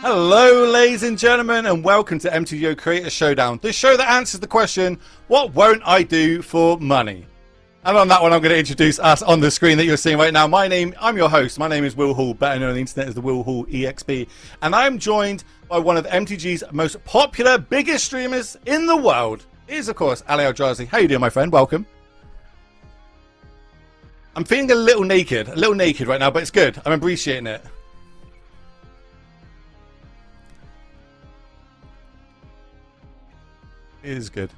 Hello, ladies and gentlemen, and welcome to MTGO Creator Showdown, the show that answers the question, what won't I do for money? And on that one, I'm going to introduce us on the screen that you're seeing right now. I'm your host. My name is Will Hall, better known on the internet as the Will Hall EXP. And I'm joined by one of MTG's most popular, biggest streamers in the world. It is, of course, Ali Eldrazi. How you doing, my friend? Welcome. I'm feeling a little naked right now, but it's good. I'm appreciating it. It is good.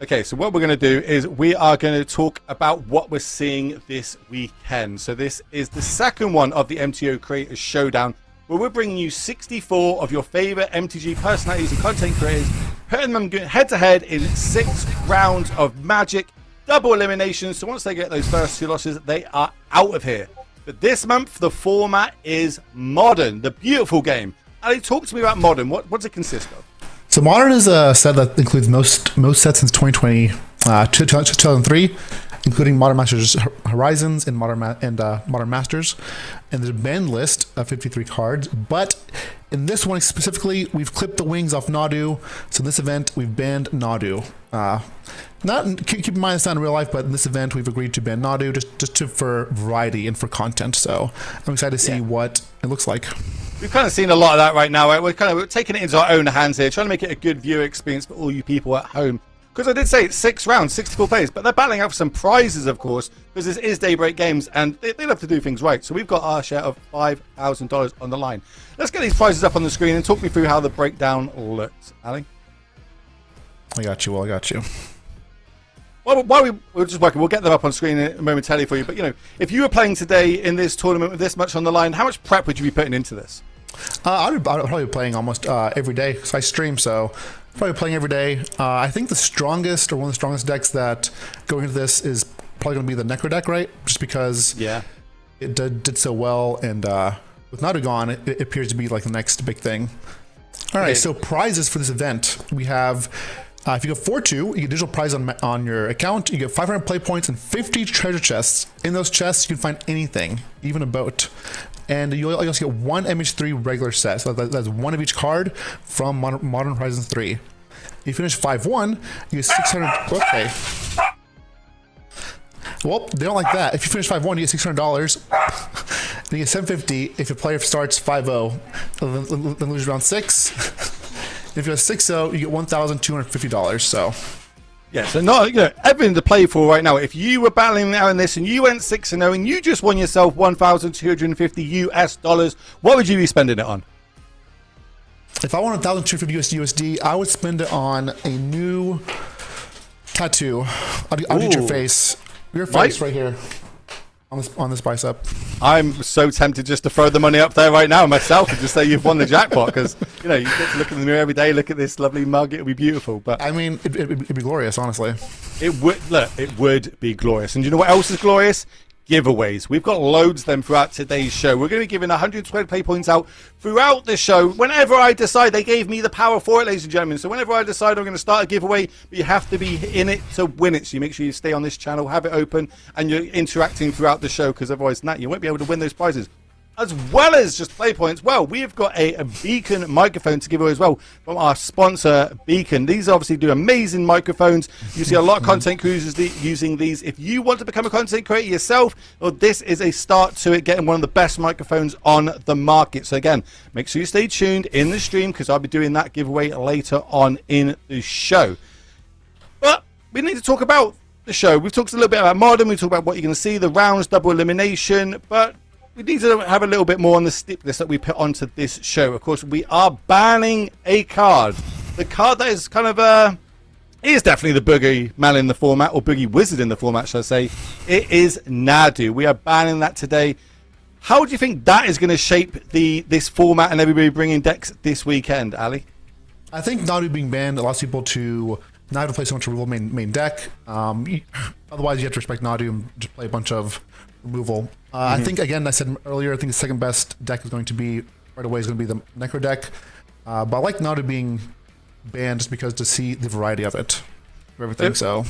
Okay, so what we're going to do is we are going to talk about what we're seeing this weekend. So this is the second one of the MTGO Creators Showdown, where we're bringing you 64 of your favorite MTG personalities and content creators, putting them head-to-head in 6 rounds of Magic, double eliminations. So once they get those first 2 losses, they are out of here. But this month, the format is Modern, the beautiful game. Ali, talk to me about Modern. What does it consist of? So Modern is a set that includes most sets since 2003, including Modern Masters Horizons and Modern Masters. And there's a banned list of 53 cards, but in this one specifically, we've clipped the wings off Nadu. So in this event, we've banned Nadu. Keep in mind it's not in real life, but in this event, we've agreed to ban Nadu just for variety and for content. So I'm excited to see what it looks like. We've kind of seen a lot of that right now. Right? We're taking it into our own hands here, trying to make it a good viewer experience for all you people at home. Because I did say it's 6 rounds, 64 players, but they're battling out for some prizes, of course, because this is Daybreak Games, and they love to do things right. So we've got our share of $5,000 on the line. Let's get these prizes up on the screen and talk me through how the breakdown looks. Ali? I got you, Will. I got you. While we're just working, we'll get them up on screen momentarily for you. But, you know, if you were playing today in this tournament with this much on the line, how much prep would you be putting into this? I'd probably be playing almost every day because I stream, so probably playing every day. I think the strongest or one of the strongest decks that going into this is probably going to be the Necro deck, right? Just because it did so well, and with Nadu gone, it appears to be like the next big thing. All right, so prizes for this event. We have, if you go 4-2, you get digital prize on your account. You get 500 play points and 50 treasure chests. In those chests, you can find anything, even a boat. And you also get 1 MH3 regular set. So that's 1 of each card from Modern Horizons 3. If you finish 5-1, you get 600. Okay. Well, they don't like that. If you finish 5-1, you get $600. And you get $750 if your player starts 5-0. Then lose round 6. And if you have 6-0, you get $1,250. So. Yeah, so everything to play for right now. If you were battling now in this and you went 6-0 and you just won yourself $1,250 US, what would you be spending it on? If I won $1,250 USD, I would spend it on a new tattoo. I'll get your face. Your face right here. On this bicep. I'm so tempted just to throw the money up there right now myself and just say you've won the jackpot, because you get to look in the mirror every day, look at this lovely mug, it would be beautiful. But I mean, it'd be glorious, honestly. It would be glorious. And you know what else is glorious? Giveaways. We've got loads of them throughout today's show. We're going to be giving 120 play points out throughout the show. Whenever I decide, they gave me the power for it, ladies and gentlemen. So whenever I decide I'm going to start a giveaway, you have to be in it to win it. So you make sure you stay on this channel, have it open, and you're interacting throughout the show, because otherwise, you won't be able to win those prizes. As well as just play points, well, we've got a Beacon microphone to give away as well from our sponsor, Beacon. These obviously do amazing microphones. You see a lot of content creators using these. If you want to become a content creator yourself, well, this is a start to it, getting one of the best microphones on the market. So again, make sure you stay tuned in the stream, because I'll be doing that giveaway later on in the show. But we need to talk about the show. We've talked a little bit about Modern. We talked about what you're going to see, the rounds, double elimination, but we need to have a little bit more on the stick list that we put onto this show. Of course, we are banning a card. The card that is kind of is definitely the Boogie Man in the format, or Boogie Wizard in the format, should I say. It is Nadu. We are banning that today. How do you think that is going to shape this format and everybody bringing decks this weekend, Ali? I think Nadu being banned allows people to not have to play so much removal main deck. Otherwise, you have to respect Nadu and just play a bunch of removal. I think, again, I said earlier, I think the second best deck is going to be, right away, is going to be the Necro deck. But I like Nadu being banned just because to see the variety of it, of everything. So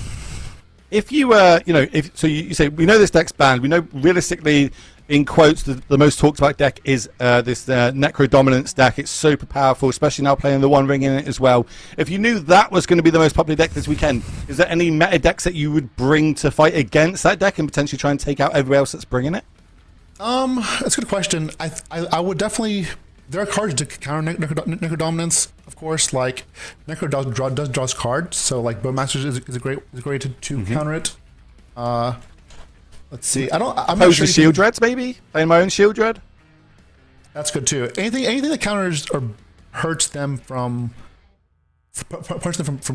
If you if so, you say we know this deck's banned. We know realistically, in quotes, the most talked about deck is this Necro Dominance deck. It's super powerful, especially now playing the One Ring in it as well. If you knew that was going to be the most popular deck this weekend, is there any meta decks that you would bring to fight against that deck and potentially try and take out everybody else that's bringing it? That's a good question. I would definitely. There are cards to counter Necro Dominance, of course. Like Necro does draws cards, so like Bowmasters is a great way to counter it. Let's see. I'm not sure. Shield Dreads, maybe playing my own Shield Dread. That's good too. Anything that counters or hurts them from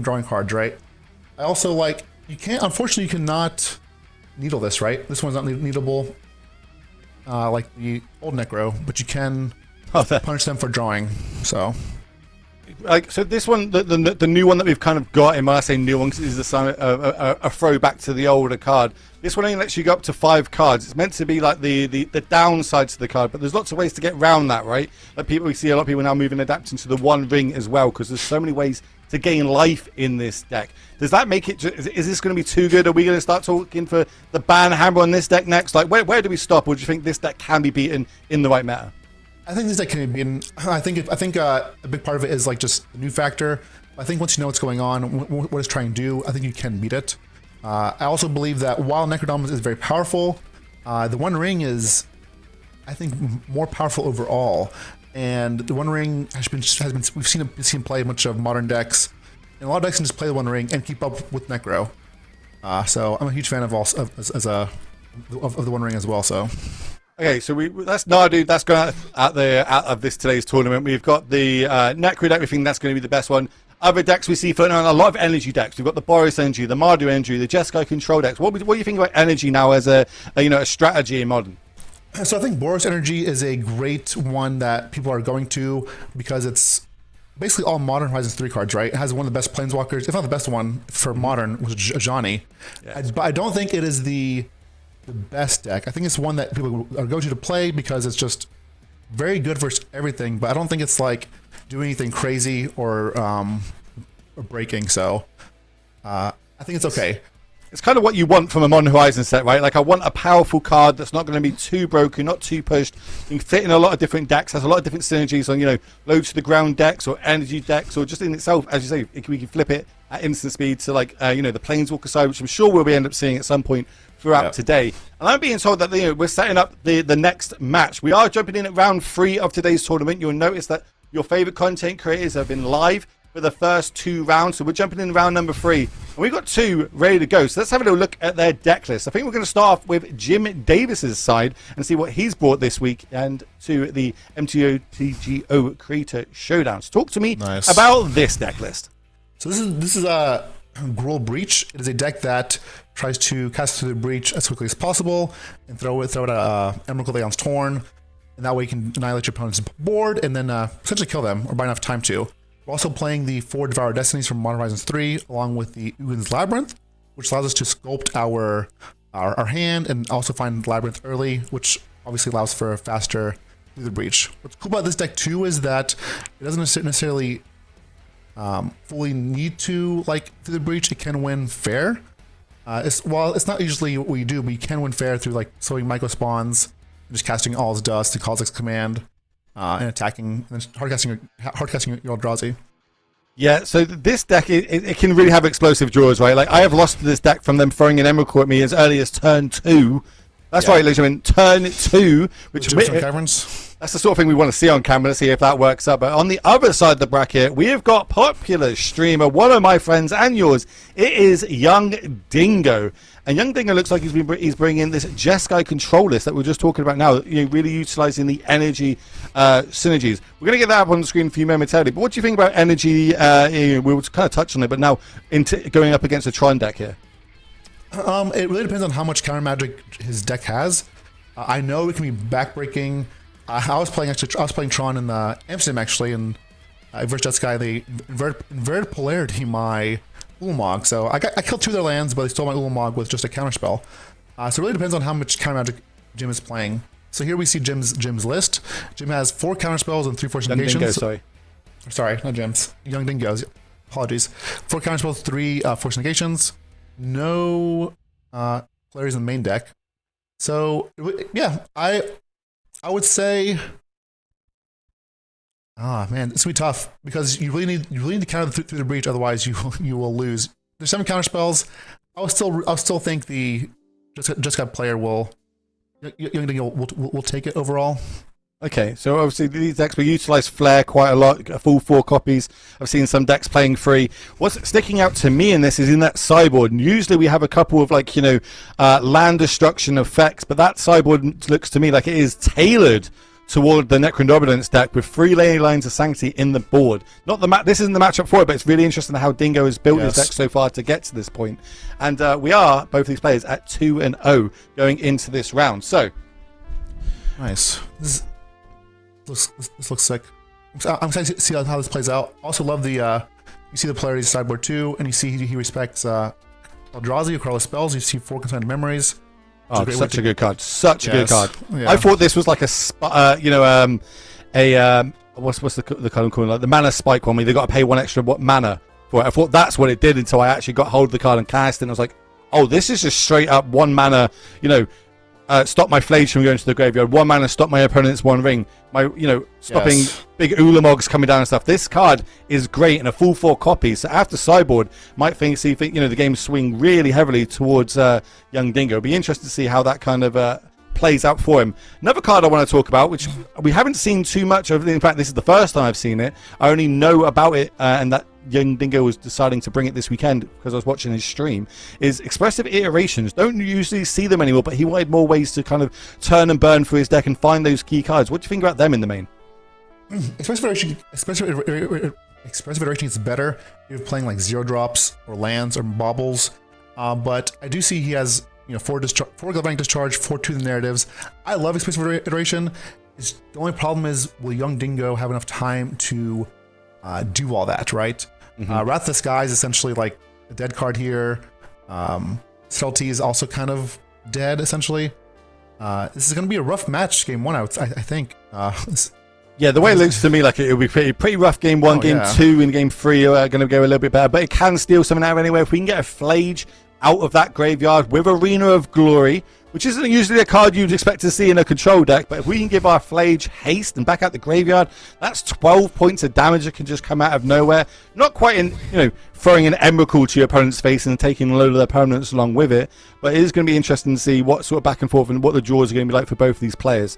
drawing cards, right? I also like unfortunately you cannot needle this, right? This one's not needleable. Like the old Necro, but you can punish them for drawing. So this one, the new one that we've kind of got, and when I say new one, is a throwback to the older card. This one only lets you go up to 5 cards. It's meant to be like the downside to the card, but there's lots of ways to get around that, right? Like we see a lot of people now moving, adapting to the One Ring as well, because there's so many ways to gain life in this deck. Does that make it? Is this going to be too good? Are we going to start talking for the ban hammer on this deck next? Like, where do we stop? Or do you think this deck can be beaten in the right meta? I think this deck can be beaten. I think a big part of it is like just the new factor. I think once you know what's going on, what it's trying to do, I think you can beat it. I also believe that while Necro Dominance is very powerful, the One Ring is, I think, more powerful overall. And the One Ring has been we've seen play a bunch of modern decks, and a lot of decks can just play the One Ring and keep up with Necro. So I'm a huge fan of the One Ring as well. So. Okay, so that's Nardu. That's going out of this today's tournament. We've got the Necro deck. We think that's going to be the best one. Other decks we see floating around, a lot of energy decks. We've got the Boros energy, the Mardu energy, the Jeskai control decks. What do you think about energy now as a strategy in modern? So I think Boros energy is a great one that people are going to because it's basically all modern Horizons 3 cards, right? It has one of the best planeswalkers, if not the best one for modern, which is Ajani. Yes. But I don't think it is the best deck. I think it's one that people are going to play because it's just very good versus everything, but I don't think it's like doing anything crazy or breaking. So I think it's okay. It's kind of what you want from a Modern Horizon set, right? Like, I want a powerful card that's not going to be too broken, not too pushed. You can fit in a lot of different decks, has a lot of different synergies on, low to the ground decks or energy decks, or just in itself, as you say, we can flip it at instant speed to, like, the Planeswalker side, which I'm sure we'll end up seeing at some point throughout today. And I'm being told that we're setting up the next match. We are jumping in at round 3 of today's tournament. You'll notice that your favorite content creators have been live for the first 2 rounds, so we're jumping in round number 3, and we've got 2 ready to go. So let's have a little look at their deck list. I think we're going to start off with Jim Davis's side and see what he's brought this week and to the MTGO Creator Showdown. So talk to me about this deck list. So this is a Gruul Breach. It is a deck that tries to cast through the breach as quickly as possible and throw it at Emerald Leon's Torn, and that way you can annihilate your opponent's board and then essentially kill them or buy enough time to. We're also playing the 4 Devour Destinies from Modern Horizons 3, along with the Ugin's Labyrinth, which allows us to sculpt our hand and also find Labyrinth early, which obviously allows for a faster through the breach. What's cool about this deck too is that it doesn't necessarily fully need to through the breach. It can win fair. It's not usually what we do, but you can win fair through sowing micro spawns, and just casting All's Dust to Kha'Zix Command. And attacking, and hardcasting your Eldrazi. Yeah, so this deck, it can really have explosive draws, right? Like, I have lost to this deck from them throwing an Emerald Core at me as early as turn 2. That's right, ladies and gentlemen, turn 2. Which that's the sort of thing we want to see on camera, to see if that works up. But on the other side of the bracket, we have got popular streamer, one of my friends and yours. It is Young Dingo. And Young Dingo looks like he's bringing this Jeskai control list that we're just talking about now, really utilizing the energy synergies. We're going to get that up on the screen for you momentarily. But what do you think about energy? We'll kind of touch on it, but now going up against a Tron deck here. It really depends on how much counter magic his deck has. I know it can be backbreaking. I was playing Tron in Amsterdam actually, and versus Jeskai, they inverted polarity my Ulamog. So I killed 2 of their lands, but they stole my Ulamog with just a counterspell. So it really depends on how much counter magic Jim is playing. So here we see Jim's list. Jim has 4 counterspells and 3 force negations. Sorry, not Jim's. Young Dingo's. Apologies. 4 counterspells, 3 force negations. no players in the main deck. So yeah, I would say, man, it's gonna be tough because you really need to counter through the breach, otherwise you will lose. There's 7 counter spells. I'll still think the just got player will take it overall. Okay, so obviously these decks will utilize Flare quite a lot, a full 4 copies. I've seen some decks playing 3. What's sticking out to me in this is in that sideboard. And usually we have a couple of land destruction effects, but that sideboard looks to me like it is tailored toward the Necrodominance deck with 3 lines of Sanctity in the board. This isn't the matchup for it, but it's really interesting how Dingo has built his deck so far to get to this point. And we are, both these players, at 2-0 going into this round. So, nice. This looks sick. I'm excited to see how this plays out. Also love the you see the polarities sideboard too, and you see he respects Eldrazi, Acrolis spells. You see 4 consigned memories. Oh, such a good card. Such a good card. Yeah. I thought this was like what's the card I'm calling, like the mana spike one where they got to pay 1 extra mana for it. I thought that's what it did until I actually got hold of the card and cast it, and I was like, oh, this is just straight up 1 mana, stop my Flage from going to the graveyard. 1 mana, stop my opponent's 1 ring. Stopping big Ulamogs coming down and stuff. This card is great in a full 4 copies. So after sideboard, might think the game swing really heavily towards young Dingo. It'll be interesting to see how that kind of plays out for him. Another card I want to talk about, which we haven't seen too much of. In fact, this is the first time I've seen it. I only know about it, and that young Dingo was deciding to bring it this weekend because I was watching his stream, is Expressive Iterations. Don't usually see them anymore, but he wanted more ways to kind of turn and burn through his deck and find those key cards. What do you think about them in the main? Expressive Iteration is better if you're playing like 0 drops or lands or baubles, but I do see he has 4 Galvanic Discharge, 4 Tooth Narratives. I love Expressive Iteration. The only problem is, will young Dingo have enough time to do all that, right? Wrath of the Sky is essentially like a dead card here. Subtlety is also kind of dead, essentially. This is going to be a rough match, game 1, I think. Yeah, the way it looks to me like it'll be pretty rough game 1, game 2, and game 3 are going to go a little bit better, but it can steal something out anyway. If we can get a Flage out of that graveyard with Arena of Glory, which isn't usually a card you'd expect to see in a control deck, but if we can give our Flage haste and back out the graveyard, that's 12 points of damage that can just come out of nowhere. Not quite in, throwing an Emrakul to your opponent's face and taking a load of their permanents along with it, but it is going to be interesting to see what sort of back and forth and what the draws are going to be like for both of these players.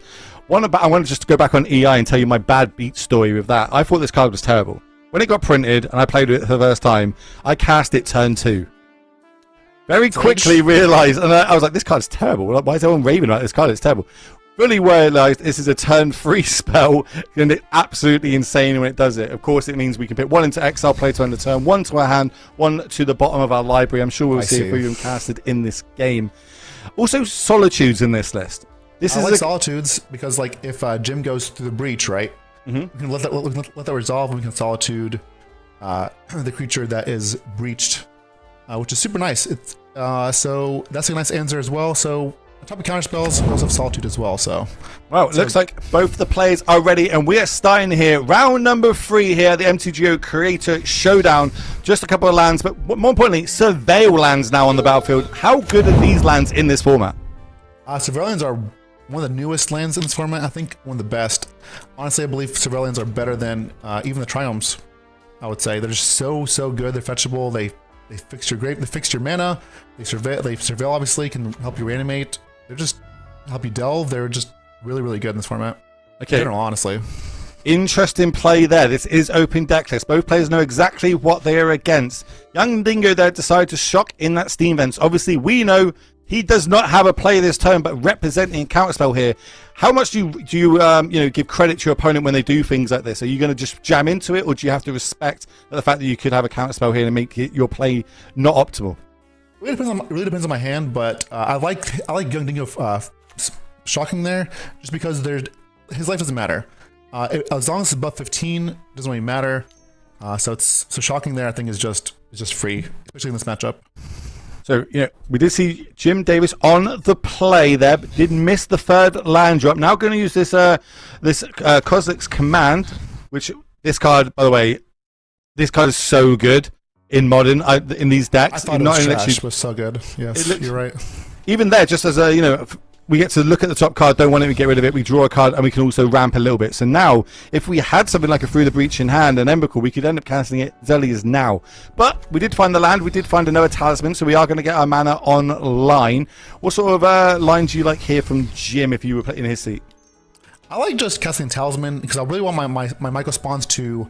I want to just go back on EI and tell you my bad beat story with that. I thought this card was terrible. When it got printed and I played with it for the first time, I cast it turn 2. Very quickly realised, and I was like, this card's terrible. Why is everyone raving about this card? It's terrible. Fully realised this is a turn 3 spell, and it's absolutely insane when it does it. Of course, it means we can put 1 into exile, play to end the turn, 1 to our hand, 1 to the bottom of our library. I'm sure we'll see if we can cast it in this game. Also, Solitudes in this list. I like Solitudes because, if Jim goes through the breach, right? We can let that resolve, and we can Solitude the creature that is breached, which is super nice. So that's a nice answer as well. So on top of counter spells, we also have Solitude as well. So it looks like both the players are ready, and we are starting here round number 3 here, the MTGO Creator Showdown. Just a couple of lands, but more importantly, Surveil lands now on the battlefield. How good are these lands in this format? Surveil lands are one of the newest lands in this format. I think one of the best. Honestly, I believe Surveil lands are better than even the Triomes. I would say they're just so good. They're fetchable. They fix your they fix your mana. They surveil obviously can help you reanimate. They're just help you delve. They're just really good in this format. Okay. In general, honestly. Interesting play there. This is open deck list. Both players know exactly what they are against. Young Dingo there decided to shock in that Steam Vents. Obviously, we know he does not have a play this turn, but representing a counterspell here. How much do you give credit to your opponent when they do things like this? Are you going to just jam into it, or do you have to respect the fact that you could have a counterspell here and make your play not optimal? It really depends on my hand, but I like Young Dingo shocking there, just because his life doesn't matter. As long as it's above 15, it doesn't really matter. So shocking there, I think is just free, especially in this matchup. So, we did see Jim Davis on the play there, but did miss the 3rd land drop. Now going to use this Kozilek's Command, which this card, by the way, this card is so good. in Modern, in these decks. I thought it was trash. It was so good. Yes, you're right. Even there, just as a, we get to look at the top card, don't want it, we get rid of it, we draw a card, and we can also ramp a little bit. So now, if we had something like a Through the Breach in hand and Emrakul, we could end up casting it as early as now. But we did find the land, we did find another talisman, so we are going to get our mana online. What sort of line do you like here from Jim if you were in his seat? I like just casting Talisman because I really want my Micro Spawns to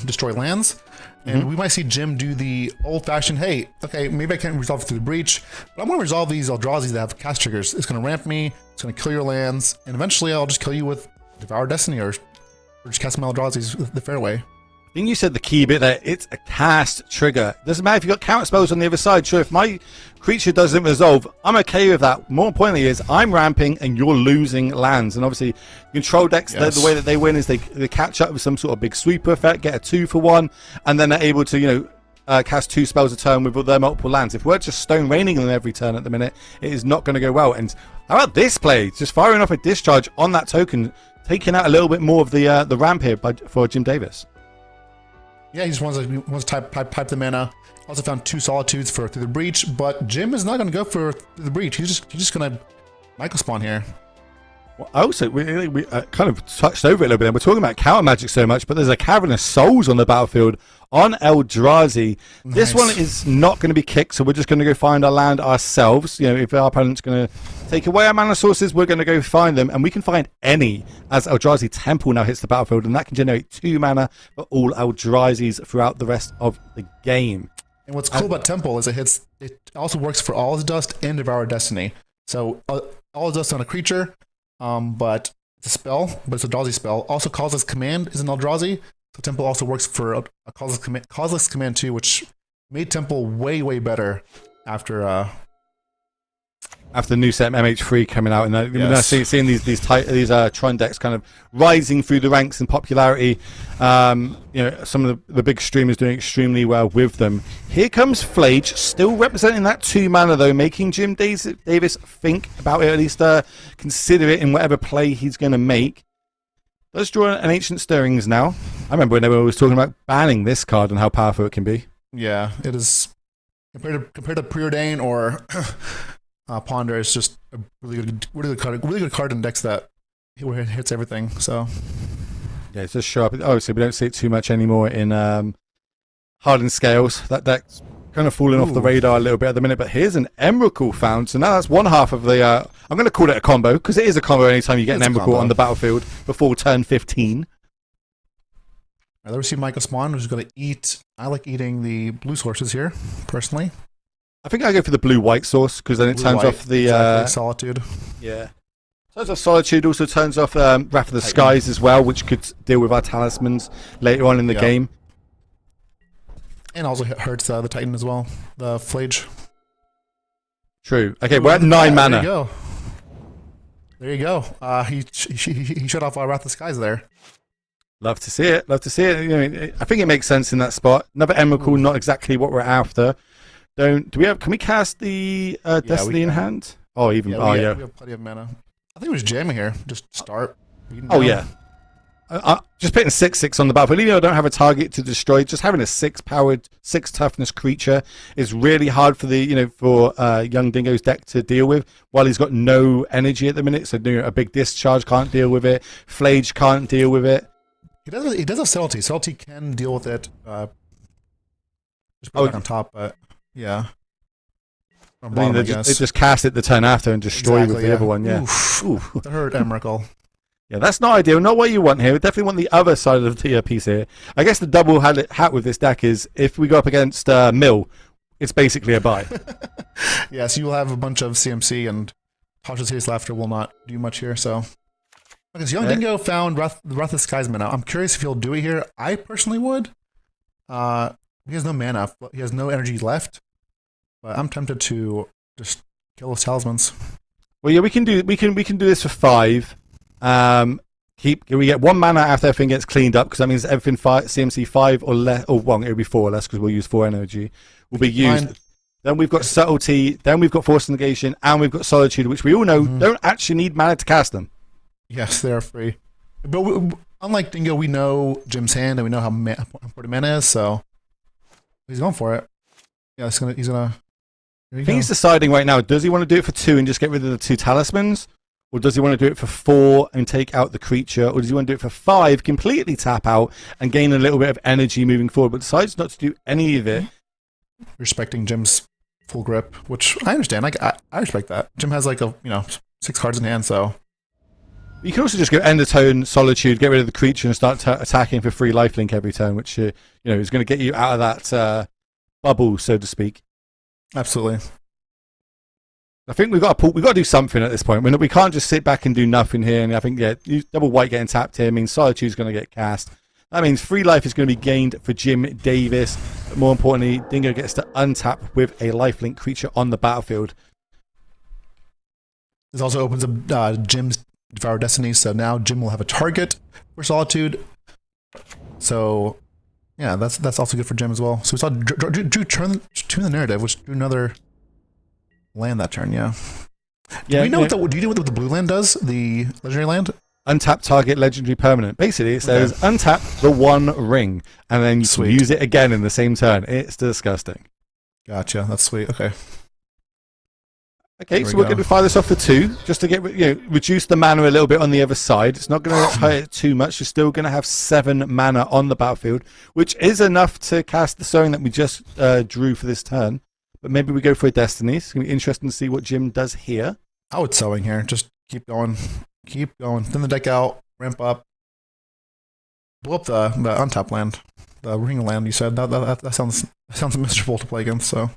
destroy lands. And we might see Jim do the old-fashioned, hey, okay, maybe I can't resolve it through the breach, but I'm going to resolve these Eldrazi's that have cast triggers. It's going to ramp me, it's going to kill your lands, and eventually I'll just kill you with Devour Destiny or just cast my Eldrazi's the fairway. I think you said the key bit there. It's a cast trigger. Doesn't matter if you've got counter spells on the other side. Sure, if my creature doesn't resolve, I'm okay with that. More importantly is I'm ramping and you're losing lands. And obviously, control decks, the way that they win is they catch up with some sort of big sweeper effect, get a 2-for-1, and then they're able to, cast 2 spells a turn with their multiple lands. If we're just stone raining them every turn at the minute, it is not going to go well. And how about this play? Just firing off a discharge on that token, taking out a little bit more of the ramp here for Jim Davis. Yeah, he just wants to pipe the mana. Also found 2 Solitudes for Through the Breach, but Jim is not going to go for Through the Breach. He's just going to Micro Spawn here. Well, also, we kind of touched over it a little bit. We're talking about counter magic so much, but there's a Cavernous Souls on the battlefield on Eldrazi. Nice. This one is not going to be kicked, so we're just going to go find our land ourselves. If our opponent's going to take away our mana sources, we're going to go find them, and we can find any as Eldrazi Temple now hits the battlefield, and that can generate 2 mana for all Eldrazi's throughout the rest of the game. And what's cool about Temple is it also works for All's Dust and Devour Destiny. So All's Dust on a creature, but it's a spell, but it's a Eldrazi spell. Also, Causeless Command is an Eldrazi. So Temple also works for a Causeless Command too, which made Temple way, way better after the new set MH3 coming out, and we're now seeing these Tron decks kind of rising through the ranks in popularity. Some of the big streamers doing extremely well with them. Here comes Flage, still representing that 2 mana though, making Jim Davis think about it, at least consider it in whatever play he's going to make. Let's draw an Ancient Stirrings now. I remember when everyone was talking about banning this card and how powerful it can be. Yeah, it is compared to Preordain or Ponder. It's just a really good card in decks that hits everything. So yeah, it's just show up. Obviously, we don't see it too much anymore in Hardened Scales. That deck's kind of falling off the radar a little bit at the minute. But here's an Emrakul found. So now that's one half of the. I'm going to call it a combo because it is a combo anytime you get an Emrakul on the battlefield before turn 15. I never see Michael Spawn, who's going to eat. I like eating the blue sources here, personally. I think I go for the blue-white source because then it turns off the Solitude. Yeah, turns off Solitude. Also turns off Wrath of the Skies as well, which could deal with our talismans later on in the game. And also hurts the Titan as well, the Flage. True. Okay, we're at 9 mana. There you go. He shut off our Wrath of the Skies there. Love to see it. I think it makes sense in that spot. Another Emrakul, not exactly what we're after. Can we cast the Destiny in hand? Oh, we have plenty of mana. I think it was jamming here. Just start. Yeah. Just putting 6/6 on the battlefield. Even though I don't have a target to destroy, just having a 6-powered, 6 toughness creature is really hard for Young Dingo's deck to deal with. While he's got no energy at the minute, so a big discharge can't deal with it. Flage can't deal with it. He does have Subtlety. Subtlety can deal with it. Just put it on top, but yeah. They just cast it the turn after and destroy with the other one. Yeah. Oof. That hurt Emrakul. Yeah, that's not ideal. Not what you want here. We definitely want the other side of the piece here. I guess the double hat with this deck is if we go up against Mill, it's basically a buy. Yes, you will have a bunch of CMC, and Tasha's Hideous Laughter will not do much here. So, because Young Dingo found Wrath of the Skies mana. I'm curious if he'll do it here. I personally would. He has no mana. He has no energy left. But I'm tempted to just kill his talismans. Well, yeah, we can do this for 5. We get 1 mana after everything gets cleaned up because that means everything CMC 5 or less, or 1. It'll be 4 or less because we'll use 4 energy. Will be used. Fine. Then we've got Subtlety. Then we've got Force Negation, and we've got Solitude, which we all know don't actually need mana to cast them. Yes, they are free. But unlike Dingo, we know Jim's hand and we know how important mana is. So He's going for it. Yeah, he's gonna. There you I think go. he's deciding right now, does he want to do it for 2 and just get rid of the 2 talismans? Or does he want to do it for 4 and take out the creature? Or does he want to do it for 5, completely tap out and gain a little bit of energy moving forward, but decides not to do any of it? Respecting Jim's full grip, which I understand. I respect that. Jim has like 6 cards in hand, so You can also just go Endertone, Solitude, get rid of the creature and start attacking for free lifelink every turn, which is going to get you out of that bubble, so to speak. absolutely. I think we've got to do something at this point. We can't just sit back and do nothing here. And I think double white getting tapped here means Solitude's going to get cast. That means free life is going to be gained for Jim Davis. But more importantly, Dingo gets to untap with a lifelink creature on the battlefield. This also opens up Jim's Devour Destiny, so now Jim will have a target for Solitude. So, yeah, that's also good for Jim as well. So we saw Drew turn the narrative, which drew another land that turn, yeah. Do you know what the blue land does? The legendary land? Untap target legendary permanent. Basically, it says untap the 1 ring, and then you can use it again in the same turn. It's disgusting. Gotcha. That's sweet. Okay. Okay, so we're going to fire this off for 2, just to get reduce the mana a little bit on the other side. It's not going to hurt it too much. You're still going to have 7 mana on the battlefield, which is enough to cast the sowing that we just drew for this turn. But maybe we go for a Destiny. It's going to be interesting to see what Jim does here. I would sowing here. Just keep going. Keep going. Thin the deck out. Ramp up. Blow up the untap land. The ring land, you said. That sounds miserable to play against, so.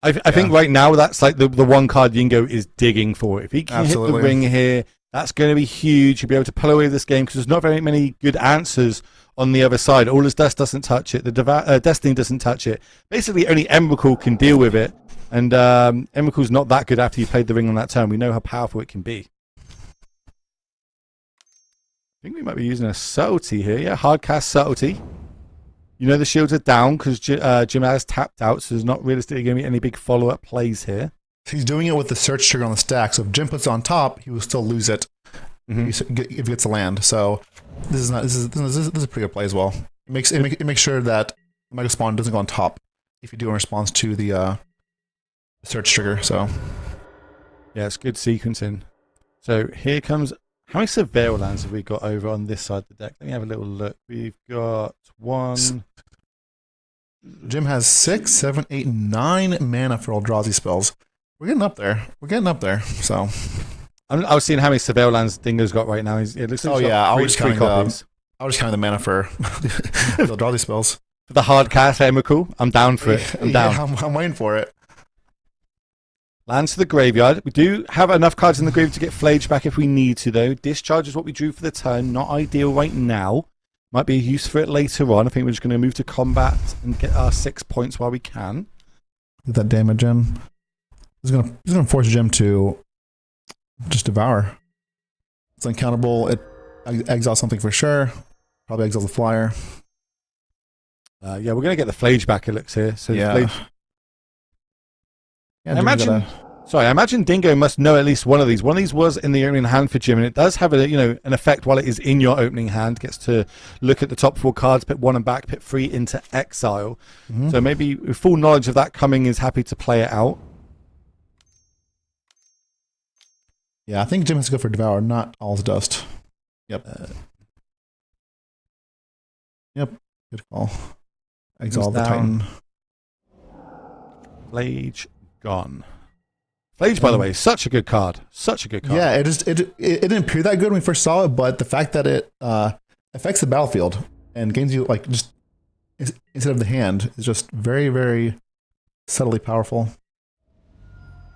I think right now that's like the one card Dingo is digging for. If he can hit the ring here, that's going to be huge. He'll be able to pull away this game because there's not very many good answers on the other side. All his dust doesn't touch it. The Destiny doesn't touch it. Basically, only Emrakul can deal with it. And Emrakul's not that good after you played the ring on that turn. We know how powerful it can be. I think we might be using a Subtlety here. Yeah, hard cast Subtlety. You know the shields are down because Jim has tapped out, so there's not realistically going to be any big follow-up plays here. He's doing it with the search trigger on the stack, so if Jim puts it on top, he will still lose it if he gets a land. So this is a pretty good play as well. It makes sure that the Mega Spawn doesn't go on top if you do in response to the search trigger. So yeah, it's good sequencing. So here comes. How many Surveil lands have we got over on this side of the deck? Let me have a little look. We've got 1. Jim has 6, 7, 8, 9 mana for Eldrazi spells. We're getting up there. So I was seeing how many Surveil lands Dingo's got right now. It looks like I was counting the mana for the Eldrazi spells. For the hard cast Emrakul, I'm down for it. I'm down. Yeah, I'm waiting for it. Lands to the graveyard. We do have enough cards in the graveyard to get Flage back if we need to, though. Discharge is what we drew for the turn. Not ideal right now. Might be a use for it later on. I think we're just going to move to combat and get our 6 points while we can. Get that damage in. He's gonna force Jim to just devour. It's uncountable. It exiles something for sure. Probably exiles the flyer. Yeah, we're going to get the Flage back, it looks here. So yeah. I imagine Dingo must know at least one of these. One of these was in the opening hand for Jim, and it does have an effect while it is in your opening hand. Gets to look at the top 4 cards, put 1 and back, put 3 into exile. So maybe with full knowledge of that coming, is happy to play it out. Yeah, I think Jim has to go for Devour, not All's Dust. Yep. Yep. Good call. Exile the Titan. Flage gone. Flage, by the way, such a good card. Such a good card. Yeah, it didn't appear that good when we first saw it, but the fact that it affects the battlefield and gains you just instead of the hand is just very, very subtly powerful.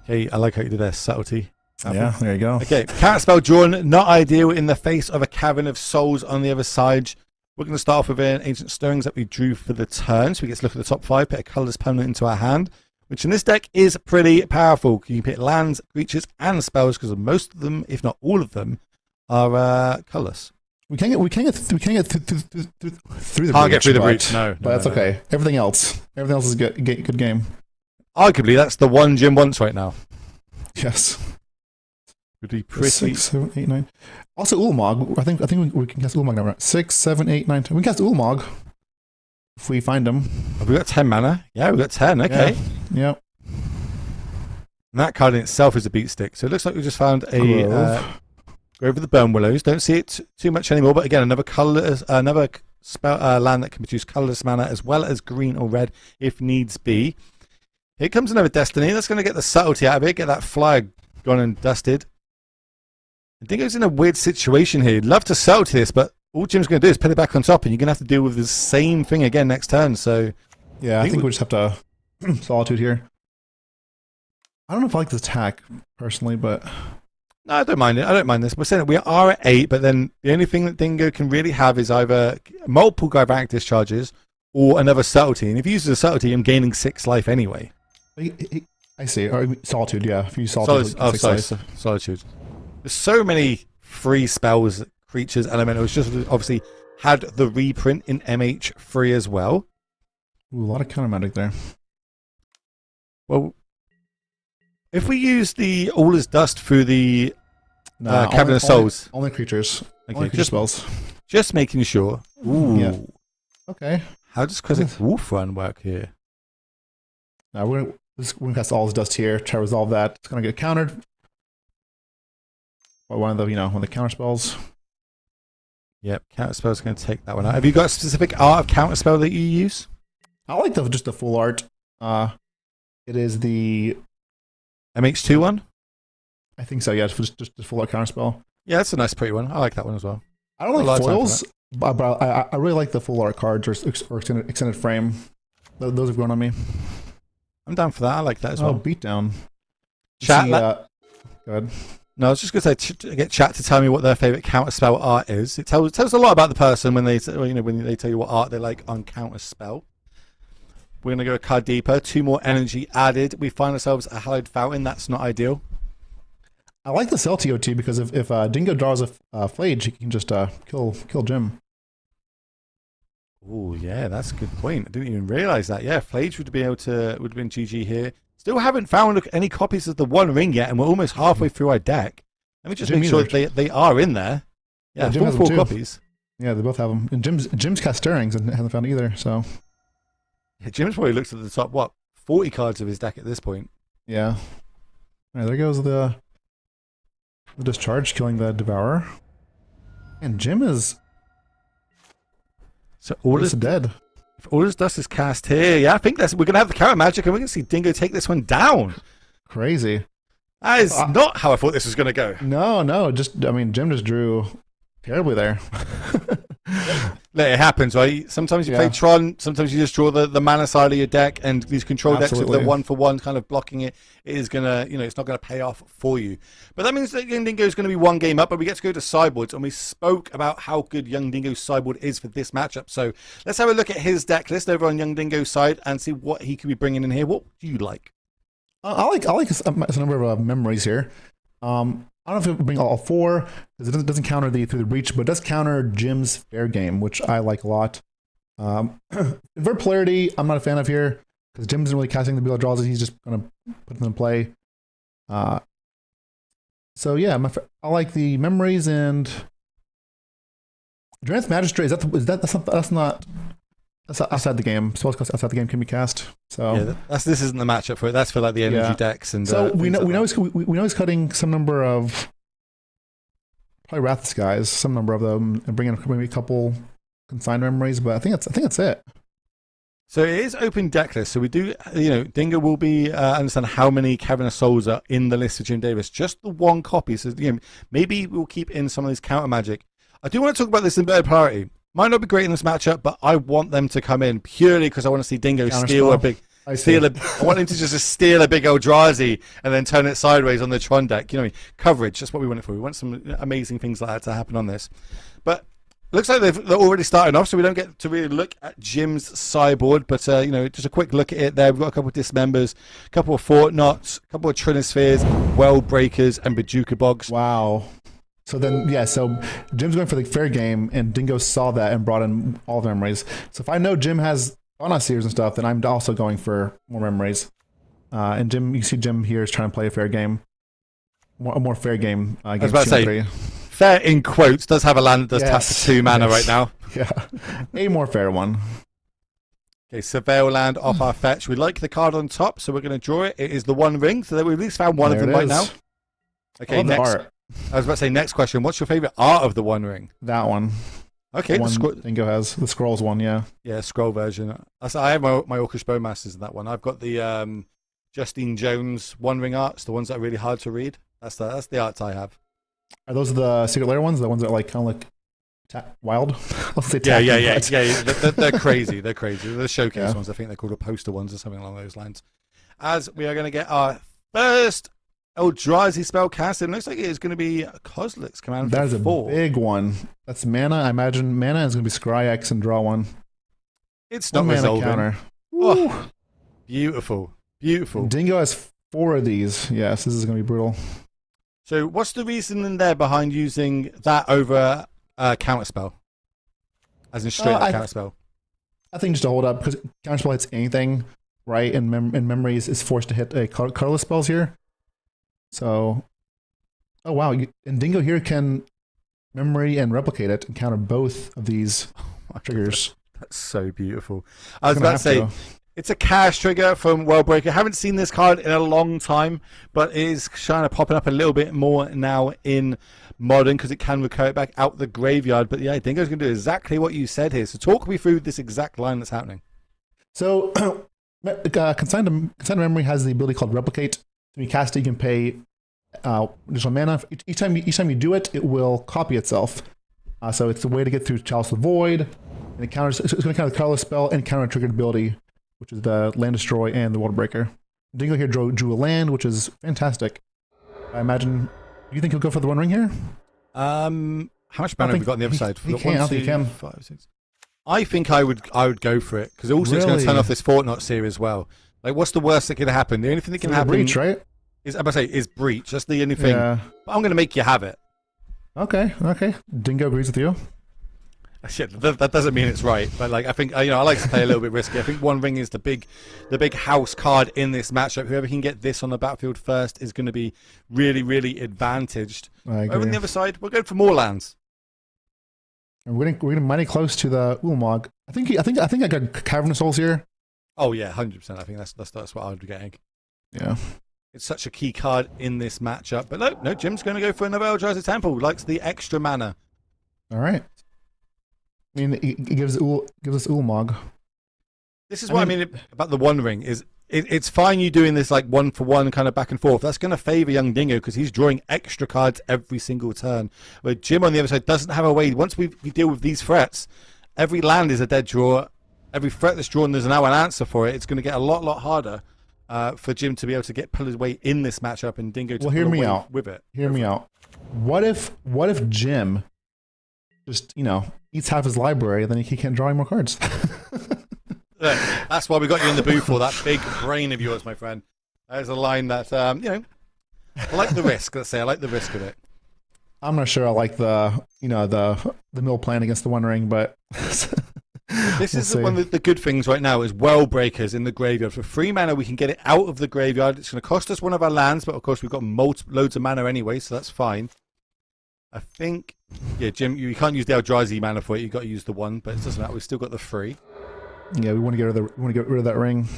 Okay, I like how you did that subtlety. Yeah, there you go. Okay, cat spell drawn, not ideal in the face of a Cavern of Souls on the other side. We're going to start off with an Ancient Stirrings that we drew for the turn, so we get to look at the top 5, put a colourless permanent into our hand, which in this deck is pretty powerful. You can pick lands, creatures, and spells because most of them, if not all of them, are colourless. We can't get through the breach. Can't get through the breach. No, but that's okay. Everything else is good game. Arguably, that's the one Jim wants right now. Yes. Would be pretty. 6, 7, 8, 9. Also, Ulamog. I think we can cast Ulamog now. Right? 6, 7, 8, 9, 10. We can cast Ulamog if we find him. Have we got 10 mana? Yeah, we've got 10. Okay. Yeah. Yep. And that card in itself is a beat stick. So it looks like we just found a Grove of the Burn Willows. Don't see it too much anymore, but again, another spell land that can produce colorless mana as well as green or red if needs be. Here comes another Destiny. That's going to get the subtlety out of it, get that flyer gone and dusted. Dingo's in a weird situation here. He'd love to subtlety this, but all Jim's going to do is put it back on top, and you're going to have to deal with the same thing again next turn. So, yeah, I think we just have to Solitude here. I don't know if I like this attack personally, but no, I don't mind it. I don't mind this. We're saying that we are at 8, but then the only thing that Dingo can really have is either multiple Gravanic discharges or another subtlety. And if he uses a subtlety, I'm gaining 6 life anyway. I see. Or Solitude, yeah. If you use Solitude, Solitude. There's so many free spells, creatures, elementals. Just obviously had the reprint in MH3 as well. Ooh, a lot of counter magic there. Well, if we use the All is Dust through the Cavern of Souls. Only creatures. Okay, only creature spells. Just making sure. Ooh. Yeah. Okay. How does Crescent Wolf Run work here? Now we're going to cast All is Dust here. Try to resolve that. It's going to get countered. Or one of the, one of the counter spells. Yep, counter spell's going to take that one out. Have you got a specific art of counter spell that you use? I like just the full art. It is the MH2 one? I think so, yeah. Just the full art counter spell. Yeah, that's a nice pretty one. I like that one as well. I don't like foils, but I really like the full art cards or extended frame. Those have grown on me. I'm down for that. I like that as well. Oh, beatdown. Chat. Go ahead. No, I was just going to say, get chat to tell me what their favourite counter spell art is. It tells a lot about the person when they when they tell you what art they like on counter spell. We're going to go a card deeper. 2 more energy added. We find ourselves a Hallowed Fountain. That's not ideal. I like the Cell TOT because if Dingo draws a Flage, he can just kill Jim. Oh yeah, that's a good point. I didn't even realise that. Yeah, Flage would have been GG here. Still haven't found any copies of the One Ring yet, and we're almost halfway through our deck. Let me just make sure they are in there. Yeah, Jim has 4 them too. copies. Yeah, they both have them. And Jim's cast Stirrings and hasn't found either. So yeah, Jim's probably looked at the top 40 cards of his deck at this point. Yeah. All right, there goes the discharge, killing the Devourer. And Jim is dead. If All is Dust is cast here, yeah, I think we're going to have the counter magic, and we're going to see Dingo take this one down. Crazy. That is not how I thought this was going to go. No, Jim just drew terribly there. It happens, right? Sometimes you play Tron, sometimes you just draw the mana side of your deck, and these control decks with the 1-for-1 kind of blocking it is going to, it's not going to pay off for you. But that means that Young Dingo is going to be 1 game up, but we get to go to sideboards, and we spoke about how good Young Dingo's sideboard is for this matchup. So let's have a look at his deck list over on Young Dingo's side and see what he could be bringing in here. What do you like? I like a number of memories here. I don't know if it will bring all 4, because it doesn't counter through the reach, but it does counter Jim's fair game, which I like a lot. Invert Polarity, I'm not a fan of here, because Jim isn't really casting the Beal draws, he's just going to put them in play. So yeah, I like the memories and Advanced Magistrate. That's outside the game. Spells outside the game can be cast. So yeah, this isn't the matchup for it. That's for like the energy decks and. So we know he's cutting some number of probably Wrath of Skies, some number of them, and bringing maybe a couple consigned memories. But I think that's it. So it is open deck list. So we do, Dingo will be understand how many Cavern of Souls are in the list for Jim Davis. Just the 1 copy. So maybe we'll keep in some of these counter magic. I do want to talk about this in better priority. Might not be great in this matchup, but I want them to come in purely because I want to see Dingo steal a big. I want him to just steal a big Eldrazi and then turn it sideways on the Tron deck. Coverage. That's what we want it for. We want some amazing things like that to happen on this. But it looks like they're already starting off, so we don't get to really look at Jim's sideboard. But just a quick look at it there. We've got a couple of Dismembers, a couple of Fort Knots, a couple of Trinispheres, World Breakers, and Bajuka Bogs. Wow. So then, so Jim's going for the fair game, and Dingo saw that and brought in all the memories. So if I know Jim has Fauna Seers and stuff, then I'm also going for more memories. And Jim, you see Jim here is trying to play a fair game, a more fair game. I was about to say, fair in quotes, does have a land that does tap for 2 mana right now. Yeah, a more fair one. Okay, Surveil Land off our fetch. We like the card on top, so we're going to draw it. It is the One Ring, so we've at least found one of them right now. Okay, the next. art. I was about to say, next question. What's your favorite art of the One Ring? That one. Okay, the one Dingo has. The Scrolls one, yeah. Yeah, scroll version. I have my Orcish Bowmasters in that one. I've got the Justine Jones One Ring arts, the ones that are really hard to read. That's the arts I have. Are those the Secret Lair ones? The ones that are like kind of like wild? I'll say yeah. They're crazy. They're crazy. They're the showcase ones. I think they're called the poster ones or something along those lines. As we are going to get our first Eldrazi spell cast, it looks like it is going to be Kozilek's Command. That is a big one. That's mana. I imagine mana is going to be Scry X and draw one. It's not resolving. Counter. Oh, beautiful. Dingo has 4 of these. Yes, this is going to be brutal. So what's the reason in there behind using that over counterspell? As in straight up counterspell? I think just to hold up, because counterspell hits anything, right? And memories is forced to hit a colorless spells here. So, oh wow, and Dingo here can memory and replicate it and counter both of these triggers. That's so beautiful. I was about to say, it's a cash trigger from Worldbreaker. Haven't seen this card in a long time, but it is kind of popping up a little bit more now in Modern because it can recur it back out the graveyard. But yeah, Dingo's going to do exactly what you said here. So talk me through this exact line that's happening. So, Consigned Memory has the ability called Replicate. When you cast it, you can pay additional mana. Each time you do it, it will copy itself. So it's a way to get through Chalice of the Void. And it counters. It's going to counter the colorless spell and counter triggered ability, which is the Land Destroy and the Water Breaker. Dingo here drew a land, which is fantastic. I imagine. Do you think he'll go for the One Ring here? How much mana have we got on the other side? He can. I think he can. 5, 6. I think I would go for it because also it's going to turn off this Fortnite series as well. Like, what's the worst that could happen? The only thing that can happen breach, right? Is I'm about to say is breach. That's the only thing. Yeah. But I'm going to make you have it. Okay. Dingo agrees with you. Shit, that doesn't mean it's right, but like I think I like to play a little bit risky. I think One Ring is the big house card in this matchup. Whoever can get this on the battlefield first is going to be really, really advantaged. Over on the other side, we're going for more lands. And we're getting mighty close to the Ulamog. I think I got Cavernous Souls here. Oh yeah, 100%. I think that's what I would be getting. Yeah. It's such a key card in this matchup. But no, Jim's going to go for another Eldrazi Temple. Likes the extra mana. All right. I mean, it gives us Ulamog. This is what I mean about the One Ring. Is it's fine you doing this like 1-for-1 kind of back and forth. That's going to favour young Dingo because he's drawing extra cards every single turn. Where Jim on the other side doesn't have a way. Once we deal with these threats, every land is a dead draw. Every threat that's drawn, there's now an answer for it. It's going to get a lot harder for Jim to be able to pull his way in this matchup and Dingo to hear pull me away out with it. Hear me out. What if Jim just eats half his library and then he can't draw any more cards? Look, that's why we got you in the booth for that big brain of yours, my friend. There's a line that I like the risk. Let's say I like the risk of it. I'm not sure I like the mill plan against the One Ring, but this is one of the good things right now is Well Breakers in the graveyard. For 3 mana, we can get it out of the graveyard. It's going to cost us one of our lands, but of course we've got loads of mana anyway, so that's fine. I think, yeah, Jim, you can't use the Eldrazi mana for it. You've got to use the 1, but it doesn't matter. We've still got the 3. Yeah, we want to get rid of that ring.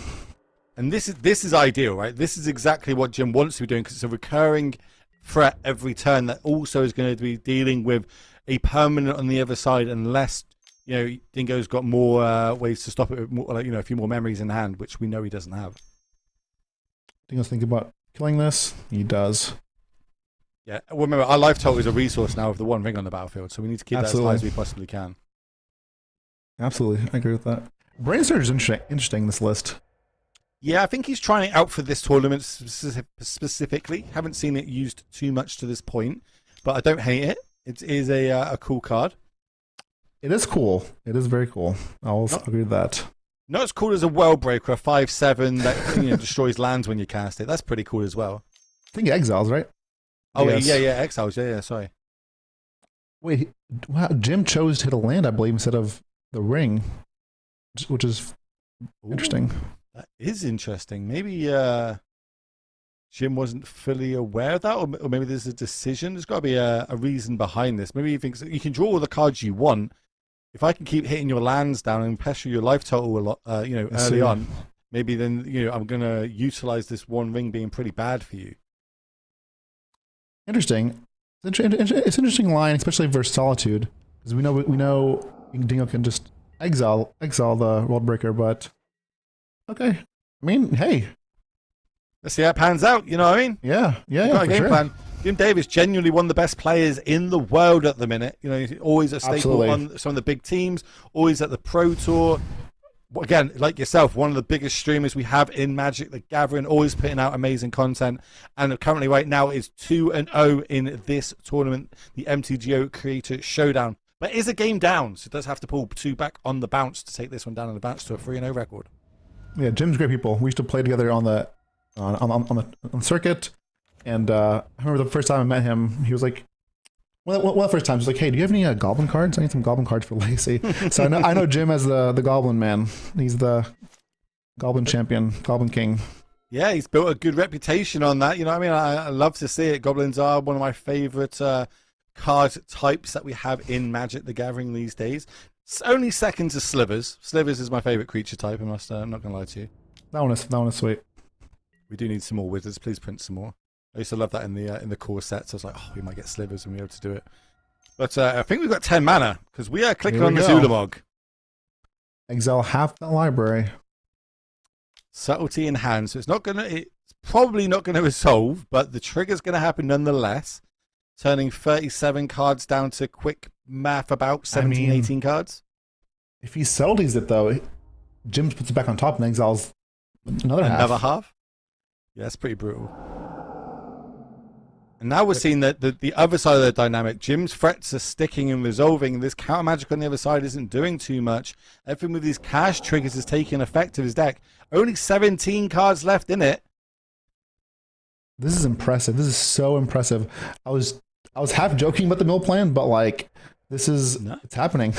And this is ideal, right? This is exactly what Jim wants to be doing because it's a recurring threat every turn that also is going to be dealing with a permanent on the other side unless Dingo's got more ways to stop it with more, a few more memories in hand, which we know he doesn't have. Dingo's thinking about killing this. He does. Yeah, well, remember, our life total is a resource now of the One Ring on the battlefield, so we need to keep that as high as we possibly can. Absolutely, I agree with that. Brainstorm is interesting, this list. Yeah, I think he's trying it out for this tournament specifically. Haven't seen it used too much to this point, but I don't hate it. It is a cool card. It is cool. It is very cool. I'll agree with that. Not as cool as a Well Breaker, a 5/7 that destroys lands when you cast it. That's pretty cool as well. I think Exiles, right? Oh, yes. yeah, Exiles. Yeah, sorry. Wait, wow, Jim chose to hit a land, I believe, instead of the ring, which is interesting. That is interesting. Maybe Jim wasn't fully aware of that, or maybe there's a decision. There's got to be a reason behind this. Maybe he thinks that you can draw all the cards you want if I can keep hitting your lands down and pressure your life total a lot, early on, maybe then I'm gonna utilize this one ring being pretty bad for you. Interesting. It's an interesting line, especially versus Solitude, because we know Dingo can just exile the World Breaker, but okay. I mean, hey, let's see how it pans out. You know what I mean? Yeah, got a game sure. plan. Jim Davis, genuinely one of the best players in the world at the minute. He's always a staple on some of the big teams, always at the Pro Tour. Again, like yourself, one of the biggest streamers we have in Magic the Gathering, always putting out amazing content. And currently right now is 2-0 in this tournament, the MTGO Creator Showdown. But it is a game down, so it does have to pull 2 back on the bounce to take this one down on the bounce to a 3-0 record. Yeah, Jim's great people. We used to play together on the circuit. And I remember the first time I met him, he was like, one of the first times, he was like, hey, do you have any Goblin cards? I need some Goblin cards for Legacy. So I know Jim as the Goblin man. He's the Goblin champion, Goblin king. Yeah, he's built a good reputation on that. You know what I mean? I love to see it. Goblins are one of my favorite card types that we have in Magic the Gathering these days. It's only second to Slivers. Slivers is my favorite creature type, I'm not going to lie to you. That one is sweet. We do need some more wizards. Please print some more. I used to love that in the core sets. I was like, oh, we might get Slivers and we'll be able to do it. But I think we've got 10 mana because we are clicking on the Zulamog. Exile half the library. Subtlety in hand. So it's probably not going to resolve, but the trigger's going to happen nonetheless. Turning 37 cards down to quick math about 17, 18 cards. If he subtleties it though, Jim puts it back on top and exiles another half. Yeah, that's pretty brutal. And now we're seeing that the other side of the dynamic. Jim's threats are sticking and resolving. This counter magic on the other side isn't doing too much. Everything with these cash triggers is taking effect of his deck. Only 17 cards left in it. This is impressive. This is so impressive. I was half joking about the mill plan, but like it's happening.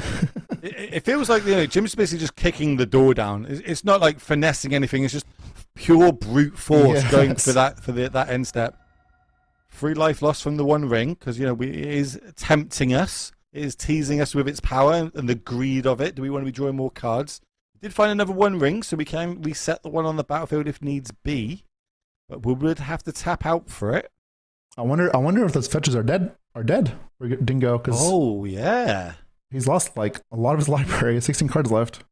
It feels like Jim's basically just kicking the door down. It's not like finessing anything. It's just pure brute force going for that end step. 3 life lost from the one ring because it is tempting us. It is teasing us with its power and the greed of it. Do we want to be drawing more cards? We did find another one ring, so we can reset the one on the battlefield if needs be. But we would have to tap out for it. I wonder if those fetches are dead for Dingo. Oh yeah, he's lost like a lot of his library. 16 cards left.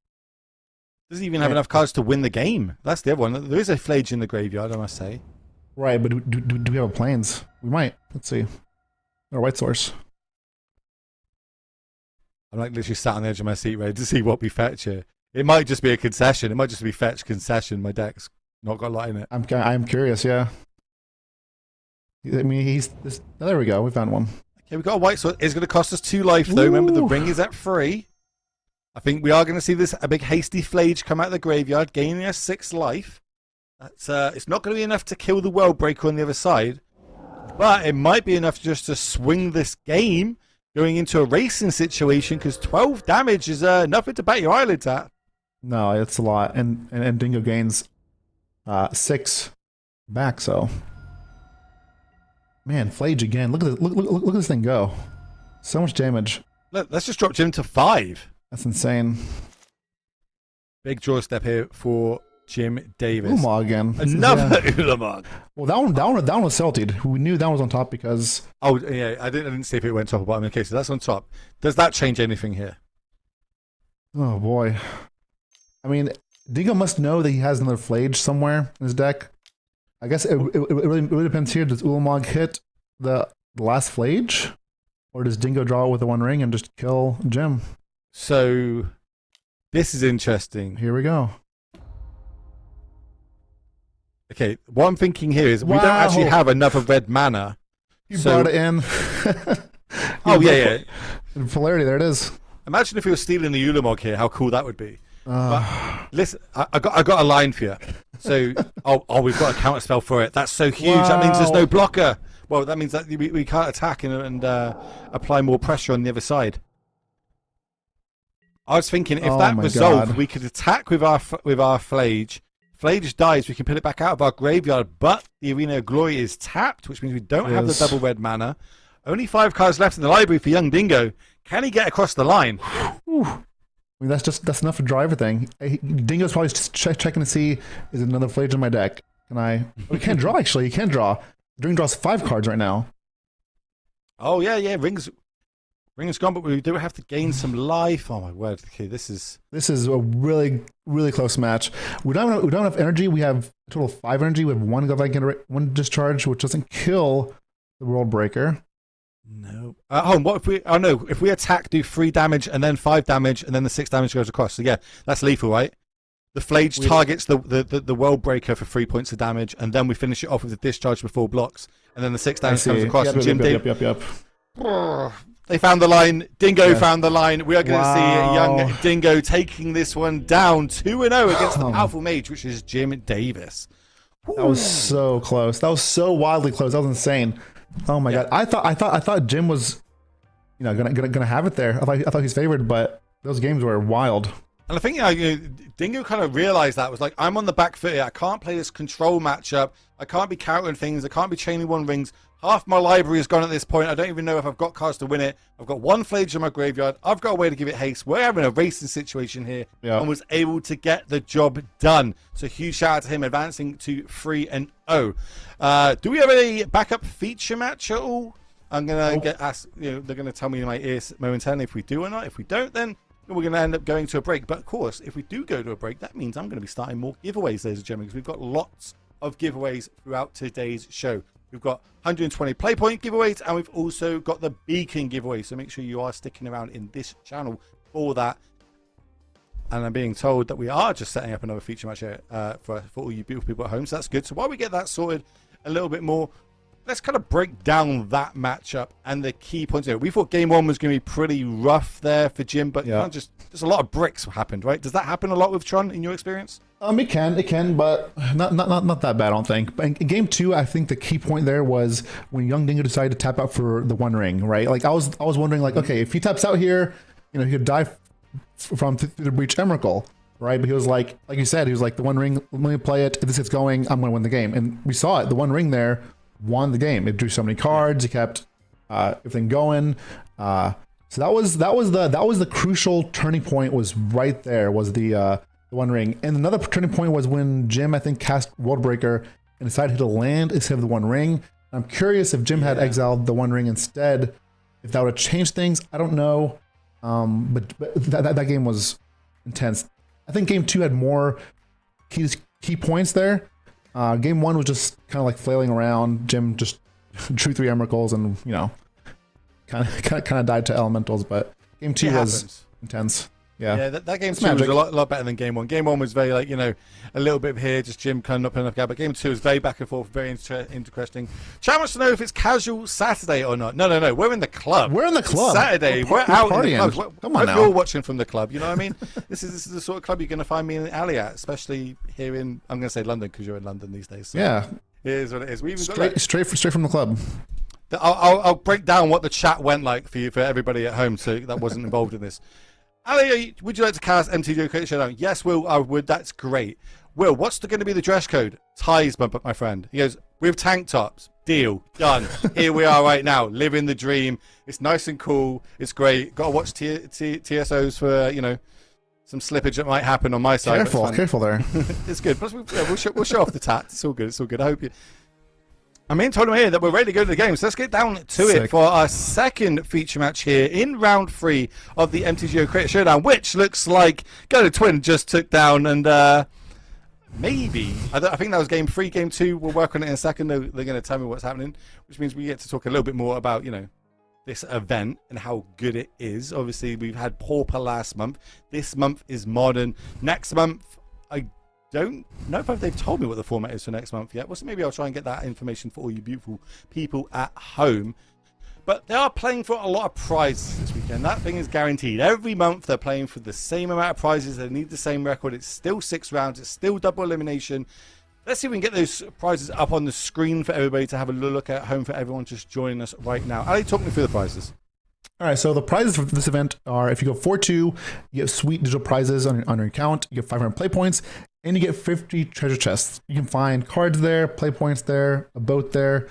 Doesn't even have enough cards to win the game. That's the other one. There is a Flage in the graveyard, I must say. Right, but do we have a plains? We might. Let's see. Or white source. I'm like literally sat on the edge of my seat ready to see what we fetch here. It might just be a concession. It might just be fetch concession. My deck's not got a lot in it. I'm curious, yeah. I mean, there we go. We found one. Okay, we got a white source. It's going to cost us 2 life though. Ooh. Remember the ring is at 3. I think we are going to see a big hasty Flage come out of the graveyard, gaining us 6 life. That's it's not going to be enough to kill the World Breaker on the other side, but it might be enough just to swing this game going into a racing situation because 12 damage is nothing to bat your eyelids at. No, it's a lot, and Dingo gains 6 back. So, man, Flage again. Look at this thing go. So much damage. Let's just drop Jim to 5. That's insane. Big draw step here for Jim Davis. Ulamog again. Another Ulamog. Well, that one was salted. We knew that was on top because. Oh yeah, I didn't see if it went top or bottom. Okay, so that's on top. Does that change anything here? Oh boy. I mean, Dingo must know that he has another Flage somewhere in his deck. I guess it really depends here. Does Ulamog hit the last Flage, or does Dingo draw with the one ring and just kill Jim? So, this is interesting. Here we go. Okay, what I'm thinking here is we don't actually have another red mana. You brought it in. Oh, yeah. Polarity, there it is. Imagine if we were stealing the Ulamog here, how cool that would be. But listen, I got a line for you. So, we've got a counter spell for it. That's so huge. Wow. That means there's no blocker. Well, that means that we can't attack and apply more pressure on the other side. I was thinking if that resolved, we could attack with our Flage. Flage dies, we can put it back out of our graveyard, but the Arena of Glory is tapped, which means we don't have the double red mana. Only 5 cards left in the library for young Dingo. Can he get across the line? Whew. I mean, that's enough to draw everything. Dingo's probably just checking to see, is another Flage in my deck? Can I? Oh, he can't draw, actually. He can draw. Ring draws 5 cards right now. Oh, yeah. Ring's gone, but we do have to gain some life. Oh, my word. Okay, this is a really, really close match. We don't have enough energy. We have a total of 5 energy. We have 1 one discharge, which doesn't kill the World Breaker. No. What if we? Oh no! If we attack, do 3 damage and then 5 damage, and then the 6 damage goes across. So yeah, that's lethal, right? The Flage targets the World Breaker for 3 points of damage, and then we finish it off with the discharge before blocks, and then the 6 damage comes across. Yep. They found the line. Dingo found the line. We are going to see young Dingo taking this one down 2-0 against the powerful mage, which is Jim Davis. That was so close. That was so wildly close. That was insane. Oh my god! I thought Jim was, gonna have it there. I thought he's favored, but those games were wild. And I think Dingo kind of realized that, was like, I'm on the back foot here. I can't play this control matchup. I can't be countering things. I can't be chaining 1 rings. Half my library is gone at this point. I don't even know if I've got cards to win it. I've got 1 Flage in my graveyard. I've got a way to give it haste. We're having a racing situation here, and was able to get the job done. So huge shout out to him, advancing to 3-0. Do we have a backup feature match at all? I'm gonna get asked. They're gonna tell me in my ears momentarily if we do or not. If we don't, then we're going to end up going to a break. But of course, if we do go to a break, that means I'm going to be starting more giveaways, ladies and gentlemen, because we've got lots of giveaways throughout today's show. We've got 120 play point giveaways, and we've also got the beacon giveaway. So make sure you are sticking around in this channel for that. And I'm being told that we are just setting up another feature match here for all you beautiful people at home. So that's good. So while we get that sorted a little bit more, let's kind of break down that matchup and the key points here. We thought game 1 was going to be pretty rough there for Jim, but there's a lot of bricks happened, right? Does that happen a lot with Tron in your experience? It can, but not that bad, I don't think. But in game 2, I think the key point there was when young Dingo decided to tap out for the 1 ring, right? Like I was wondering, like, okay, if he taps out here, he could die from through the Breach Emrakul, right? But he was like you said, he was like, the 1 ring, let me play it. If this gets going, I'm going to win the game. And we saw it. The 1 ring there won the game. It drew so many cards. It kept everything going. So that was the crucial turning point. Was right there. Was the 1 ring. And another turning point was when Jim, I think, cast World Breaker and decided to land instead of the 1 ring. I'm curious if Jim had exiled the 1 ring instead, if that would have changed things. I don't know. But that game was intense. I think game 2 had more key points there. Game 1 was just kind of like flailing around. Jim just drew 3 Emrakuls and kind of died to elementals. But game 2 was intense. Yeah, that game 2 was a lot better than game 1. Game 1 was very a little bit here, just Jim kind of not putting enough gap. But game 2 was very back and forth, very interesting. Chat wants to know if it's casual Saturday or not. No. We're in the club. We're in the club. It's Saturday. We're out in the club. Come on now. You're watching from the club. You know what I mean? This is the sort of club you're going to find me in alley at, especially here in, I'm going to say London because you're in London these days. So yeah, it is what it is. We even straight from the club. I'll break down what the chat went like for everybody at home, so that wasn't involved in this. Ali, would you like to cast MTGO Creator Showdown? Yes, Will, I would. That's great. Will, what's going to be the dress code? Ties, my friend. He goes, with tank tops. Deal. Done. Here we are right now, living the dream. It's nice and cool. It's great. Got to watch TSOs for, some slippage that might happen on my side. Careful there. It's good. Plus, we'll show off the tat. It's all good. It's all good. I hope you... I'm in told him here that we're ready to go to the game, so let's get down to it for our second feature match here in round 3 of the MTGO Creator Showdown, which looks like Go Twin just took down, and maybe I think that was game 3. Game 2, we'll work on it in a second. They're going to tell me what's happening, which means we get to talk a little bit more about this event and how good it is. Obviously, we've had Pauper last month. This month is Modern. Next month, I don't know if they've told me what the format is for next month yet. Well, so maybe I'll try and get that information for all you beautiful people at home. But they are playing for a lot of prizes this weekend. That thing is guaranteed. Every month they're playing for the same amount of prizes. They need the same record. It's still 6 rounds. It's still double elimination. Let's see if we can get those prizes up on the screen for everybody to have a look at home for everyone just joining us right now. Ali, talk me through the prizes. All right, so the prizes for this event are, if you go 4-2, you get sweet digital prizes on your account. You get 500 play points, and you get 50 treasure chests. You can find cards there, play points there, a boat there. You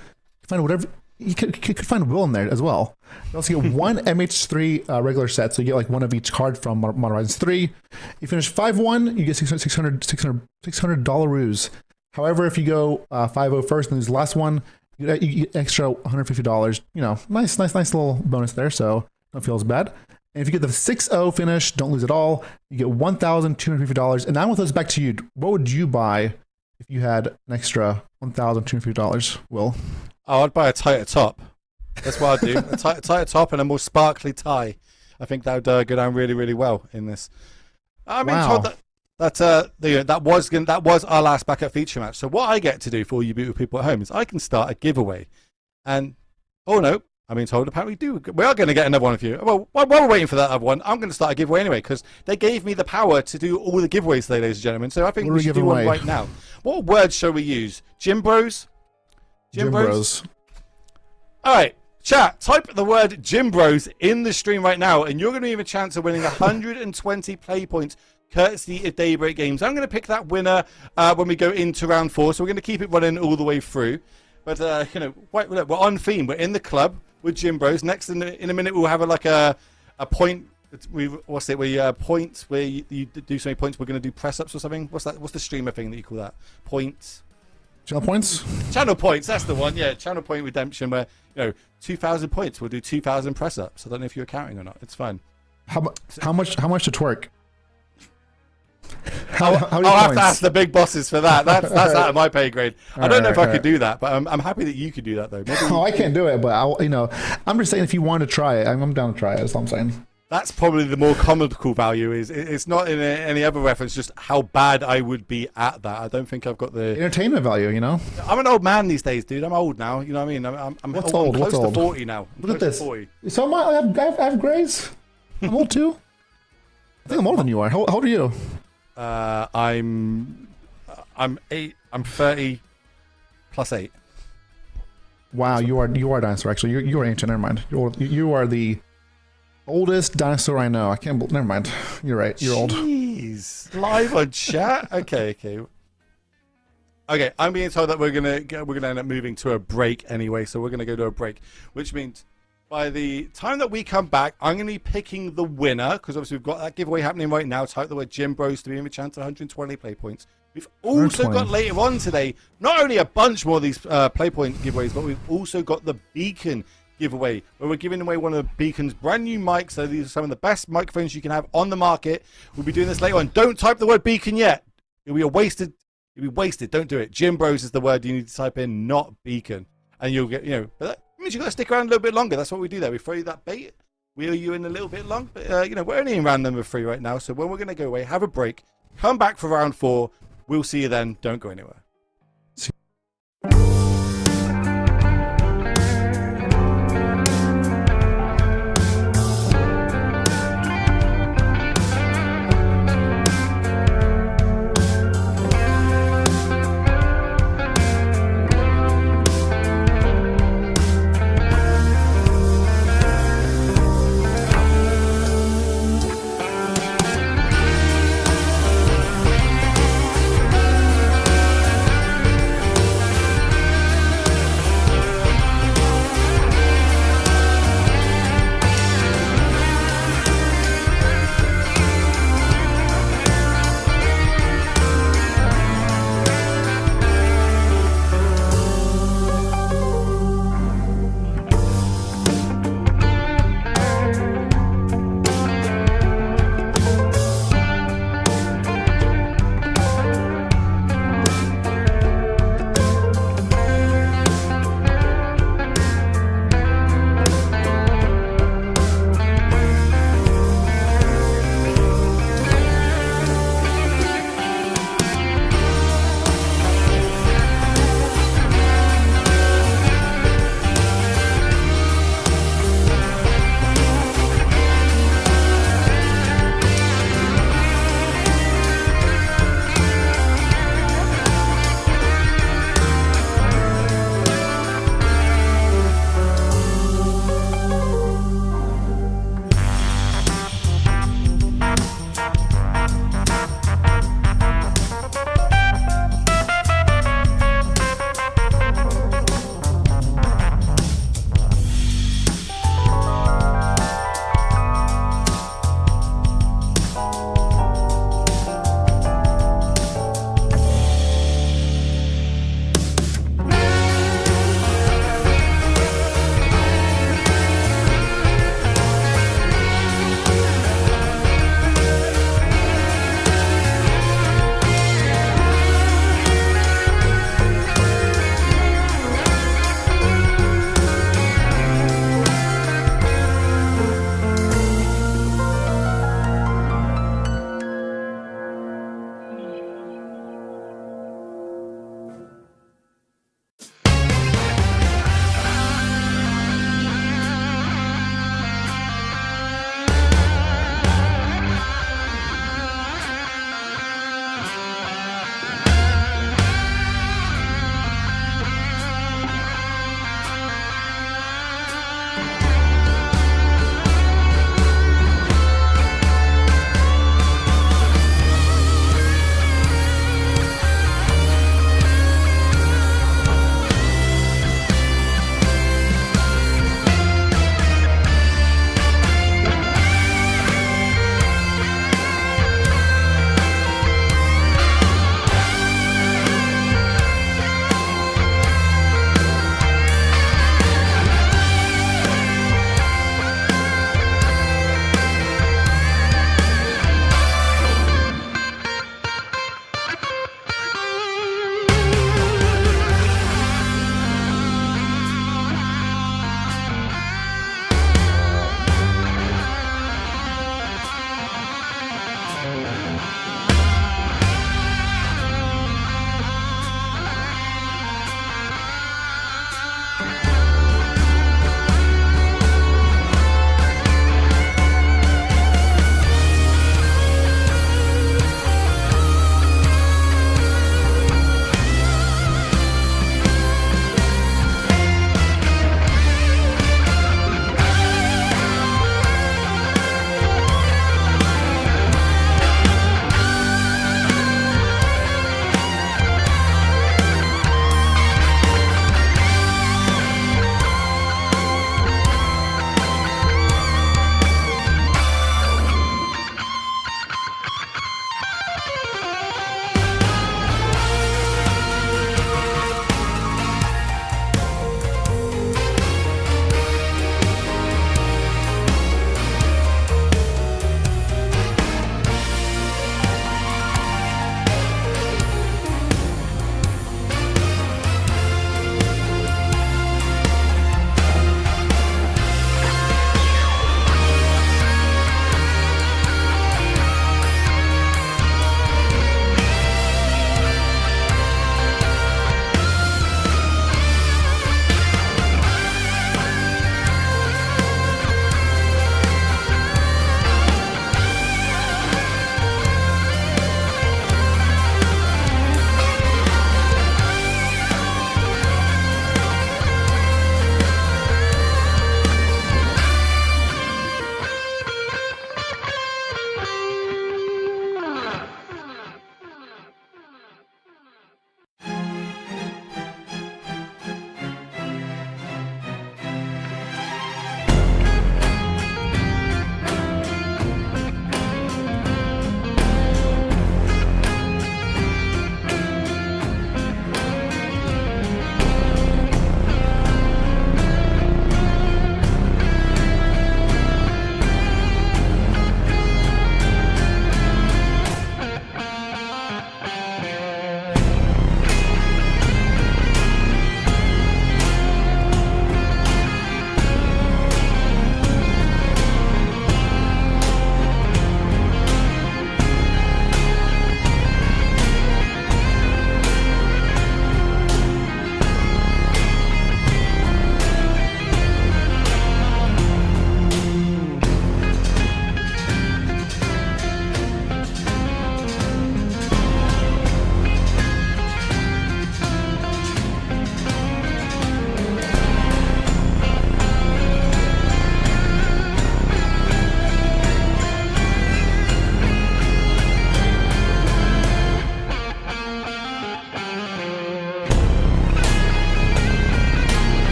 can find you could find Will in there as well. You also get one MH3 regular set, so you get like one of each card from Modern Horizons 3. You finish 5-1, you get $600 ruse. However, if you go 5-0 first and lose the last one, you get extra $150. You know, nice little bonus there, so don't feel as bad. And if you get the 6-0 finish, don't lose at all, you get $1,250. And now with those back to you, what would you buy if you had an extra $1,250, Will? Oh, I'd buy a tighter top. That's what I'd do. A tighter top and a more sparkly tie. I think that would go down really, really well in this. I mean, Wow. that was our last backup feature match. So what I get to do for you beautiful people at home is I can start a giveaway. And, oh no, I'm being told apparently we are going to get another one of you. Well, while we're waiting for that other one, I'm going to start a giveaway anyway because they gave me the power to do all the giveaways today, ladies and gentlemen. So I think we should do one right now. What words shall we use? Gym Bros? Gym Bros. All right, chat, type the word Gym Bros in the stream right now, and you're going to have a chance of winning 120 play points courtesy of Daybreak Games. I'm going to pick that winner when we go into round 4, so we're going to keep it running all the way through. But, we're on theme. We're in the club with Gym Bros. Next, in a minute, we'll have a point. Points where you do so many points. We're going to do press-ups or something. What's that? What's the streamer thing that you call that? Points. Channel points? Channel points, that's the one. Yeah, channel point redemption where, 2,000 points. We'll do 2,000 press-ups. I don't know if you're counting or not. It's fine. How much to twerk? I'll have to ask the big bosses for that. That's out of my pay grade. I don't know if I could do that, but I'm happy that you could do that though. I can't do it, but I'm just saying if you want to try it, I'm down to try it. That's all I'm saying. That's probably the more comical value. It's not in any other reference, just how bad I would be at that. I don't think I've got the entertainment value. I'm an old man these days, dude. I'm old now. You know what I mean? I'm What's old? old? I'm close What's to old? 40 now. Look at this. 40. So I have grays. I'm old too. I think I'm older than you are. How old are you? I'm 8. I'm 30 plus 8. Wow, you are a dinosaur. Actually, you are ancient. Never mind. You are the oldest dinosaur I know. I can't. Never mind. You're right. You're old. Jeez, live on chat. Okay. I'm being told that we're gonna end up moving to a break anyway. So we're gonna go to a break, which means by the time that we come back, I'm going to be picking the winner because obviously we've got that giveaway happening right now. Type the word Gym Bros to be in the chance of 120 play points. We've also got later on today not only a bunch more of these play point giveaways, but we've also got the Beacon giveaway where we're giving away one of the Beacon's brand new mics. So these are some of the best microphones you can have on the market. We'll be doing this later on. Don't type the word Beacon yet. It'll be wasted. Don't do it. Gym Bros is the word you need to type in, not Beacon. And you'll get, but that means you've got to stick around a little bit longer. That's what we do there. We throw you that bait, wheel you in a little bit long. But, we're only in round number 3 right now. So when we're going to go away, have a break, come back for round 4. We'll see you then. Don't go anywhere.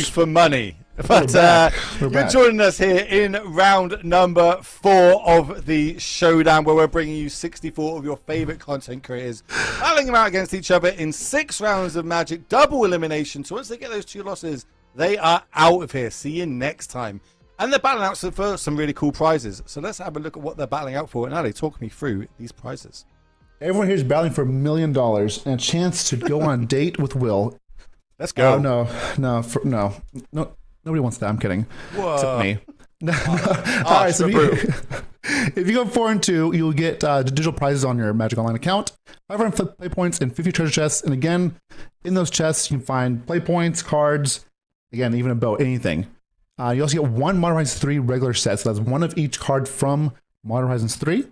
for money. But We're you're back. joining us here in round number 4 of the Showdown, where we're bringing you 64 of your favorite content creators, battling them out against each other in 6 rounds of Magic, double elimination. So once they get those 2 losses, they are out of here. See you next time. And they're battling out for some really cool prizes. So let's have a look at what they're battling out for. And Ali, talk me through these prizes. Everyone here is battling for $1 million and a chance to go on a date with Will. Let's go. Oh, no. Nobody wants that. I'm kidding. Whoa. Except me. All right, so if you go 4 and 2, you'll get digital prizes on your Magic Online account, 500 play points, and 50 treasure chests. And again, in those chests, you can find play points, cards, again, even a bow, anything. You also get 1 Modern Horizons 3 regular set, so that's 1 of each card from Modern Horizons 3.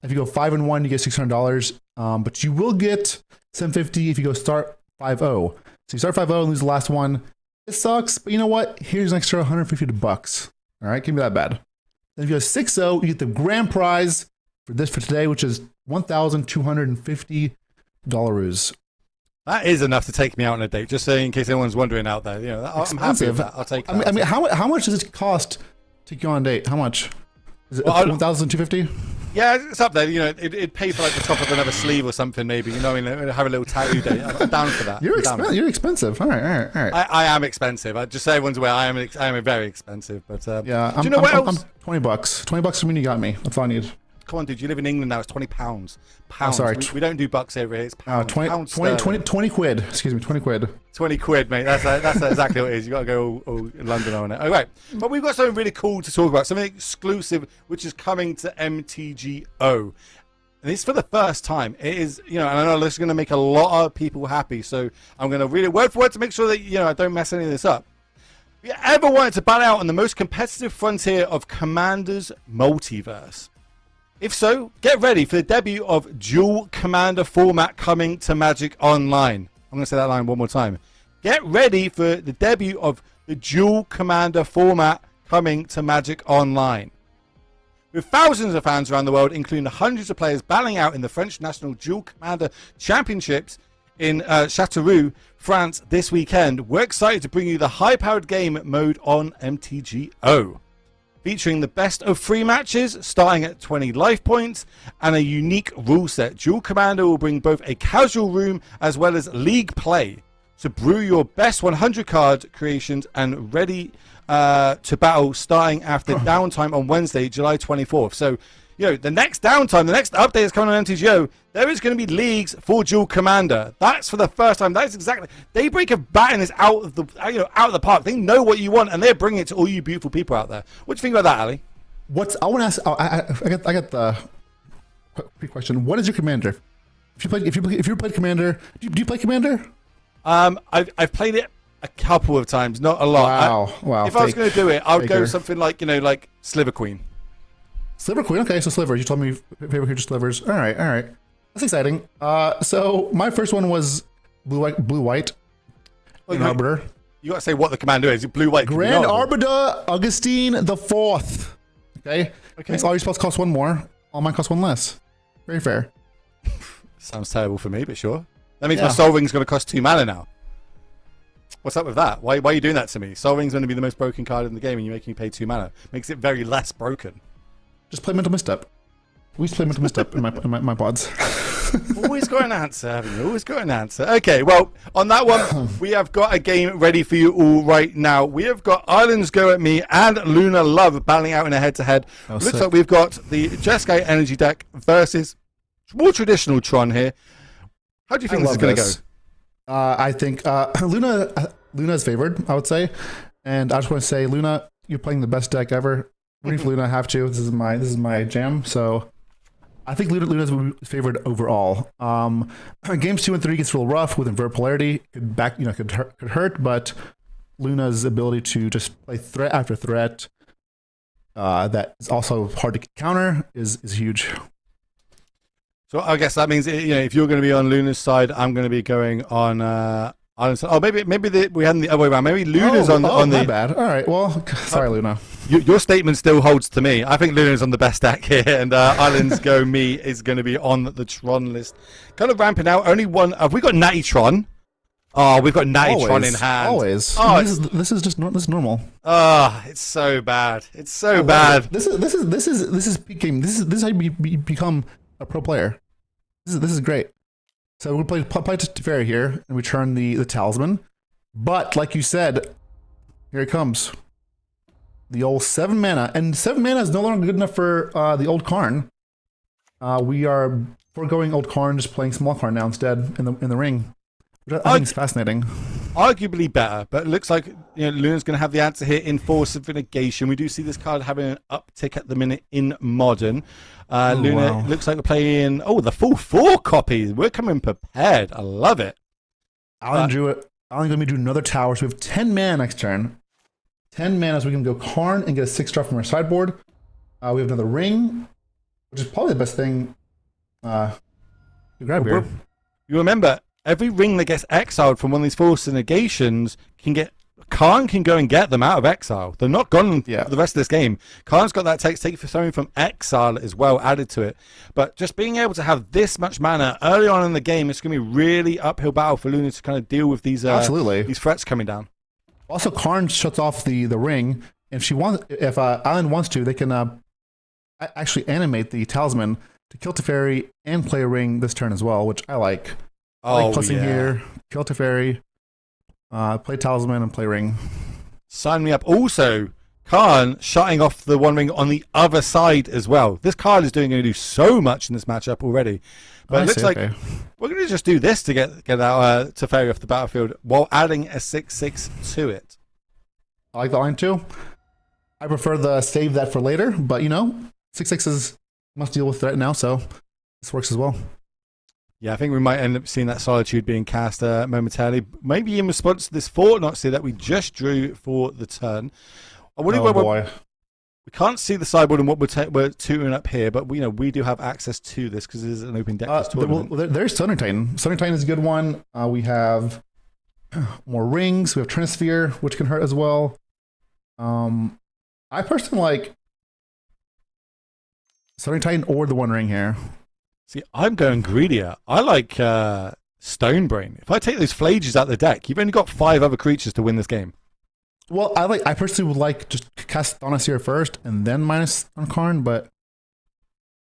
If you go 5 and 1, you get $600, but you will get $750 if you go start 5-0. So you start 5-0 and lose the last one. It sucks, but you know what? Here's an extra $150. All right, can't be that bad. Then if you go 6-0, you get the grand prize for today, which is $1,250. That is enough to take me out on a date, just saying in case anyone's wondering out there. You know, I'm happy with that. I'll take that. I mean, how much does it cost to take you on a date? How much? Is it $1,250? Yeah, it's up there. You know, it'd pay for like the top of another sleeve or something, maybe. You know, have a little tattoo date. I'm down for that. You're expensive. All right. I am expensive. I just say everyone's aware. I am very expensive. But yeah, do you know what else? I'm $20. $20 from me, you got me. That's all I need. Come on, dude. You live in England now. It's £20. Pounds. Oh, sorry. We don't do bucks over here. It's pounds. 20 quid. Excuse me, 20 quid. 20 quid, mate. That's exactly what it is. You got to go all London on it. All right. But we've got something really cool to talk about. Something exclusive, which is coming to MTGO. And it's for the first time. It is, you know, and I know this is going to make a lot of people happy. So I'm going to read it word for word to make sure that, you know, I don't mess any of this up. If you ever wanted to battle out on the most competitive frontier of Commander's Multiverse? If so, get ready for the debut of Dual Commander format coming to Magic Online. I'm going to say that line one more time. Get ready for the debut of the Dual Commander format coming to Magic Online. With thousands of fans around the world, including hundreds of players battling out in the French National Dual Commander Championships in Châteauroux, France this weekend, we're excited to bring you the high-powered game mode on MTGO. Featuring the best of 3 matches, starting at 20 life points, and a unique rule set. Dual Commander will bring both a casual room as well as league play to brew your best 100 card creations and ready to battle starting after downtime on Wednesday, July 24th. So, you know, the next downtime, the next update is coming on MTGO. There is going to be leagues for Dual Commander. That's for the first time. That's exactly. Daybreak have batting this out of the park. They know what you want, and they're bringing it to all you beautiful people out there. What do you think about that, Ali? I want to ask. I got the quick question. What is your commander? If you played Commander, do you play Commander? I've played it a couple of times, not a lot. Wow. If I was going to do it, I would go something like, you know, like Sliver Queen. Sliver Queen. Okay, so Slivers. You told me favorite creature Slivers. All right. That's exciting. So my first one was blue white. Grand Arbiter. You got to say what the commander is. Blue white. Grand Arbiter Augustine the Fourth. Okay. Makes all your spells cost 1 more. All mine cost 1 less. Very fair. Sounds terrible for me, but sure. That means my Soul Ring's going to cost 2 mana now. What's up with that? Why are you doing that to me? Soul Ring's going to be the most broken card in the game, and you're making me pay 2 mana. Makes it very less broken. Just play Mental Misstep. We used to play Mental Misstep in my pods. Always got an answer, haven't you? Always got an answer. Okay, well, on that one, we have got a game ready for you all right now. We have got Islands Go At Me and Luna Love battling out in a head-to-head. Looks like we've got the Jeskai Energy deck versus more traditional Tron here. How do you think this is going to go? I think Luna is favored, I would say. And I just want to say, Luna, you're playing the best deck ever. Rooting for Luna, I have to. This is my jam. So I think Luna's favored overall. Games 2 and 3 gets real rough with invert polarity. Could hurt, but Luna's ability to just play threat after threat that is also hard to counter is huge. So I guess that means, you know, if you're going to be on Luna's side, I'm going to be going on Island's side. Oh, maybe we had the other way around. Maybe Luna's on the. My bad. All right. Well, sorry, Luna. Your statement still holds to me. I think Luna's on the best deck here, and Islands Go Me is going to be on the Tron list. Kind of ramping out. Only one. Have we got Natty Tron? Oh, we've got Natron in hand. Always. Oh, This is normal. Oh, it's so bad. It's so bad. This is peak game. This is how you become a pro player. This is great. So we play Teferi here and we turn the talisman. But like you said, here it comes. The old 7 mana, and 7 mana is no longer good enough for the old Karn. We are foregoing old Karn, just playing small Karn now instead in the ring. Which I think is fascinating. Arguably better, but it looks like Luna's going to have the answer here in Force of Negation. We do see this card having an uptick at the minute in Modern. Luna looks like we're playing the full 4 copies. We're coming prepared. I love it. Alan drew it. Alan going to do another tower, so we have 10 mana next turn. 10 mana, so we can go Karn and get a 6-drop from our sideboard. We have another ring, which is probably the best thing to grab here. You remember, every ring that gets exiled from one of these Force of Negations Karn can go and get them out of exile. They're not gone for the rest of this game. Karn's got that take for something from exile as well added to it. But just being able to have this much mana early on in the game, it's going to be a really uphill battle for Luna to kind of deal with these these threats coming down. Also, Karn shuts off the ring. If Alan wants to, they can actually animate the talisman to kill Teferi and play a ring this turn as well, which I like. I like plusing here, kill Teferi, play talisman, and play ring. Sign me up. Also, Karn shutting off the one ring on the other side as well. This card is going to do so much in this matchup already. But it looks like we're going to just do this to get our Teferi off the battlefield while adding a 6/6 to it. I like the line too. I prefer the save that for later, but 6/6s must deal with threat now, so this works as well. Yeah, I think we might end up seeing that Solitude being cast momentarily. Maybe in response to this Fortnite that we just drew for the turn. Boy. We can't see the sideboard and what we're tuning up here, but we do have access to this because it is an open deck. There's Southern Titan. Southern Titan is a good one. We have more rings. We have Trinisphere, which can hurt as well. I personally like Southern Titan or the One Ring here. See, I'm going greedier. I like Stonebrain. If I take those Phlages out of the deck, you've only got 5 other creatures to win this game. Well, I personally would like just cast Thanasia first and then minus on Karn, but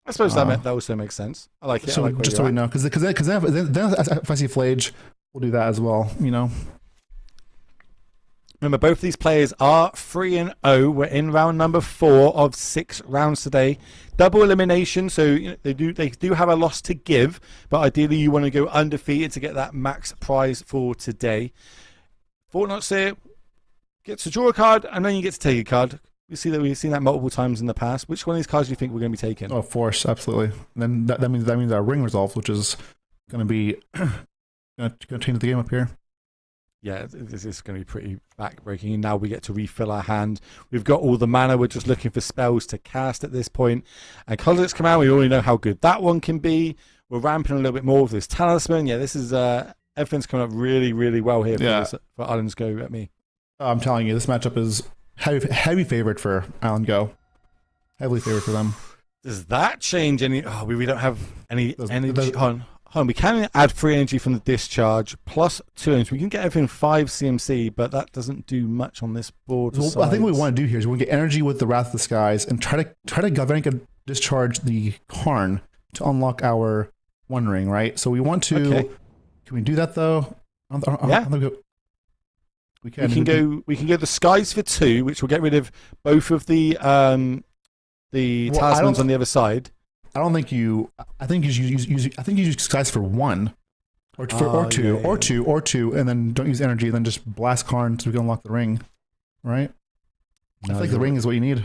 I suppose that also makes sense. I like it. So just so we know, because then if I see Phlage, we'll do that as well. Remember, both of these players are 3-0. We're in round number 4 of 6 rounds today. Double elimination, so they do have a loss to give, but ideally you want to go undefeated to get that max prize for today. Fortnite gets to draw a card, and then you get to take a card. We've seen that multiple times in the past. Which one of these cards do you think we're going to be taking? Oh, Force, absolutely. And then that means our ring resolve, which is going to be going to change the game up here. Yeah, this is going to be pretty back-breaking. And now we get to refill our hand. We've got all the mana. We're just looking for spells to cast at this point. And Colors come out. We already know how good that one can be. We're ramping a little bit more with this Talisman. Yeah, this is everything's coming up really, really well here for Islands Go at me. I'm telling you, this matchup is heavy favorite for Island Go. Heavily favorite for them. Does that change any? Oh, we don't have any energy. Hold on. We can add 3 energy from the discharge plus 2 energy. We can get everything 5 CMC, but that doesn't do much on this board. Well, I think what we want to do here is we want to get energy with the Wrath of the Skies and try to Galvanic discharge the Karn to unlock our One Ring, right? So we want to. Okay. Can we do that though? We can go the Skies for 2, which will get rid of both of the talismans on the other side. I don't think you. I think you use Skies for 1, or 2, and then don't use energy. Then just blast Karn so we can unlock the ring, right? I think the ring is what you need.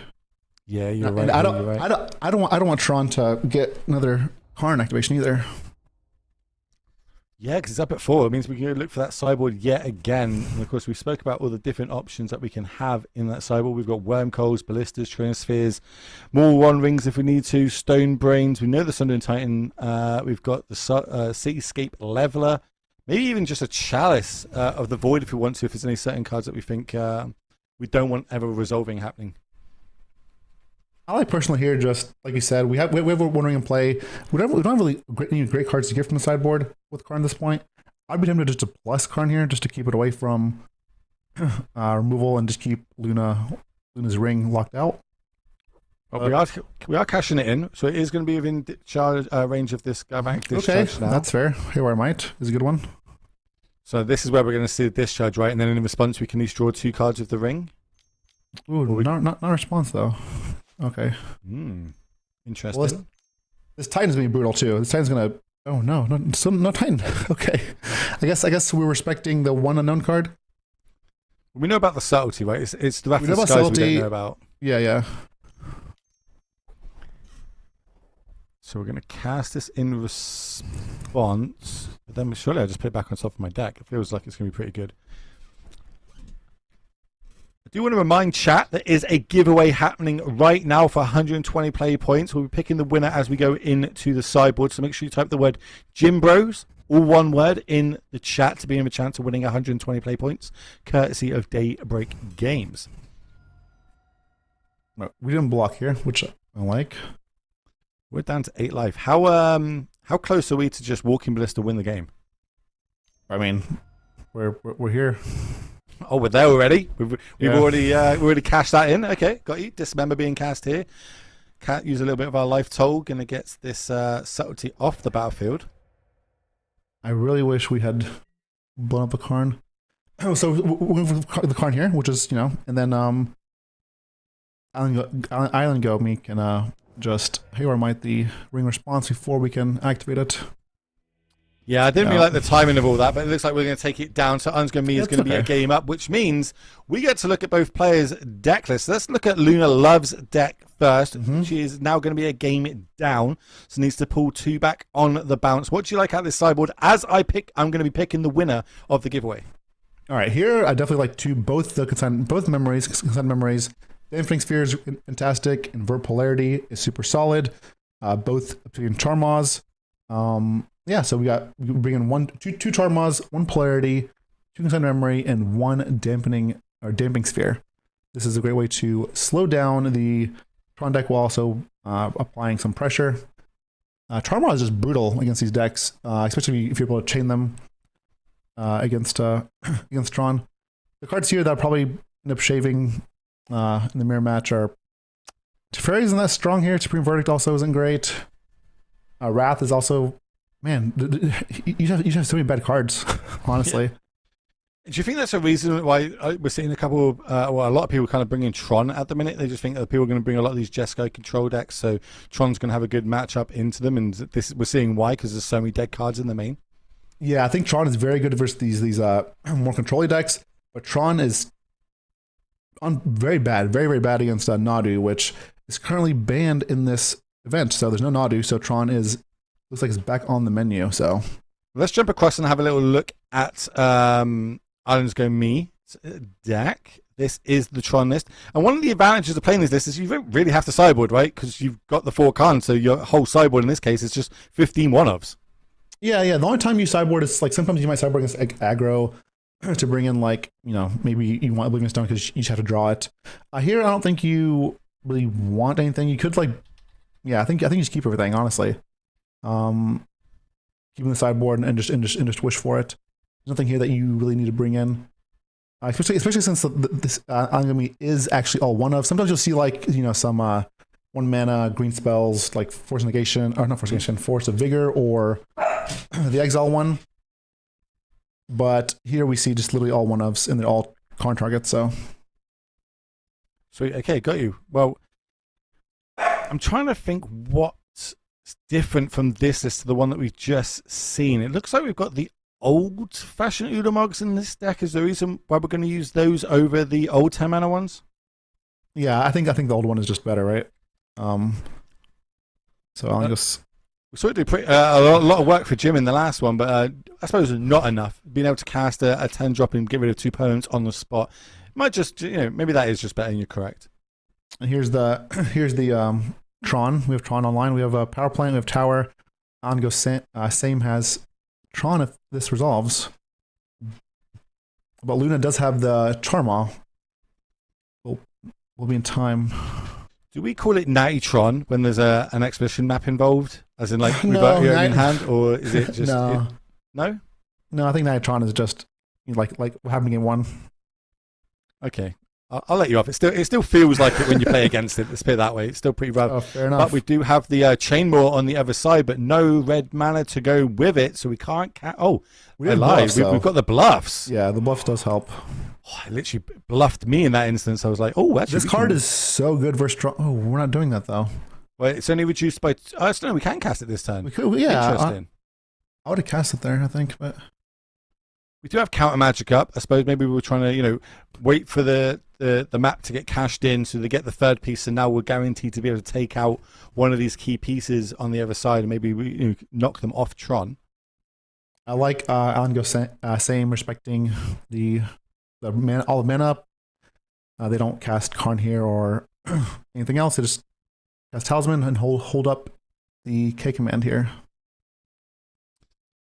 Yeah, you're right. And I don't want Tron to get another Karn activation either. Yeah, because it's up at 4. It means we can go look for that sideboard yet again. And of course, we spoke about all the different options that we can have in that sideboard. We've got Wormcoils, Ballistas, Trinispheres, more One Rings if we need to, Stone Brains. We know the Sundered Titan. We've got the Cityscape Leveler. Maybe even just a Chalice of the Void if we want to, if there's any certain cards that we think we don't want ever resolving happening. I like personally here, just like you said, we have a One Ring in play. We don't have really any great cards to get from the sideboard with Karn at this point. I'd be tempted just to plus Karn here, just to keep it away from removal and just keep Luna's ring locked out. Well, we are cashing it in, so it is going to be within range of this Galvanic discharge Okay, now. that's fair. Here I might is a good one. So this is where we're going to see the discharge, right? And then in response, we can each draw 2 cards of the ring. Ooh, not a response though. Okay. Interesting. Well, this Titan's gonna be brutal too. This Titan's gonna. Oh no, no Titan. Okay. I guess we're respecting the one unknown card. We know about the subtlety, right? It's the Wrath of know the about Skies we subtlety. don't know about. Yeah. So we're going to cast this in response, but then surely I'll just put it back on top of my deck. It feels like it's going to be pretty good. I do want to remind chat that is a giveaway happening right now for 120 play points. We'll be picking the winner as we go into the sideboard, so make sure you type the word Gym Bros, all one word, in the chat to be in a chance of winning 120 play points, courtesy of Daybreak Games. We didn't block here, which I like. We're down to 8 life. How close are we to just Walking Ballista win the game? I mean, we're here. Oh, we're there already. We've already cashed that in. Okay, got you. Dismember being cast here. Can't use a little bit of our life toll. Gonna get this subtlety off the battlefield. I really wish we had blown up a Karn. Oh, so we're going for the Karn here, which is, and then Island Go, me can just Hayward might the ring response before we can activate it. Yeah, I didn't really like the timing of all that, but it looks like we're going to take it down. So Unsgo Me is going to be a game up, which means we get to look at both players' deck lists. Let's look at Luna Love's deck first. She is now going to be a game down, so needs to pull 2 back on the bounce. What do you like out of this sideboard? As I'm going to be picking the winner of the giveaway. All right, here I definitely like both memories. The Infinite Sphere is fantastic. Invert Polarity is super solid. Both between Charmaz. So we bring in two Charmaz, 1 Polarity, 2 Consigned Memory, and 1 Damping Sphere. This is a great way to slow down the Tron deck while also applying some pressure. Charmaz is just brutal against these decks, especially if you're able to chain them against Tron. The cards here that I'll probably end up shaving in the mirror match are Teferi isn't that strong here. Supreme Verdict also isn't great. Wrath is also, man, you have so many bad cards, honestly. Yeah. Do you think that's a reason why we're seeing a lot of people kind of bringing Tron at the minute? They just think that people are going to bring a lot of these Jeskai control decks, so Tron's going to have a good matchup into them, and we're seeing why, because there's so many dead cards in the main. Yeah, I think Tron is very good versus these more control decks, but Tron is very bad, very, very bad against Nadu, which is currently banned in this event. So there's no Nadu, so Tron looks like it's back on the menu. So let's jump across and have a little look at Islands Go Me deck. This is the Tron list, and one of the advantages of playing this list is you don't really have to sideboard, right? Because you've got the 4 cards, so your whole sideboard in this case is just 15 one-ofs. Yeah. The only time you sideboard is like sometimes you might sideboard against aggro to bring in, like, maybe you want Oblivion Stone because you just have to draw it. Here, I don't think you really want anything. You could I think you just keep everything, honestly. Keeping the sideboard and just wish for it. There's nothing here that you really need to bring in, especially since this Angami is actually all one of. Sometimes you'll see some 1 mana green spells like Force Negation, or not Force Negation, Force of Vigor, or the Exile one. But here we see just literally all one-ofs, and they're all Karn targets, so. Sweet, okay, got you. Well, I'm trying to think what's different from this list to the one that we've just seen. It looks like we've got the old-fashioned Udamogs in this deck. Is the reason why we're going to use those over the old 10-mana ones? Yeah, I think the old one is just better, right? So I'll just... We sort of did a lot of work for Jim in the last one, but I suppose not enough. Being able to cast a 10-drop and get rid of 2 opponents on the spot might just, maybe that is just better, and you're correct. And here's the Tron. We have Tron online. We have a power plant. We have tower. Ongo same has Tron if this resolves. But Luna does have the Charma. We'll be in time. Do we call it Natty-Tron when there's an expedition map involved? As in, like, No, revert your own hand? Or is it just... No. No? No, I think Nitron is just like what happened in game 1. Okay. I'll let you off. It still feels like it when you play against it. Let's put it that way. It's still pretty rough. Oh, fair enough. But we do have the Chain Maw on the other side, but no red mana to go with it, so we can't. We I have lied. bluffs, though. We've got the bluffs. Yeah, the bluff does help. Oh, it literally bluffed me in that instance. I was like, oh, actually, This card is so good versus strong. Oh, we're not doing that though. Well, it's only reduced by. No, we can cast it this turn. We could, yeah. Interesting. I would have cast it there, I think, but We do have counter magic up. I suppose maybe we were trying to, wait for the map to get cashed in so they get the third piece, and now we're guaranteed to be able to take out one of these key pieces on the other side and maybe we knock them off Tron. I like Alan Go same respecting the mana, all the mana. They don't cast Karn here or anything else. They just cast Talisman and hold up the K command here.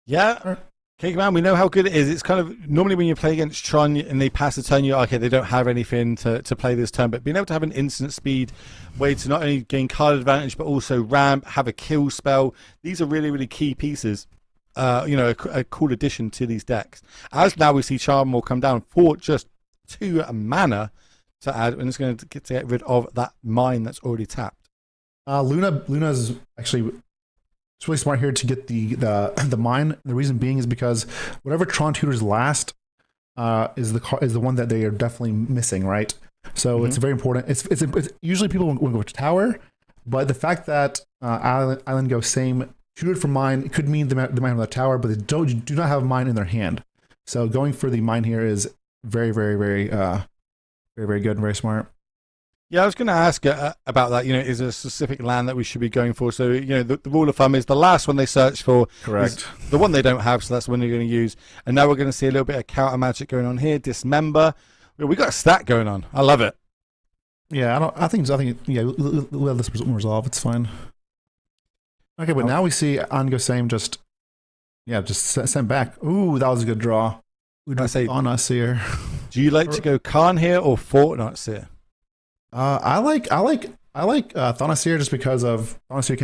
Yeah. K command, we know how good it is. It's kind of normally when you play against Tron and they pass a turn, you're okay, they don't have anything to play this turn, but being able to have an instant speed way to not only gain card advantage but also ramp, have a kill spell, these are really, really key pieces. A cool addition to these decks. As now we see Charm will come down for just 2 mana to add, and it's going to get rid of that mine that's already tapped. Luna's actually it's really smart here to get the mine. The reason being is because whatever Tron tutors last is the one that they are definitely missing, right? So it's very important. It's usually people will go to tower, but the fact that Island Go same tutored for mine, it could mean they might have the tower, but they do not have mine in their hand. So going for the mine here is very, very, very, very good and very smart. Yeah, I was going to ask about that. Is there a specific land that we should be going for? So, the rule of thumb is the last one they search for. Correct. Is the one they don't have, so that's the one they're going to use. And now we're going to see a little bit of counter magic going on here. Dismember. We got a stack going on. I love it. Yeah, I think yeah, we'll have this resolve. It's fine. Okay, but now we see Ango Same just sent back. Ooh, that was a good draw. I say, on us here. Do you like to go Khan here or Fortnite here? I like Thanaseer just because of Thanaseer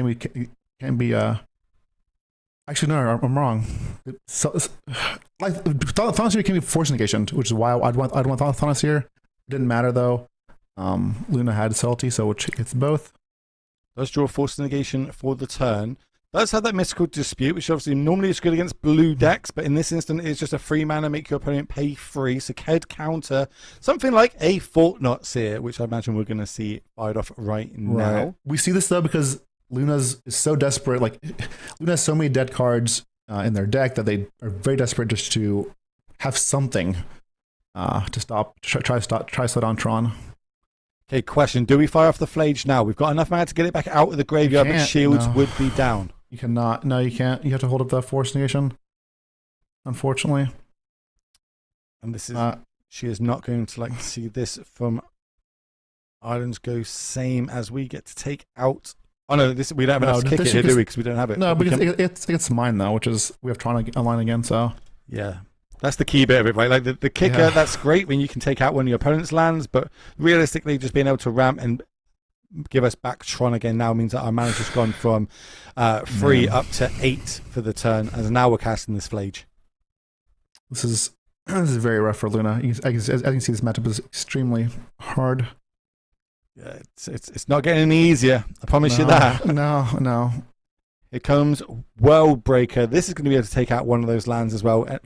can be actually no, I'm wrong. Thanaseer can be force negation, which is why I'd want Thanaseer. Didn't matter though. Luna had salty, so it's both. Does draw force negation for the turn. Does have that mystical dispute, which obviously normally is good against blue decks, but in this instant it's just a 3 mana, make your opponent pay 3. So could counter something like a Fortnite Seer, which I imagine we're going to see fired off right now. We see this though because Luna's is so desperate. Like Luna has so many dead cards in their deck that they are very desperate just to have something to try to slow down Tron. Okay, question. Do we fire off the Flage now? We've got enough mana to get it back out of the graveyard, but shields would be down. You cannot. No, you can't. You have to hold up the force negation, unfortunately. And this is... she is not going to like to see this from Islands Go same as we get to take out... Oh no, we don't have enough to kick it here, do we? Because we don't have it. No, because it's mine though, which is... We have Tron online again, so... Yeah. That's the key bit of it, right? Like the kicker, that's great when you can take out one of your opponent's lands, but realistically, just being able to ramp and give us back Tron again now means that our mana's just gone from 3 up to 8 for the turn, as now we're casting this Flage. This is very rough for Luna. I can see this matchup is extremely hard. Yeah, it's not getting any easier. I promise you that. No. Here comes World Breaker. This is going to be able to take out one of those lands as well. Do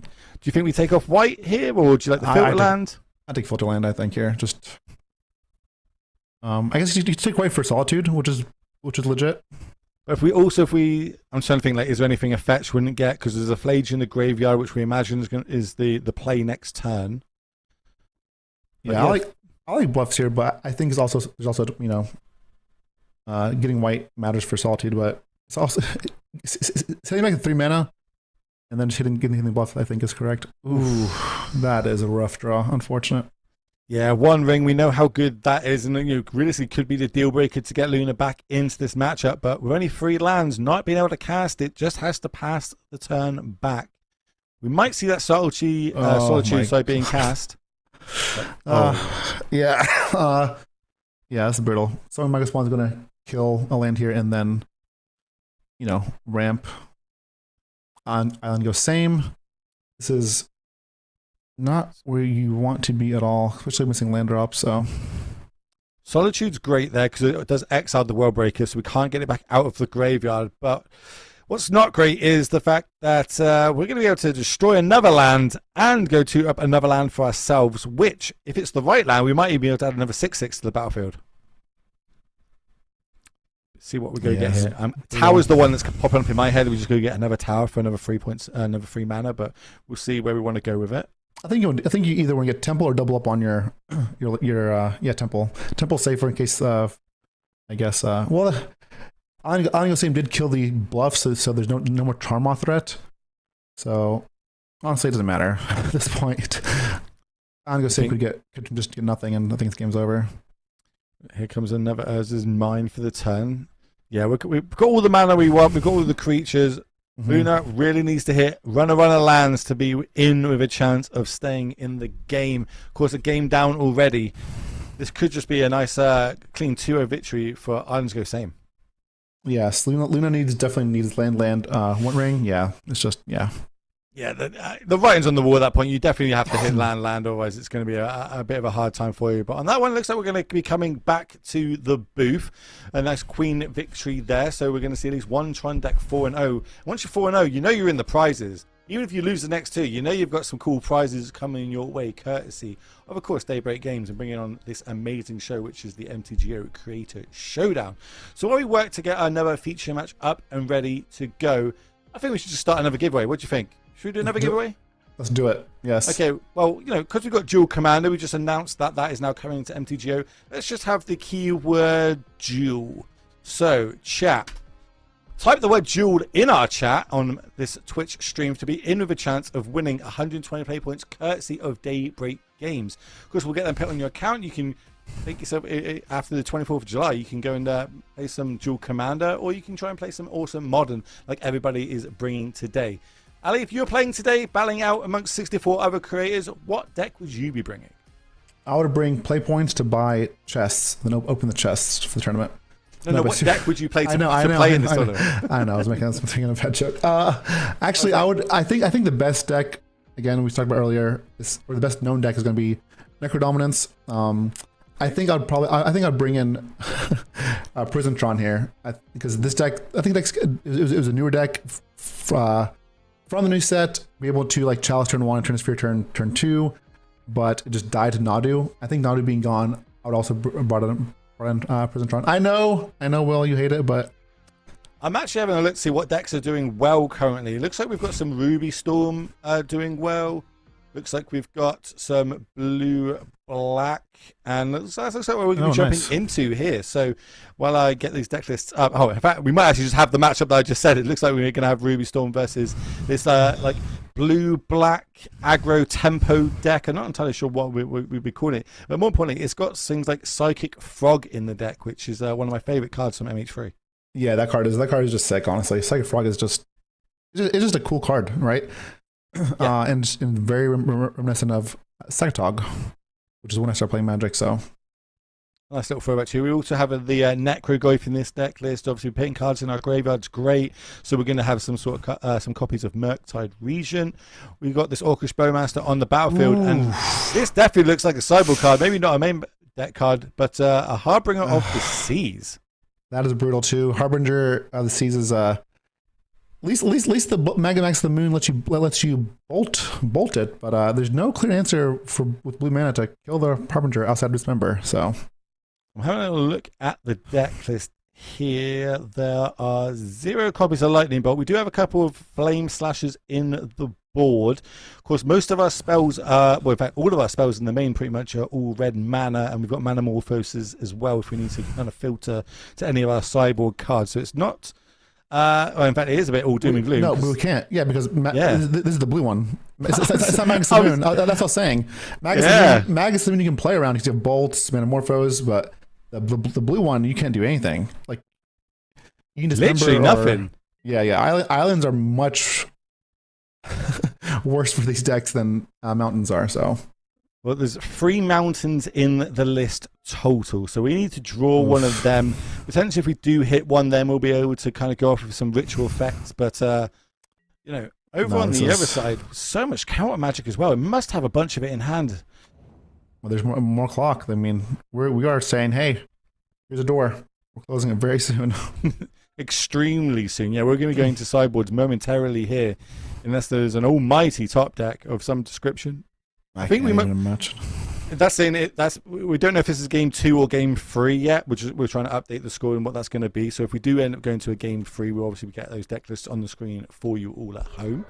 you think we take off white here, or do you like the filter land? I take filter land, I think, here. Just, I guess you take white for Solitude, which is legit. But I'm trying to think, like, is there anything a fetch wouldn't get? Because there's a Flage in the graveyard, which we imagine is the play next turn. Yeah, I like bluffs here, but I think there's also getting white matters for Solitude, but it's also setting back to 3 mana and then just getting the bluff, I think, is correct. Ooh, that is a rough draw. Unfortunate. Yeah, 1 ring. We know how good that is, and realistically could be the deal breaker to get Luna back into this matchup. But with only 3 lands, not being able to cast it just has to pass the turn back. We might see that Solitude being cast. But, yeah, that's brutal. So Mega Spawn's gonna kill a land here and then, ramp on Island Go same. This is not where you want to be at all, especially missing land drops. So Solitude's great there because it does exile the World Breaker, so we can't get it back out of the graveyard. But what's not great is the fact that we're going to be able to destroy another land and go to up another land for ourselves, which, if it's the right land, we might even be able to add another 6/6 to the battlefield. See what we're going to get here. Tower's the one that's popping up in my head. We're just going to get another tower for another 3 points, another 3 mana, but we'll see where we want to go with it. I think you either want to get temple or double up on your temple. Temple's safer in case of, I guess. Well, Sim did kill the bluff, so there's no more Charmoth threat. So honestly, it doesn't matter at this point. Sim could just get nothing, and I think this game's over. Here comes another Urza's Mine for the turn. Yeah, we've got all the mana we want. We've got all the creatures. Luna really needs to hit runner lands to be in with a chance of staying in the game. Of course, a game down already. This could just be a nice clean 2-0 victory for Islands Go Same. Yes, Luna definitely needs land. One ring. Yeah, it's just Yeah, the writing's on the wall at that point. You definitely have to hit land, otherwise it's going to be a bit of a hard time for you. But on that one, it looks like we're going to be coming back to the booth. A nice queen victory there. So we're going to see at least one Tron deck 4-0. Once you're 4-0, you know you're in the prizes. Even if you lose the next two, you know you've got some cool prizes coming your way, courtesy of course, Daybreak Games, and bringing on this amazing show, which is the MTGO Creator Showdown. So while we work to get another feature match up and ready to go, I think we should just start another giveaway. What do you think? Should we do another giveaway? Let's do it. Yes. Okay. Well, because we've got Dual Commander, we just announced that is now coming to MTGO. Let's just have the keyword dual. So, chat. Type the word dual in our chat on this Twitch stream to be in with a chance of winning 120 play points courtesy of Daybreak Games. Of course, we'll get them put on your account. You can think yourself after the 24th of July, you can go and play some Dual Commander, or you can try and play some awesome Modern like everybody is bringing today. Ali, if you're playing today, battling out amongst 64 other creators, what deck would you be bringing? I would bring play points to buy chests, then open the chests for the tournament. No, what deck would you play to play in this tournament? I know, I was thinking of a bad joke. Actually, okay. I think the best deck, again, we talked about earlier, or the best known deck is going to be Necrodominance. I think I'd bring in Prison Tron here, because this deck, I think it was a newer deck. From the new set, be able to like Chalice turn 1 and turn Sphere turn 2, but it just died to Nadu. I think Nadu being gone, I would also brought in Prison Tron. I know, Will, you hate it, but I'm actually having a look to see what decks are doing well currently. It looks like we've got some Ruby Storm doing well. Looks like we've got some blue black, and that looks like what we're going to be jumping into here. So while I get these deck lists up, in fact, we might actually just have the matchup that I just said. It looks like we're going to have Ruby Storm versus this like blue black aggro tempo deck. I'm not entirely sure what we'd be calling it, but more importantly, it's got things like Psychic Frog in the deck, which is one of my favorite cards from MH3. Yeah, that card is just sick. Honestly, Psychic Frog is just a cool card, right? Yeah. And very reminiscent of Sectog, which is when I started playing Magic. So nice little throwback to you. We also have the Necrogoyf in this deck list. Obviously, putting cards in our graveyard's great. So we're going to have some sort of some copies of Murktide Regent. We've got this Orcish Bowmaster on the battlefield, and this definitely looks like a sideboard card. Maybe not a main deck card, but a Harbinger of the Seas. That is brutal too. Harbinger of the Seas is At least the Magamax of the Moon lets you bolt it, but there's no clear answer with blue mana to kill the Harbinger outside Dismember. So I'm having a look at the deck list here. There are 0 copies of Lightning Bolt. We do have a couple of Flame Slashers in the board. Of course, most of our spells are, well, in fact, all of our spells in the main pretty much are all red mana, and we've got Manamorphoses as well if we need to kind of filter to any of our sideboard cards. So it's not. Well, in fact, it is a bit all doom and gloom. No, but we can't. Yeah, because this is the blue one. It's not Magus of the Moon. That's what I was saying. Magus of the Moon you can play around because you have bolts, Manamorphose, but the blue one you can't do anything. Like you can just literally nothing. Yeah. Islands are much worse for these decks than mountains are. So. Well, there's 3 mountains in the list total, so we need to draw one of them. Potentially, if we do hit one, then we'll be able to kind of go off with some ritual effects. But Over on the other side, so much counter magic as well. It must have a bunch of it in hand. Well, there's more clock. I mean, we are saying, hey, here's a door. We're closing it very soon. Extremely soon. Yeah, we're going to be going to sideboards momentarily here, unless there's an almighty top deck of some description. I think we might match. That's saying it. We don't know if this is game 2 or game 3 yet. We're trying to update the score and what that's going to be. So if we do end up going to a game 3, we'll obviously get those deck lists on the screen for you all at home.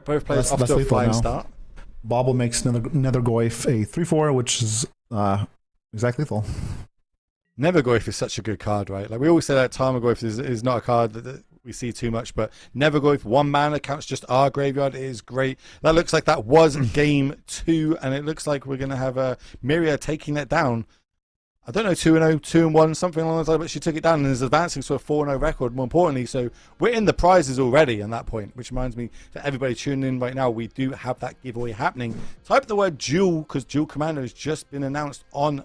Both players off to a flying start. Bobble makes Nethergoyf a 3/4, which is exactly lethal. Nethergoyf is such a good card, right? Like we always say that Tarmogoyf is not a card that we see too much, but Nethergoyf 1 mana counts just our graveyard. It is great. That looks like that was game 2, and it looks like we're going to have Miria taking that down. I don't know, 2-0, 2-1, something along those lines, but she took it down and is advancing to a 4-0 record, more importantly. So we're in the prizes already on that point, which reminds me, for everybody tuning in right now, we do have that giveaway happening. Type the word Duel, because Duel Commander has just been announced on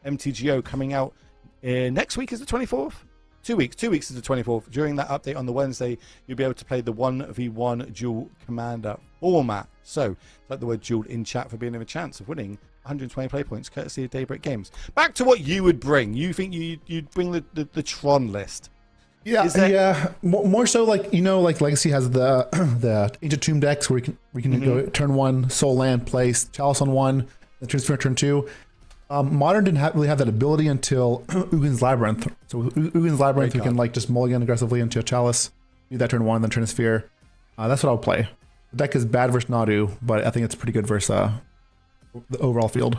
MTGO, coming out next week is the 24th? 2 weeks. 2 weeks is the 24th. During that update on the Wednesday, you'll be able to play the 1v1 Duel Commander format. So, type the word Duel in chat for being in a chance of winning 120 play points, courtesy of Daybreak Games. Back to what you would bring. You think you'd bring the Tron list? Yeah, yeah. More so, like like Legacy has the Ancient Tomb decks where we can go turn 1, Soul Land, place Chalice on 1, then transfer turn 2. Modern didn't really have that ability until Ugin's Labyrinth. So with Ugin's Labyrinth, we can like just mulligan aggressively into a Chalice, do that turn 1, then turn a Sphere. That's what I'll play. The deck is bad versus Nadu, but I think it's pretty good versus the overall field.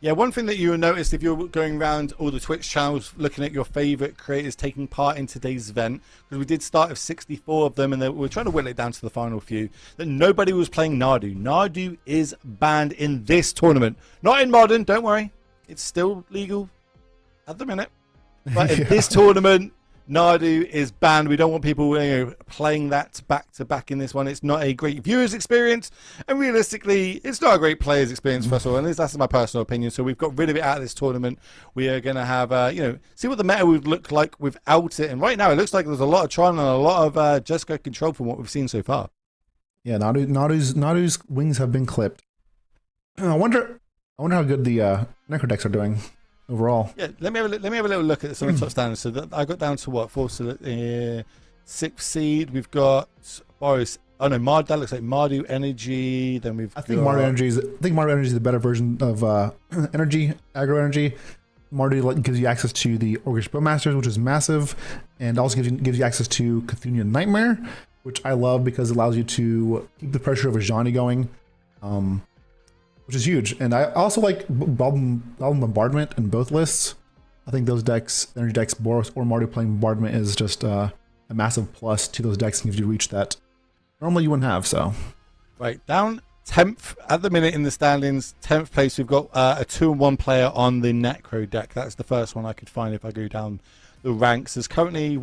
Yeah, one thing that you will notice if you're going around all the Twitch channels looking at your favorite creators taking part in today's event, because we did start with 64 of them and we're trying to whittle it down to the final few, that nobody was playing Nadu. Nadu is banned in this tournament. Not in Modern, don't worry. It's still legal at the minute. But in this tournament, Nadu is banned. We don't want people playing that back to back in this one. It's not a great viewers experience, and realistically, it's not a great players experience. First of all, and that's my personal opinion. So we've got rid of it out of this tournament. We are going to have, see what the meta would look like without it. And right now, it looks like there's a lot of Tron and a lot of Jessica control from what we've seen so far. Yeah, Nadu's wings have been clipped. I wonder how good the Necro decks are doing overall. Yeah, let me have a little look at some of the top standards. So I got down to what, 6th seed. We've got Boris. Oh no, that looks like Mardu Energy. Then I think Mardu Energy is the better version of Energy, Aggro Energy. Mardu gives you access to the Orcish Bowmasters, which is massive, and also gives you access to Cthulhu Nightmare, which I love because it allows you to keep the pressure of a Ajani going. Which is huge. And I also like Goblin Bombardment in both lists. I think those decks, energy decks, Boros or Mardu playing Bombardment is just a massive plus to those decks and gives you reach that normally you wouldn't have. So, right, down 10th at the minute in the standings, 10th place, we've got a 2-1 player on the Necro deck. That's the first one I could find if I go down the ranks. There's currently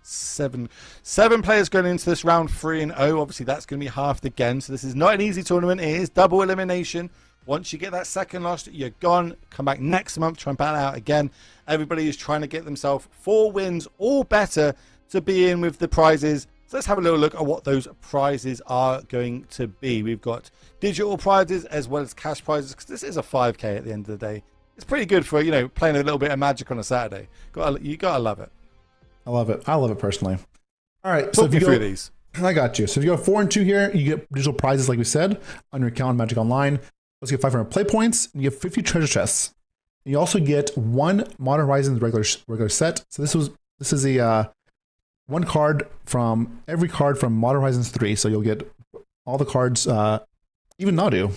7 players going into this round 3-0. Obviously that's going to be halved again, so this is not an easy tournament. It is double elimination. Once you get that second loss, you're gone. Come back next month, try and battle out again. Everybody is trying to get themselves 4 wins or better to be in with the prizes. So let's have a little look at what those prizes are going to be. We've got digital prizes as well as cash prizes, because this is a 5k at the end of the day. It's pretty good for, playing a little bit of Magic on a Saturday. You gotta love it. I love it. I love it personally. All right, talk me through these. I got you. So if you go 4 and 2 here, you get digital prizes like we said on your account Magic Online. Let's get 500 play points, and you get 50 treasure chests. And you also get 1 Modern Horizons regular set. So this is a 1 card from every card from Modern Horizons 3. So you'll get all the cards, even Nadu.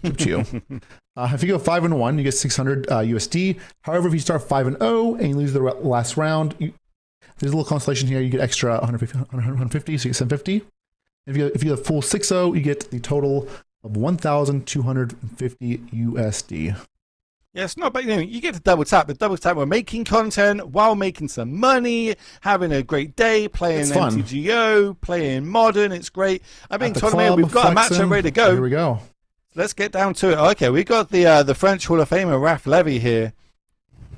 If you go 5 and 1, you get 600 USD. However, if you start 5 and 0 and you lose the last round, there's a little constellation here. You get extra 150, so you get 750. If you have full 6-0, you get the total of 1,250 USD. Yeah, it's not bad. You get to double tap. But double tap, we're making content while making some money, having a great day, playing MTGO, playing Modern. It's great. I mean, we've got a matchup ready to go. Here we go. Let's get down to it. Okay, we got the French Hall of Famer Raph Levy here,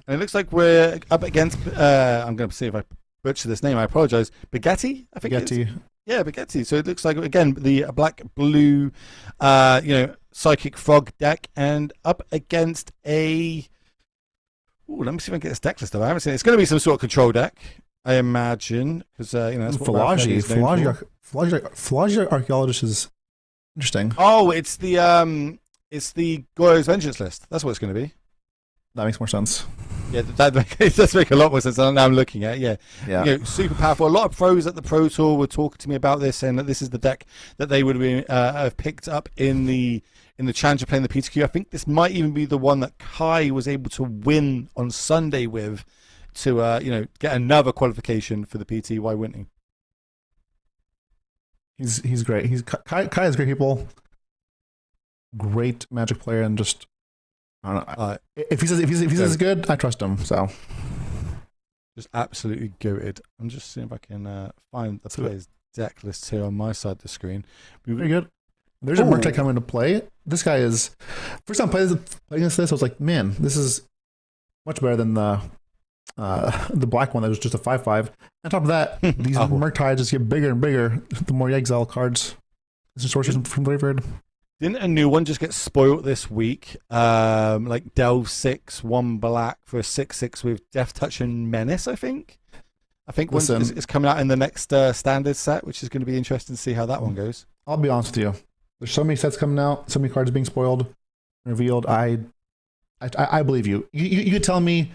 and it looks like we're up against. I'm going to see if I butcher this name. I apologize. Baguetti, I think. Baguetti. Yeah, Baguetti. So it looks like, again, the black-blue, Psychic Frog deck, and up against a... Ooh, let me see if I can get this deck list up. I haven't seen it. It's going to be some sort of control deck, I imagine, because that's what Philology Archaeologist is interesting. Oh, it's the Goyo's Vengeance list. That's what it's going to be. That makes more sense. Yeah, it does make a lot more sense. Now I'm looking at it. Yeah. Super powerful. A lot of pros at the Pro Tour were talking to me about this, saying that this is the deck that they would have picked up in the Challenger playing the PTQ. I think this might even be the one that Kai was able to win on Sunday with to get another qualification for the PT. Why wouldn't he? He's great. Kai is great people. Great Magic player, and just I don't know. If he says good, I trust him. So just absolutely goated. I'm just seeing if I can find the players' deck lists here on my side of the screen. Very good. There's a Murktide coming into play. This guy is first time playing against this. I was like, man, this is much better than the black one that was just a 5/5. On top of that, these Murktides just get bigger and bigger the more you exile cards. This is sources from graveyard. Didn't a new one just get spoiled this week? Like Delve 6, 1 black for a 6/6 with Death Touch and Menace, I think. It's coming out in the next standard set, which is going to be interesting to see how that one goes. I'll be honest with you. There's so many sets coming out, so many cards being spoiled, revealed. I believe you. You could tell me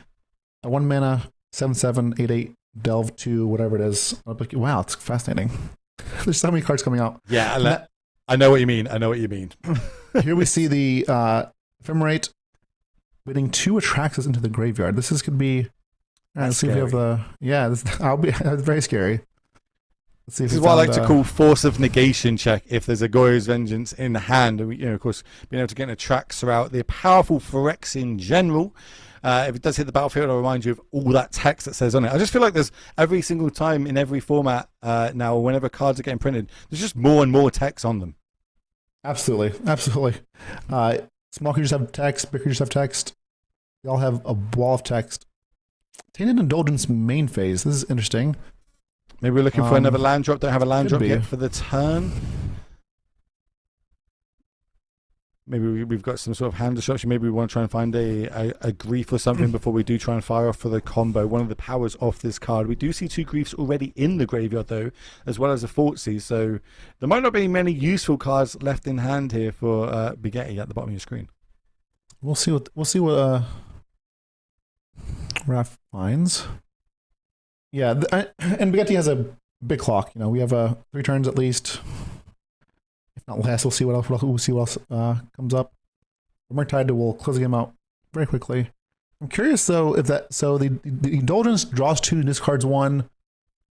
a 1 mana 7/7 8/8 Delve 2 whatever it is. I'll be like, wow, it's fascinating. There's so many cards coming out. Yeah, I know what you mean. Here we see the Ephemerate winning 2 Atraxas into the graveyard. This is going to be. Let's see if we have the. Yeah, that's very scary. Let's see if this is what I like to call force of negation check. If there's a Goyo's Vengeance in the hand, and of course, being able to get an Atraxa out, the powerful Phyrexian General. If it does hit the battlefield, I'll remind you of all that text that says on it. I just feel like there's every single time in every format now, whenever cards are getting printed, there's just more and more text on them. Absolutely. Small creatures have text, big creatures have text. They all have a wall of text. Tainted Indulgence main phase. This is interesting. Maybe we're looking for another land drop. Don't have a land drop yet for the turn. Maybe we've got some sort of hand destruction. Maybe we want to try and find a grief or something before we do try and fire off for the combo. One of the powers off this card. We do see 2 griefs already in the graveyard, though, as well as a Thoughtseize. So there might not be many useful cards left in hand here for Baguetti at the bottom of your screen. We'll see what Raph finds. Yeah, and Baguetti has a big clock. We have 3 turns at least. Not last. We'll see what else comes up. Murktide will close the game out very quickly. I'm curious though if that the Indulgence draws 2 and discards 1.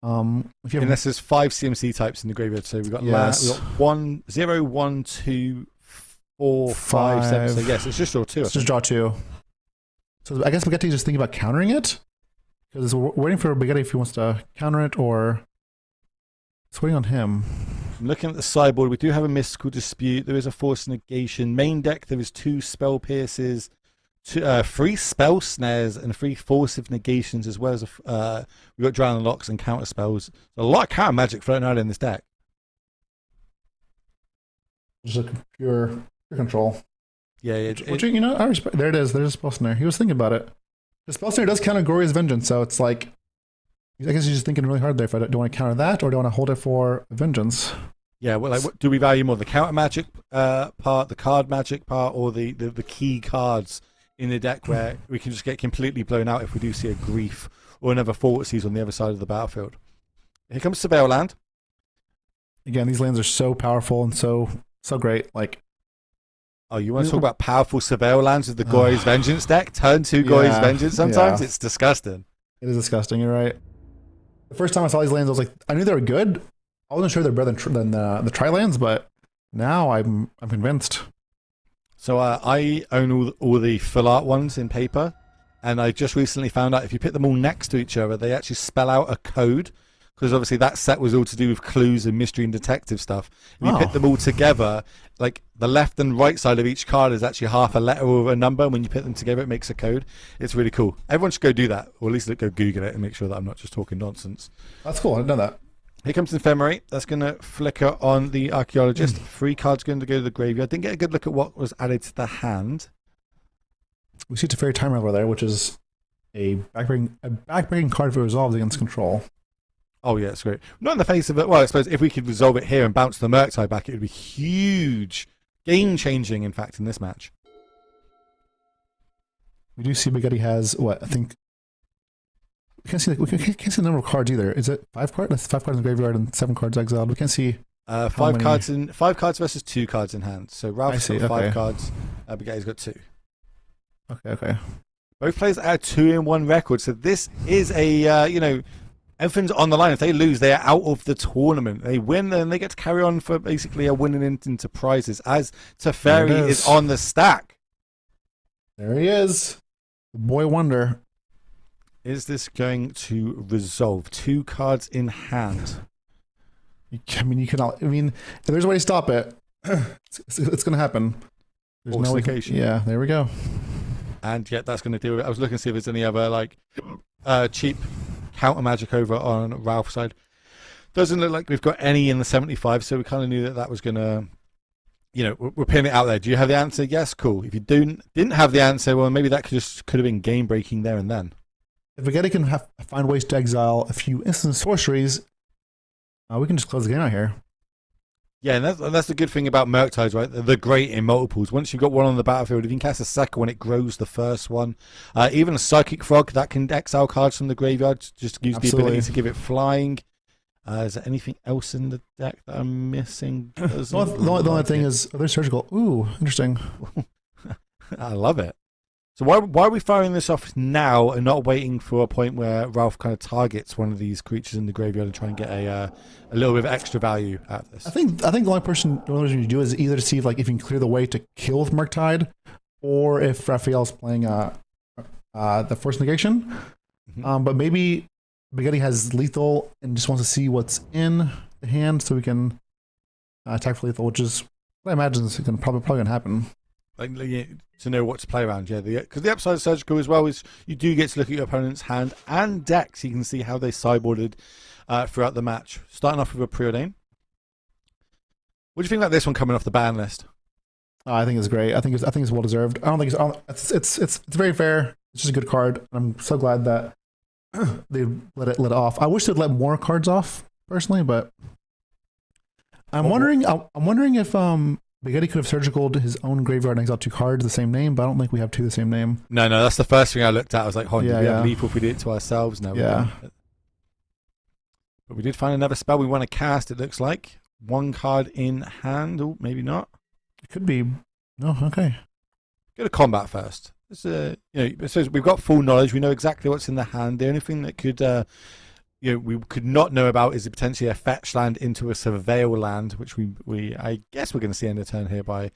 Unless there's 5 CMC types in the graveyard, so we've got 1, 0, 1, 2, 4, 5, 7. So yes, it's just draw 2. It's just draw 2. So I guess Baguetti is just thinking about countering it because we're waiting for Baguetti if he wants to counter it or it's waiting on him. I'm looking at the sideboard. We do have a Mystical Dispute. There is a Force Negation. Main deck, there is 2 Spell Pierces, 3 Spell Snares, and 3 Force of Negations, as well as we've got Drown Locks and Counter Spells. A lot of counter magic floating out in this deck. Just a pure control. Yeah, I respect. There it is. There's a Spell Snare. He was thinking about it. The Spell Snare does counter Goyo's Vengeance, so it's like. I guess he's just thinking really hard there. If I don't want to counter that, or do I want to hold it for vengeance? Yeah, well, like, do we value more the counter magic part, the card magic part, or the key cards in the deck where we can just get completely blown out if we do see a grief or another Thoughtseize on the other side of the battlefield? Here comes Surveil Land. Again, these lands are so powerful and so great. Like, oh, you want to talk about powerful Surveil Lands with the Goyo's Vengeance deck? Turn 2 Goyo's Vengeance. Sometimes it's disgusting. It is disgusting. You're right. The first time I saw these lands, I was like, I knew they were good. I wasn't sure they're better than the Tri-lands, but now I'm convinced. So I own all the full art ones in paper, and I just recently found out if you put them all next to each other, they actually spell out a code, because obviously that set was all to do with clues and mystery and detective stuff. If you put them all together, like the left and right side of each card is actually half a letter or a number. When you put them together, it makes a code. It's really cool. Everyone should go do that, or at least go Google it and make sure that I'm not just talking nonsense. That's cool. I didn't know that. Here comes Ephemerate. That's going to flicker on the Archaeologist. 3 cards going to go to the graveyard. Didn't get a good look at what was added to the hand. We see Teferi Timer over there, which is a backbreaking card if it resolves against control. Oh, yeah, it's great. Not in the face of it. Well, I suppose if we could resolve it here and bounce the Murktide back, it would be huge. Game-changing, in fact, in this match. We do see Spaghetti has, what, I think... We can't see the number of cards either. Is it 5 cards? That's 5 cards in the graveyard and 7 cards exiled. We can't see... 5 cards versus 2 cards in hand. So Ralph's got 5 cards. Spaghetti's got 2. Okay. Both players are 2-in-1 record. So this is a, everything's on the line. If they lose, they are out of the tournament. They win, and they get to carry on for basically a winning into prizes. As Teferi is on the stack. There he is. The boy wonder. Is this going to resolve? 2 cards in hand. If there's a way to stop it, it's going to happen. There's no way. Yeah, there we go. And yet that's going to do it. I was looking to see if there's any other cheap counter magic over on Ralph's side. Doesn't look like we've got any in the 75, so we kind of knew that was going to, we're pinning it out there. Do you have the answer? Yes, cool. If you didn't have the answer, well, maybe that could have been game breaking there and then. If Spaghetti can find ways to exile a few instant sorceries, we can just close the game out here. Yeah, and that's the good thing about Murktides, right? They're great in multiples. Once you've got one on the battlefield, if you can cast a second one, it grows the first one. Even a Psychic Frog, that can exile cards from the graveyard, just use the ability to give it flying. Is there anything else in the deck that I'm missing? The only thing is, they're surgical. Ooh, interesting. I love it. So why are we firing this off now and not waiting for a point where Ralph kind of targets one of these creatures in the graveyard and try and get a little bit of extra value out of this? I think the only reason you do is either to see if you can clear the way to kill with Murktide, or if Raphael's playing the Force Negation. Mm-hmm. But maybe Spaghetti has lethal and just wants to see what's in the hand so we can attack for lethal, which is what I imagine is probably going to happen. To know what to play around, because the upside of Surgical as well is you do get to look at your opponent's hand and deck, so you can see how they sideboarded throughout the match. Starting off with a Preordain. What do you think about this one coming off the ban list? I think it's great. I think it's well deserved. I don't think it's very fair. It's just a good card. I'm so glad that they let it off. I wish they'd let more cards off personally, but I'm wondering if Spaghetti could have surgicaled his own graveyard and exiled 2 cards the same name, but I don't think we have 2 the same name. No, that's the first thing I looked at. I was like, hold on, we have lethal if we did it to ourselves? No, yeah. But we did find another spell we want to cast, it looks like. 1 card in hand. Oh, maybe not. It could be. No, okay. Go to combat first. It says we've got full knowledge. We know exactly what's in the hand. The only thing that could we could not know about is potentially a fetch land into a surveil land, which I guess we're going to see end of turn here by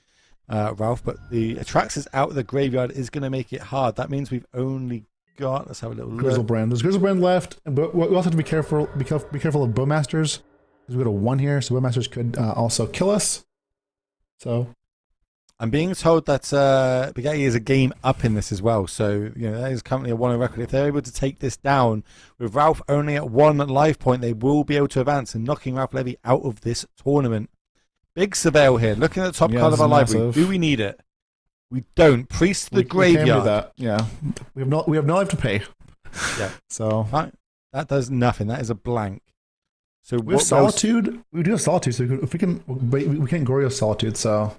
Ralph. But the Atraxas out of the graveyard is going to make it hard. That means we've only got, let's have a little look. Grizzlebrand. There's Grizzlebrand left, but we also have to be careful of Bowmasters. Because we got a 1 here, so Bowmasters could also kill us. So I'm being told that Spaghetti is a game up in this as well. So, that is currently a 1 on record. If they're able to take this down with Ralph only at 1 life point, they will be able to advance and knocking Ralph Levy out of this tournament. Big surveil here. Looking at the top card of our library. Do we need it? We don't. Priest the graveyard. We can do that. Yeah. We have no life to pay. Yeah. So that does nothing. That is a blank. So we have Solitude. We do have Solitude. So we can't Goryo Solitude. So.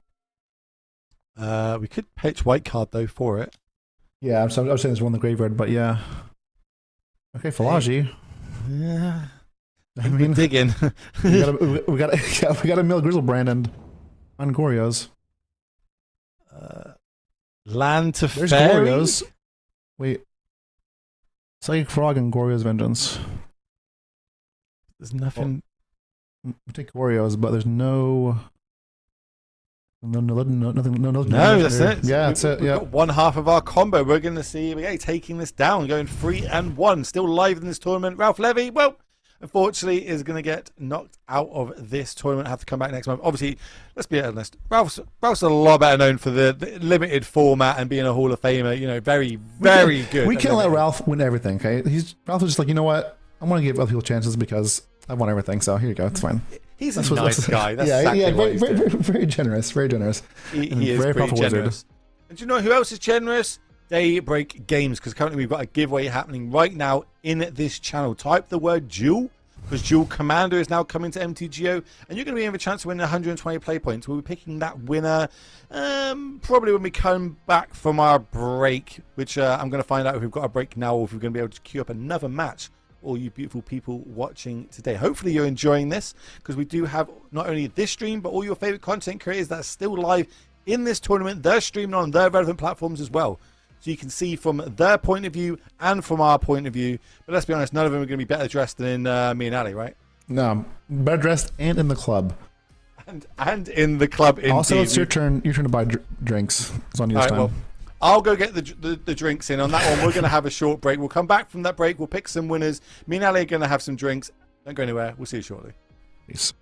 We could pitch white card though for it. Yeah, I'm saying there's one in the graveyard, but yeah. Okay, Philology. Yeah. I mean, digging. we gotta mill Grizzlebrand and on Goryo's. Land to There's fairy? Goryo's. Wait. Psychic Frog and Goryo's Vengeance. There's nothing. We take Goryo's, but there's no. Nothing. No, that's it. Yeah, that's it. We've Yeah. got 1/2 of our combo. We're going to see taking this down, going 3-1, still live in this tournament. Ralph Levy, well, unfortunately, is going to get knocked out of this tournament. Have to come back next month. Obviously, let's be honest. Ralph's a lot better known for the limited format and being a Hall of Famer. Very, very good. We can't let Ralph win everything. Okay, Ralph is just like, you know what? I want to give other people chances because I want everything, so here you go. It's fine. He's a nice guy. That's yeah, exactly yeah, what he's doing. very generous, very generous. He is very pretty proper generous. wizard. And do you know who else is generous? Daybreak Games, because currently we've got a giveaway happening right now in this channel. Type the word Duel, because Duel Commander is now coming to MTGO, and you're going to be in a chance to win 120 play points. We'll be picking that winner probably when we come back from our break, which I'm going to find out if we've got a break now or if we're going to be able to queue up another match. All you beautiful people watching today, hopefully you're enjoying this, because we do have not only this stream but all your favorite content creators that are still live in this tournament. They're streaming on their relevant platforms as well, so you can see from their point of view and from our point of view. But let's be honest, none of them are going to be better dressed than me and Ali, right? No, better dressed and in the club. And in the club. Also, indeed. it's your turn. Your turn to buy drinks. It's on you this time. Well, I'll go get the drinks in. On that one, we're going to have a short break. We'll come back from that break. We'll pick some winners. Me and Ali are going to have some drinks. Don't go anywhere. We'll see you shortly. Peace.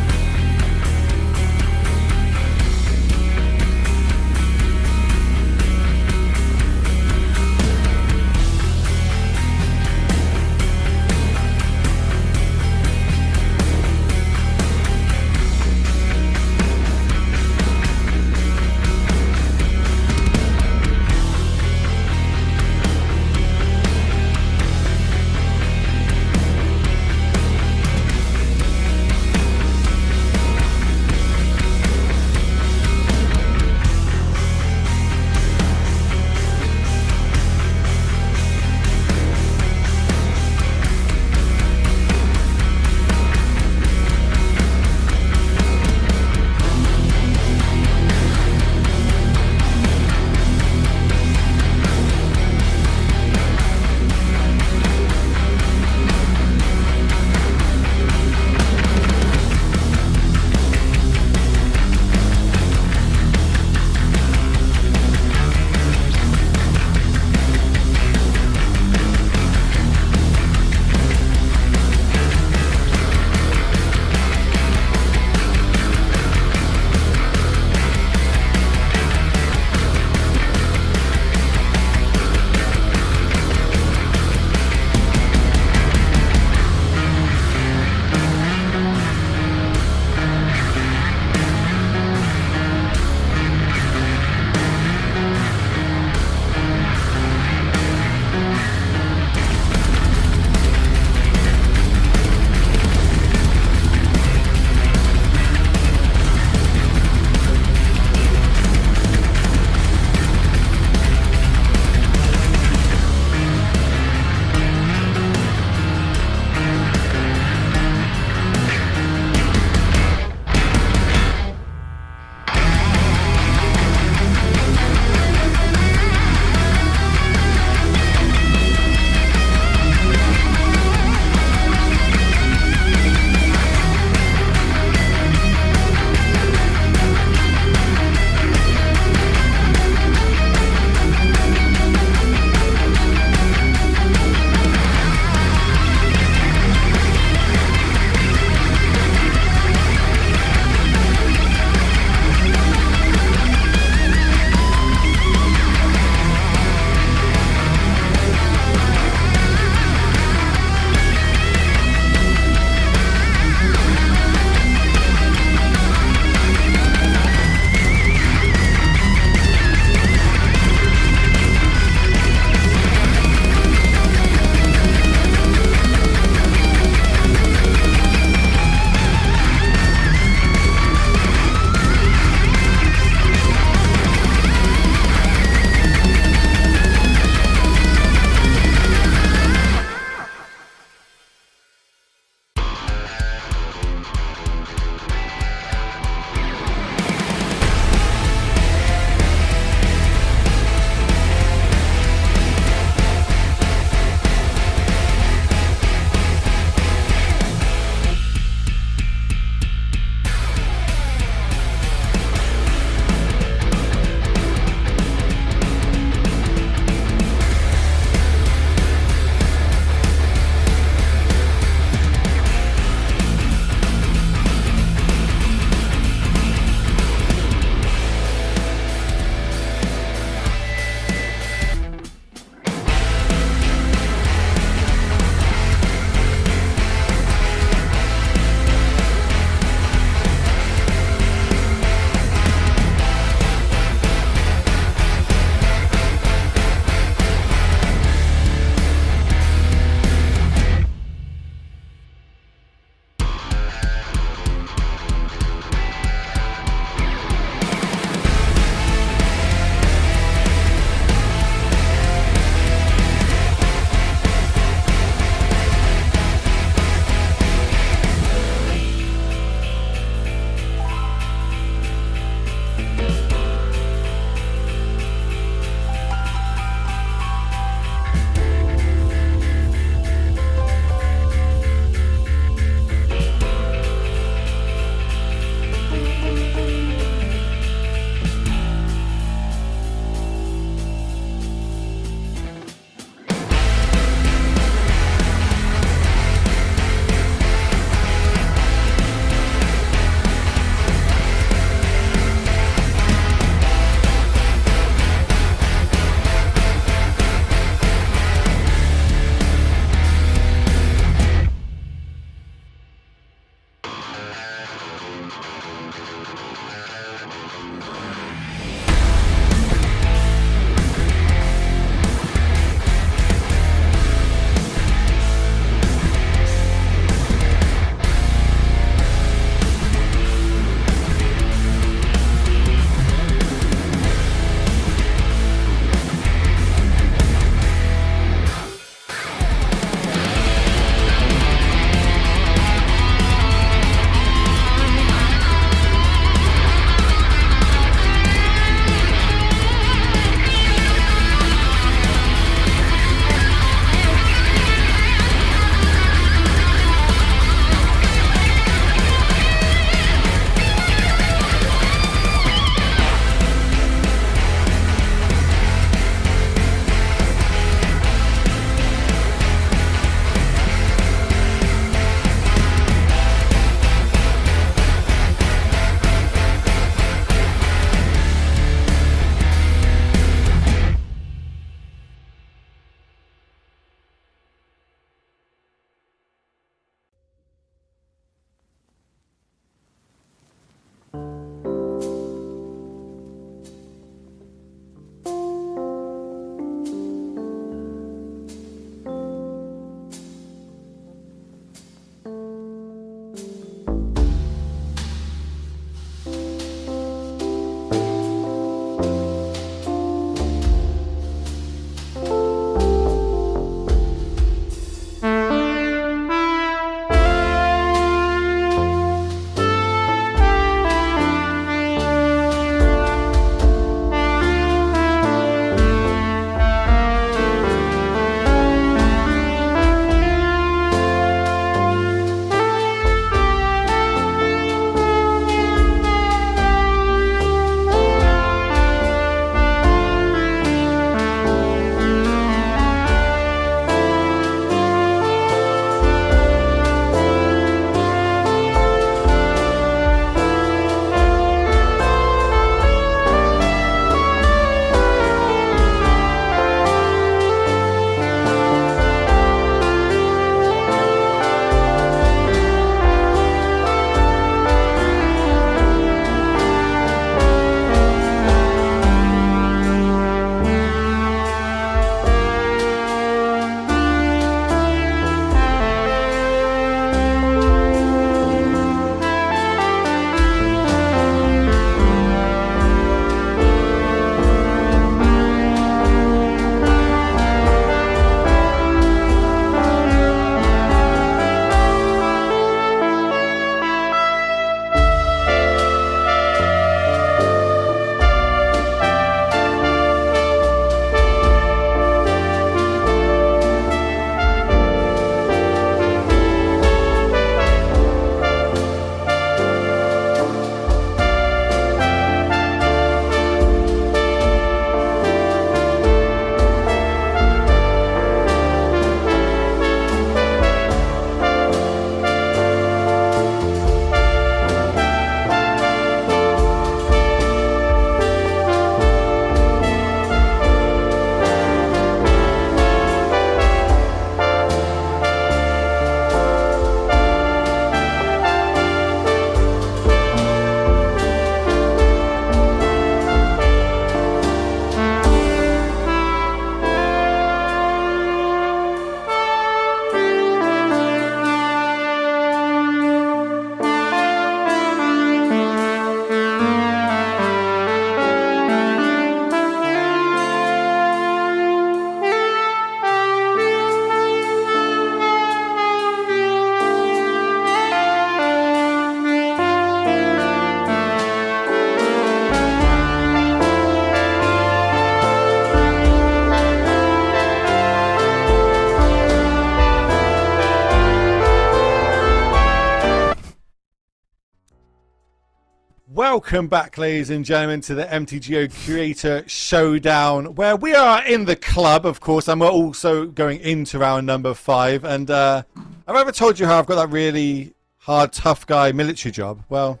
Welcome back, ladies and gentlemen, to the MTGO Creator Showdown, where we are in the club, of course, and we're also going into round number 5. And I've ever told you how I've got that really hard, tough guy military job. Well,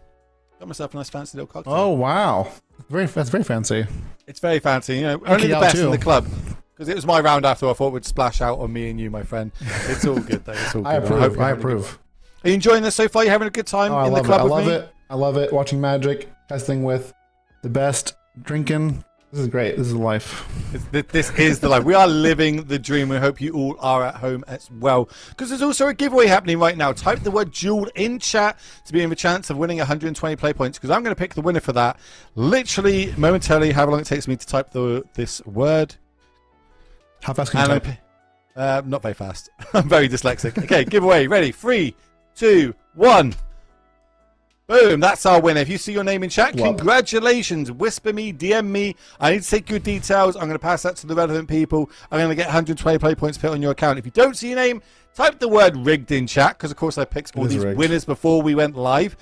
got myself a nice fancy little cocktail. Oh, wow. That's very fancy. It's very fancy. You know, only the best in the club. Because it was my round after, I thought it would splash out on me and you, my friend. It's all good, though. It's all good. I approve. Are you enjoying this so far? You having a good time in the club with me? I love it. Watching Magic, testing with the best, drinking. This is great. This is life. This is the life. We are living the dream. We hope you all are at home as well. Because there's also a giveaway happening right now. Type the word Jewel in chat to be in the chance of winning 120 play points. Because I'm going to pick the winner for that literally momentarily, however long it takes me to type this word. How fast can you type? Not very fast. I'm very dyslexic. Okay, giveaway. Ready? 3, 2, 1. Boom, that's our winner. If you see your name in chat, congratulations. Whisper me, DM me. I need to take your details. I'm going to pass that to the relevant people. I'm going to get 120 play points put on your account. If you don't see your name, type the word rigged in chat, because of course I picked all these winners before we went live.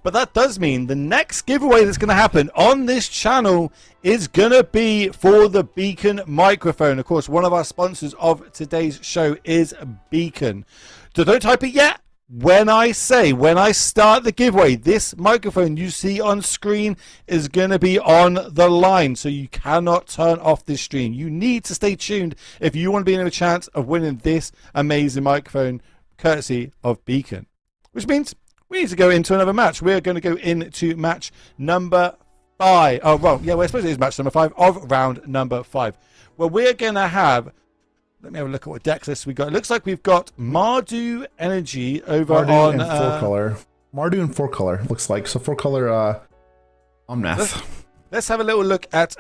But that does mean the next giveaway that's going to happen on this channel is going to be for the Beacon microphone. Of course, one of our sponsors of today's show is Beacon. So don't type it yet. When I start the giveaway, this microphone you see on screen is going to be on the line, so you cannot turn off this stream. You need to stay tuned if you want to be in a chance of winning this amazing microphone courtesy of Beacon. Which means we need to go into another match. We're going to go into match number 5. Oh, well, yeah, well, I suppose it is match number 5 of round number 5. Well, we're going to have... Let me have a look at what deck list we got. It looks like we've got Mardu Energy over on... and 4-color. Mardu and 4-color, looks like. So 4-color Omnath. Let's have a little look at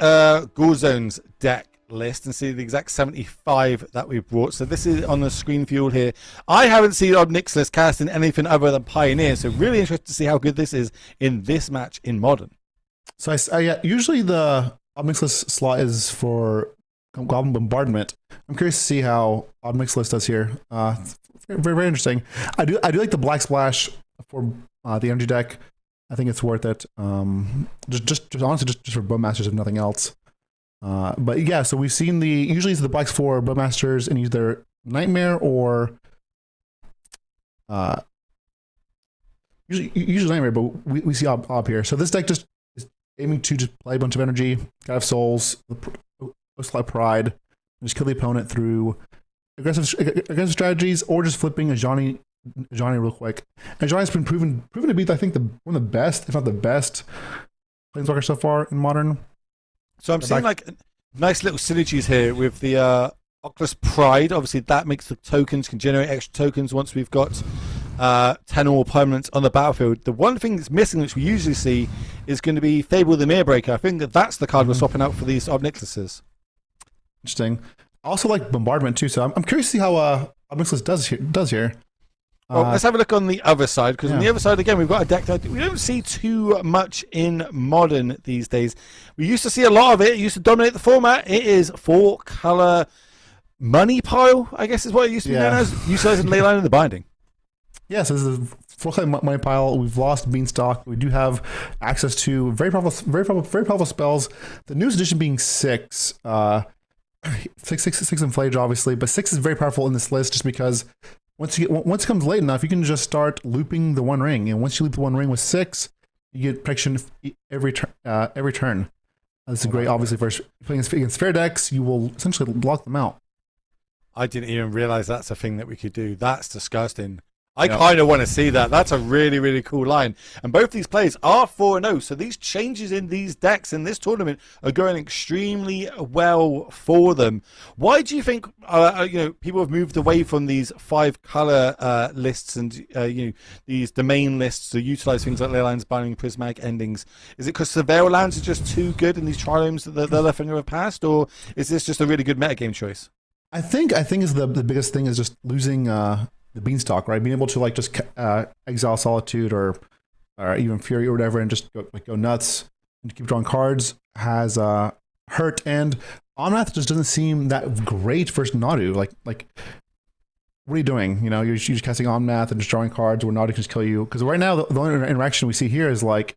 Gorzone's deck list and see the exact 75 that we brought. So this is on the screen for you all here. I haven't seen Obnixilis casting anything other than Pioneer, so really interested to see how good this is in this match in Modern. So usually the Obnixilis slot is for Goblin Bombardment. I'm curious to see how Obnixilis does here. Very, very interesting. I do like the Black Splash for the energy deck. I think it's worth it. Just honestly, just for Bowmasters, if nothing else. But yeah, so we've seen usually it's the Blacks for Bowmasters and either Nightmare or usually Nightmare, but we see Ob here. So this deck just is aiming to just play a bunch of energy, God of Souls, Slap Pride, and just kill the opponent through aggressive strategies or just flipping a Johnny real quick. And Johnny's been proven to be, I think, one of the best, if not the best, Planeswalker so far in Modern. So I'm seeing like nice little synergies here with the Oculus Pride. Obviously, that makes the tokens can generate extra tokens once we've got 10 or more permanents on the battlefield. The one thing that's missing, which we usually see, is going to be Fable the Mirrorbreaker. I think that's the card we're swapping out for these Obnixilis. Interesting. I also like Bombardment too, so I'm curious to see how Obnixilis does here. Well, let's have a look on the other side, because on the other side, again, we've got a deck that we don't see too much in Modern these days. We used to see a lot of it. It used to dominate the format. It is 4-color Money Pile, I guess is what it used to be known as, utilizing Leyline in the binding. Yeah, so this is a 4-color Money Pile. We've lost Beanstalk. We do have access to very powerful spells. The newest edition being 6. 6 and Flage, obviously, but 6 is very powerful in this list just because once it comes late enough, you can just start looping the One Ring, and once you loop the One Ring with 6, you get protection every turn. This is great, obviously, for playing against fair decks. You will essentially block them out. I didn't even realize that's a thing that we could do. That's disgusting. I kind of want to see that. That's a really, really cool line. And both these players are 4-0, so these changes in these decks in this tournament are going extremely well for them. Why do you think people have moved away from these 5-color lists and these domain lists to utilize things like Leylines, Binding, Prismatic Endings? Is it because Surveil lands are just too good in these trilomes that they're left finger of past, or is this just a really good metagame choice? I think is the biggest thing is just losing the Beanstalk, right? Being able to like just exile Solitude or even Fury or whatever, and just go nuts and keep drawing cards has hurt. And Omnath just doesn't seem that great for Nadu. Like what are you doing? You're just casting Omnath and just drawing cards where Nadu can just kill you. Because right now the only interaction we see here is like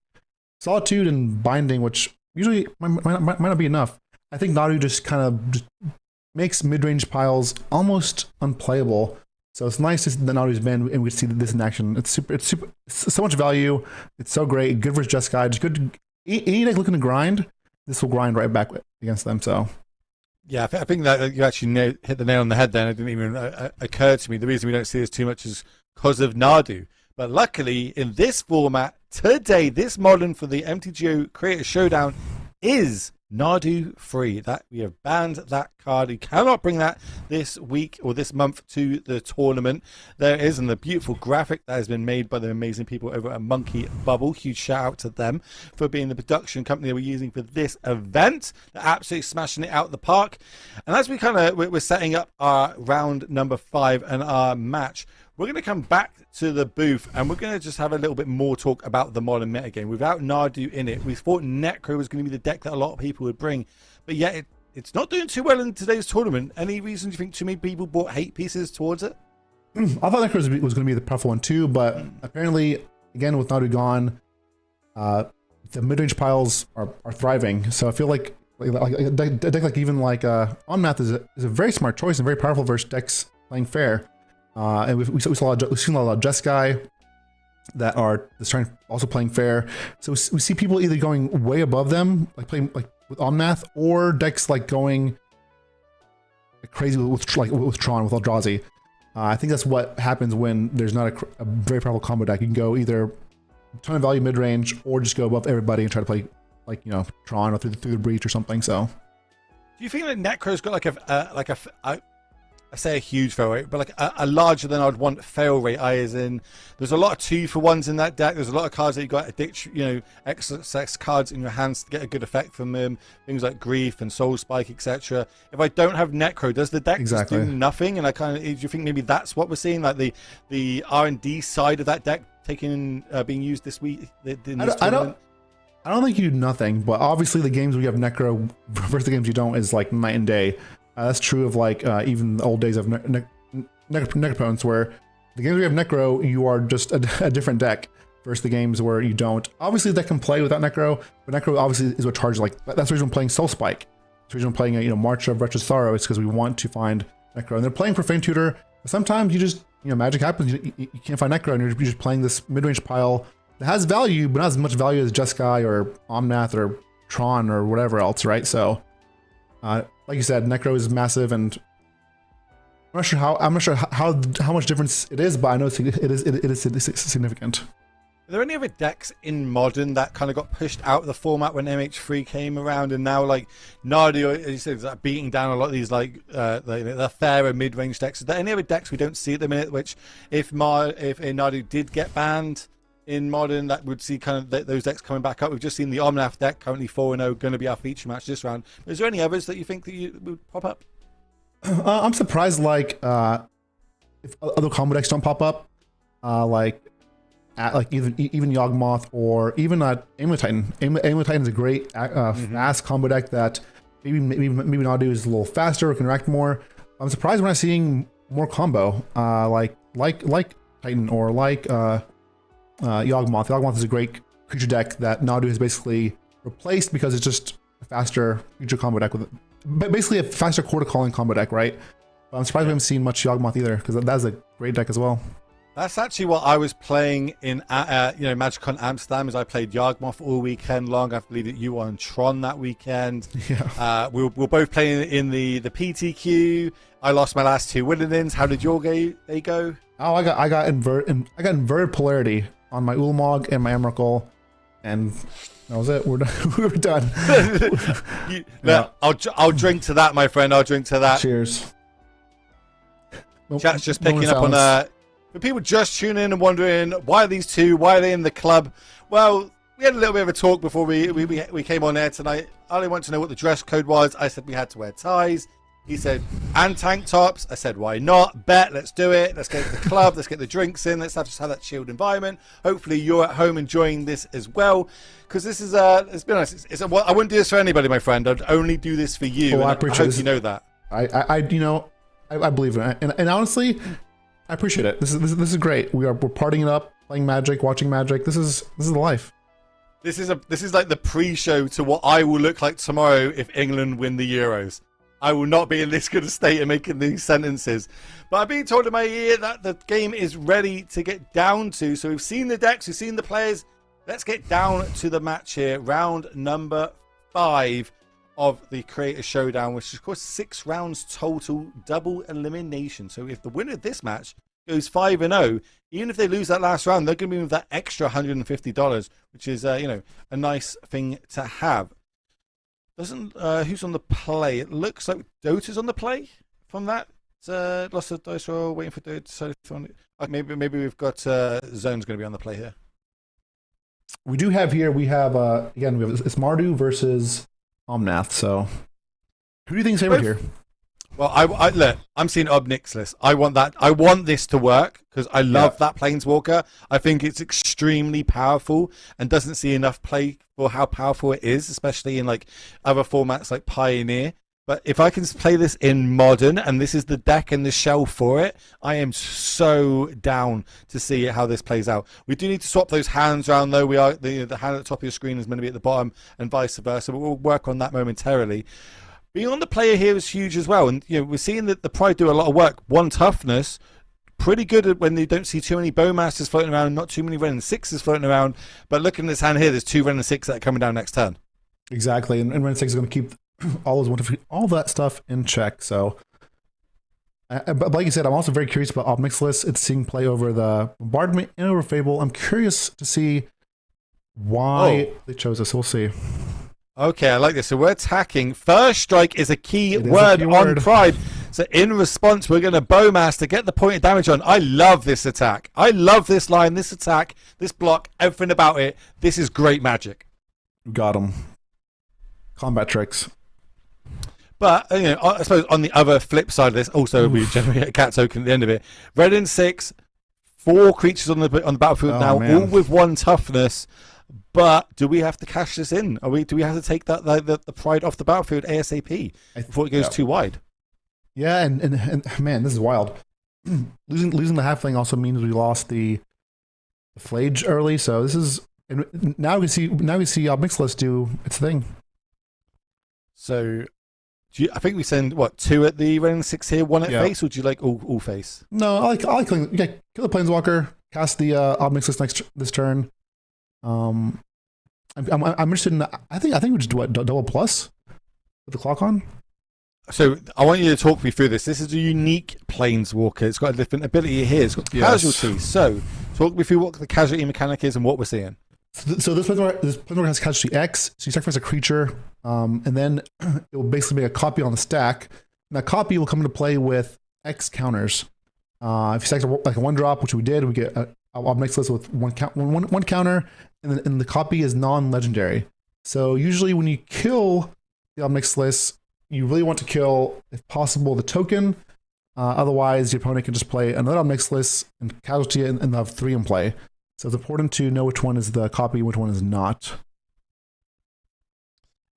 Solitude and Binding, which usually might not be enough. I think Nadu just kind of just makes mid-range piles almost unplayable. So it's nice that Nadu's banned and we see this in action. It's so much value. It's so great. Good versus Just Guide. It's good. Any deck looking to grind, this will grind right back against them. So. Yeah, I think that you actually hit the nail on the head then. It didn't even occur to me. The reason we don't see this too much is because of Nadu. But luckily, in this format, today, this modern for the MTGO Creator Showdown is Nadu free. That we have banned that card. You cannot bring that this week or this month to the tournament. There is, and the beautiful graphic that has been made by the amazing people over at Monkey Bubble. Huge shout out to them for being the production company that we're using for this event. They're absolutely smashing it out of the park. And as we're setting up our round number 5 and our match, we're going to come back to the booth and we're going to just have a little bit more talk about the modern metagame. Without Nadu in it, we thought Necro was going to be the deck that a lot of people would bring, but yet it's not doing too well in today's tournament. Any reason you think too many people bought hate pieces towards it? I thought Necro was going to be the preferable one too, but apparently, again, with Nadu gone, the mid-range piles are thriving. So I feel like a deck like even like Omnath is a very smart choice and very powerful versus decks playing fair. And we've seen a lot of Just Guy that are also playing fair. So we see people either going way above them, like playing like with Omnath, or decks like going crazy with Tron, with Eldrazi. I think that's what happens when there's not a very powerful combo deck. You can go either a ton of value mid range, or just go above everybody and try to play like Tron or through the breach or something. So, do you think that Necro's got I say a huge fail rate, but like a larger than I'd want fail rate? As in, there's a lot of 2-for-1s in that deck. There's a lot of cards that you got excess cards in your hands to get a good effect from them. Things like Grief and Soul Spike, etc. If I don't have Necro, does the deck just do nothing? And do you think maybe that's what we're seeing, like the R&D side of that deck being used this week? I don't think you do nothing, but obviously the games where you have Necro versus the games you don't is like night and day. That's true of like even the old days of Necropotence, where the games where you have Necro, you are just a different deck versus the games where you don't. Obviously, that can play without Necro, but Necro obviously is what charges. Like that's the reason I'm playing Soul Spike. That's the reason I'm playing March of Wretched Sorrow. It's because we want to find Necro, and they're playing Profane Tutor. But sometimes you just magic happens. You can't find Necro, and you're just playing this mid-range pile that has value, but not as much value as Just Guy or Omnath or Tron or whatever else, right? So. Like you said, Necro is massive, and I'm not sure how much difference it is, but I know it is significant. Are there any other decks in Modern that kind of got pushed out of the format when MH3 came around, and now like Nadu, as you said, is like beating down a lot of these like the fairer mid-range decks? Is there any other decks we don't see at the minute, which if Nadu did get banned in Modern, that would see kind of those decks coming back up? We've just seen the Omnath deck, currently 4-0, going to be our feature match this round. Is there any others that you think that would pop up? I'm surprised, like if other combo decks don't pop up, like even Yawgmoth or even Amulet Titan. Amulet Titan is a great fast combo deck that maybe Nadu is a little faster or can react more. I'm surprised we're not seeing more combo like Titan or like Yawgmoth. Yawgmoth is a great creature deck that Nadu has basically replaced because it's just a faster creature combo deck with basically a faster core to calling combo deck, right? But I'm surprised we haven't seen much Yawgmoth either, because that's a great deck as well. That's actually what I was playing in MagicCon Amsterdam. Is I played Yawgmoth all weekend long. I believe that you were on Tron that weekend. Yeah. We were both playing in the PTQ. I lost my last 2 Winnings. How did your day go? Oh, I got inverted polarity on my Ulamog and my Emrakul, and that was it. We're done. We were done. Yeah. I'll drink to that, my friend. I'll drink to that. Cheers. Chat's just picking up on for people just tuning in and wondering why are these two? Why are they in the club? Well, we had a little bit of a talk before we came on air tonight. Ali wanted to know what the dress code was. I said we had to wear ties. He said, and tank tops. I said, why not? Bet, let's do it. Let's go to the club. Let's get the drinks in. Let's just have that chilled environment. Hopefully you're at home enjoying this as well. Because this is, let's be honest, I wouldn't do this for anybody, my friend. I'd only do this for you. I appreciate hope you know that. I believe in it. And honestly, I appreciate it. This is great. We're partying it up, playing Magic, watching Magic. This is the life. This is like the pre-show to what I will look like tomorrow if England win the Euros. I will not be in this good a state of making these sentences. But I've been told in my ear that the game is ready to get down to. So we've seen the decks, we've seen the players. Let's get down to the match here. Round number 5 of the Creator Showdown, which is, of course, 6 rounds total, double elimination. So if the winner of this match goes 5-0, even if they lose that last round, they're going to be with that extra $150, which is, a nice thing to have. Who's on the play? It looks like Dota's on the play from that. Lost the dice roll, waiting for Dota. Maybe we've got Zone's going to be on the play here. We do have here, again, it's Mardu versus Omnath. So who do you think is favorite here? Well, look, I'm seeing Obnixilis. I want this to work because I love that Planeswalker. I think it's extremely powerful and doesn't see enough play for how powerful it is, especially in like other formats like Pioneer. But if I can play this in Modern and this is the deck and the shell for it, I am so down to see how this plays out. We do need to swap those hands around though. The hand at the top of your screen is going to be at the bottom and vice versa. But we'll work on that momentarily. Being on the player here is huge as well. And we're seeing that the Pride do a lot of work. 1 toughness, pretty good at when you don't see too many Bowmasters floating around, not too many Ren and 6s floating around. But looking at this hand here, there's 2 Ren and 6 that are coming down next turn. Exactly. And Ren and 6 is going to keep all that stuff in check. So, but like you said, I'm also very curious about Obnixilis. It's seeing play over the Bombardment and over Fable. I'm curious to see why they chose this. We'll see. Okay, I like this. So we're attacking. First strike is a key word on Pride. So in response, we're going to Bowmaster, get the point of damage on. I love this attack. I love this line, this attack, this block, everything about it. This is great magic. Got him. Combat tricks. But, I suppose on the other flip side of this, also we generate a cat token at the end of it. Red and 6, 4 creatures on the battlefield now, man. all with 1 toughness. But do we have to cash this in? Do we have to take that the Pride off the battlefield ASAP before it goes too wide? Yeah, and man, this is wild. losing the halfling also means we lost the Flage early. So this is now we see Obnixilis do its thing. So I think we send 2 at the Ren 6 here, 1 at face, or do you like all face? No, I like kill the Planeswalker, cast the Obnixilis this turn. I'm interested in. I think we just do double plus with the clock on. So I want you to talk me through this. This is a unique Planeswalker. It's got a different ability here. It's got casualty. So talk me through what the casualty mechanic is and what we're seeing. So this Planeswalker has casualty X. So you sacrifice a creature, and then it will basically make a copy on the stack. And that copy will come into play with X counters. If you sacrifice like a 1-drop, which we did, we get a Obnixilis with one counter, and the copy is non-legendary. So usually when you kill the Obnixilis, you really want to kill, if possible, the token. Otherwise, your opponent can just play another Obnixilis and casualty and have 3 in play. So it's important to know which one is the copy and which one is not.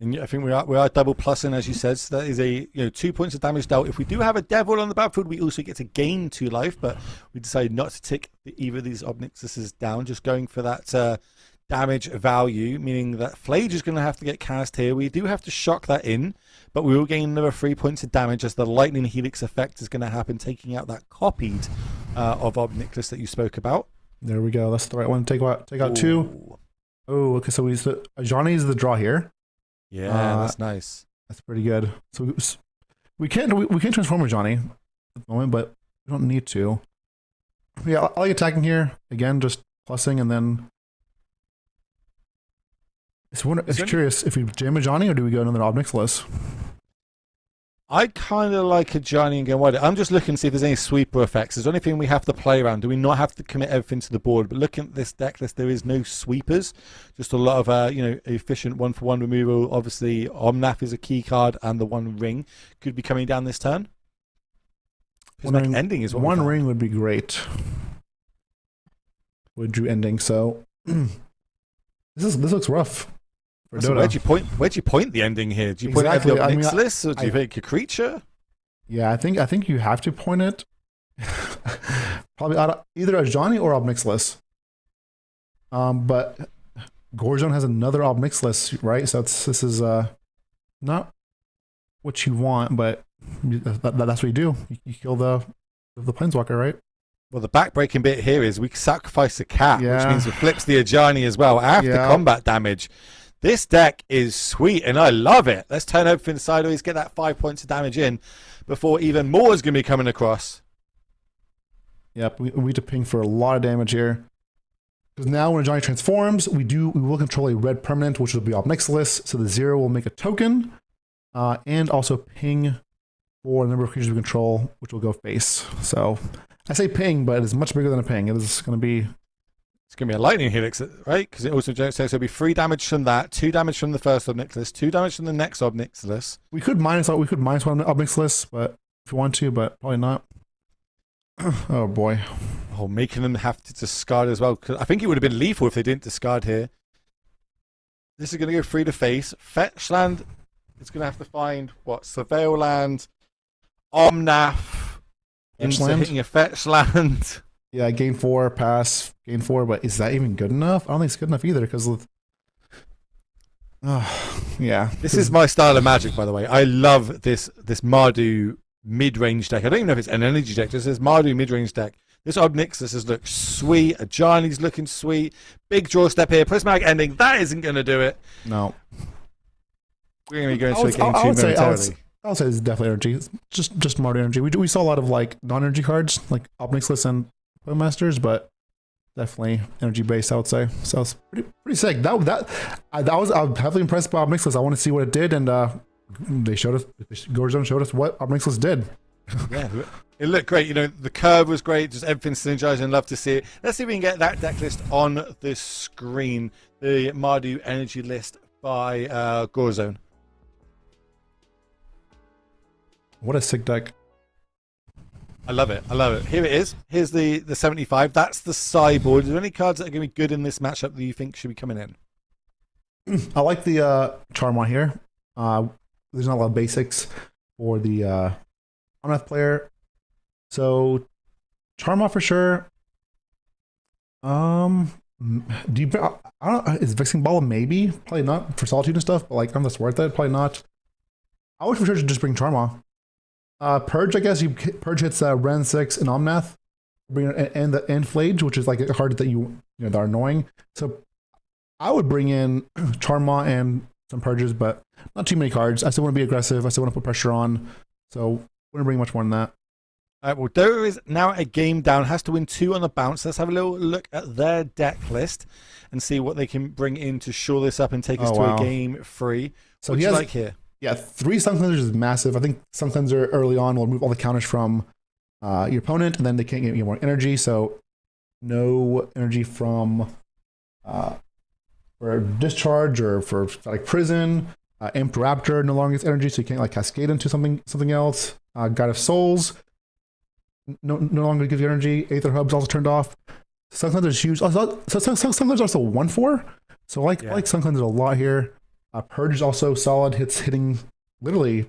And I think we are double plussing, as you said. So that is a 2 points of damage dealt. If we do have a devil on the battlefield, we also get to gain 2 life. But we decided not to tick either of these Obnixilis down, just going for that damage value, meaning that Flage is going to have to get cast here. We do have to shock that in, but we will gain another 3 points of damage as the Lightning Helix effect is going to happen, taking out that copied of Obnixilis that you spoke about. There we go. That's the right one. Take out 2. Oh, okay. So Ajani is the draw here. Yeah, that's nice. That's pretty good. So we can't transform Ajani at the moment, but we don't need to. Yeah, I like attacking here again, just plussing, and then it's curious if we jam Ajani or do we go another Obnixilis? I kind of like a Johnny and go wide. I'm just looking to see if there's any sweeper effects. Is there anything we have to play around? Do we not have to commit everything to the board? But looking at this deck list, there is no sweepers. Just a lot of efficient 1-for-1 removal. Obviously, Omnath is a key card, and the 1 ring could be coming down this turn. Ending is what 1 ring would be great. Would you ending? So this looks rough. So where'd you point the ending here? Do you point it at the Obnixilis, or do you pick a creature? Yeah, I think you have to point it. Probably either a Johnny or Obnixilis. But Gorzone has another Ob Nixilis, right? So this is not what you want, but that's what you do. You kill the Planeswalker, right? Well, the backbreaking bit here is we sacrifice the cat, Yeah. which means it flips the Ajani as well after Yeah. combat damage. This deck is sweet, and I love it. Let's turn everything sideways, get that 5 points of damage in before even more is going to be coming across. Yep, we need to ping for a lot of damage here. Because now when Ajani transforms, we will control a red permanent, which will be Ob Nixilis. So the 0 will make a token, and also ping for the number of creatures we control, which will go face. So I say ping, but it's much bigger than a ping. It is going to be... It's going to be a lightning helix, right? Because it also generates, so it'll be 3 damage from that, 2 damage from the first Ob Nixilis, 2 damage from the next Ob Nixilis. We could minus one Ob Nixilis, but if you want to, but probably not. Oh boy. Oh, making them have to discard as well. 'Cause I think it would have been lethal if they didn't discard here. This is going to go free to face. Fetch land, it's going to have to find, what, Surveil land, Omnath, into land? hitting a fetch land. Yeah, gain 4, pass, gain 4, but is that even good enough? I don't think it's good enough either, because yeah. This is my style of Magic, by the way. I love this Mardu mid-range deck. I don't even know if it's an energy deck, just this Mardu mid-range deck. This Ob Nixilis looks sweet. Ajani's looking sweet. Big draw step here. Prismatic ending. That isn't going to do it. No. We're going to be going to a game 2 momentarily. I'll say it's definitely energy. It's just Mardu energy. We saw a lot of like non-energy cards, like Ob Nixilis and Masters, but definitely energy based, I would say. So it's pretty sick. I was heavily impressed by Ob Nixilis. I want to see what it did, and they showed us. Gorzone showed us what Ob Nixilis did. Yeah, it looked great. You know, the curve was great. Just everything synergizing. Love to see it. Let's see if we can get that deck list on the screen. The Mardu energy list by Gorzone. What a sick deck. I love it. I love it. Here it is. Here's the 75. That's the sideboard. Is there any cards that are going to be good in this matchup that you think should be coming in? I like the Charm on here. There's not a lot of basics for the Omnath player. So Charma for sure. Do you? I don't know. Is Vexing Ball maybe? Probably not for Solitude and stuff. But like, I'm just worth it. Probably not. I would for sure just bring Charma. Purge, I guess. Purge hits Ren 6 and Omnath. Bring and the Flage, which is like a card that you know that are annoying. So I would bring in Charma and some Purges, but not too many cards. I still want to be aggressive. I still want to put pressure on. So wouldn't bring much more than that. All right, well, Dota is now a game down, has to win 2 on the bounce. Let's have a little look at their deck list and see what they can bring in to shore this up and take us to a game 3. So what do you like here? Yeah, 3 Sun Cleansers is massive. I think Sun Cleanser early on will remove all the counters from your opponent, and then they can't get more energy. So no energy from for Discharge or for like Prison. Imp Raptor no longer gets energy, so you can't like cascade into something else. God of Souls no longer gives you energy. Aether Hub's also turned off. Sun Cleanser's huge. Sun Cleanser's also 1/4. So I like Sun Cleanser a lot here. Purge is also solid. Hitting literally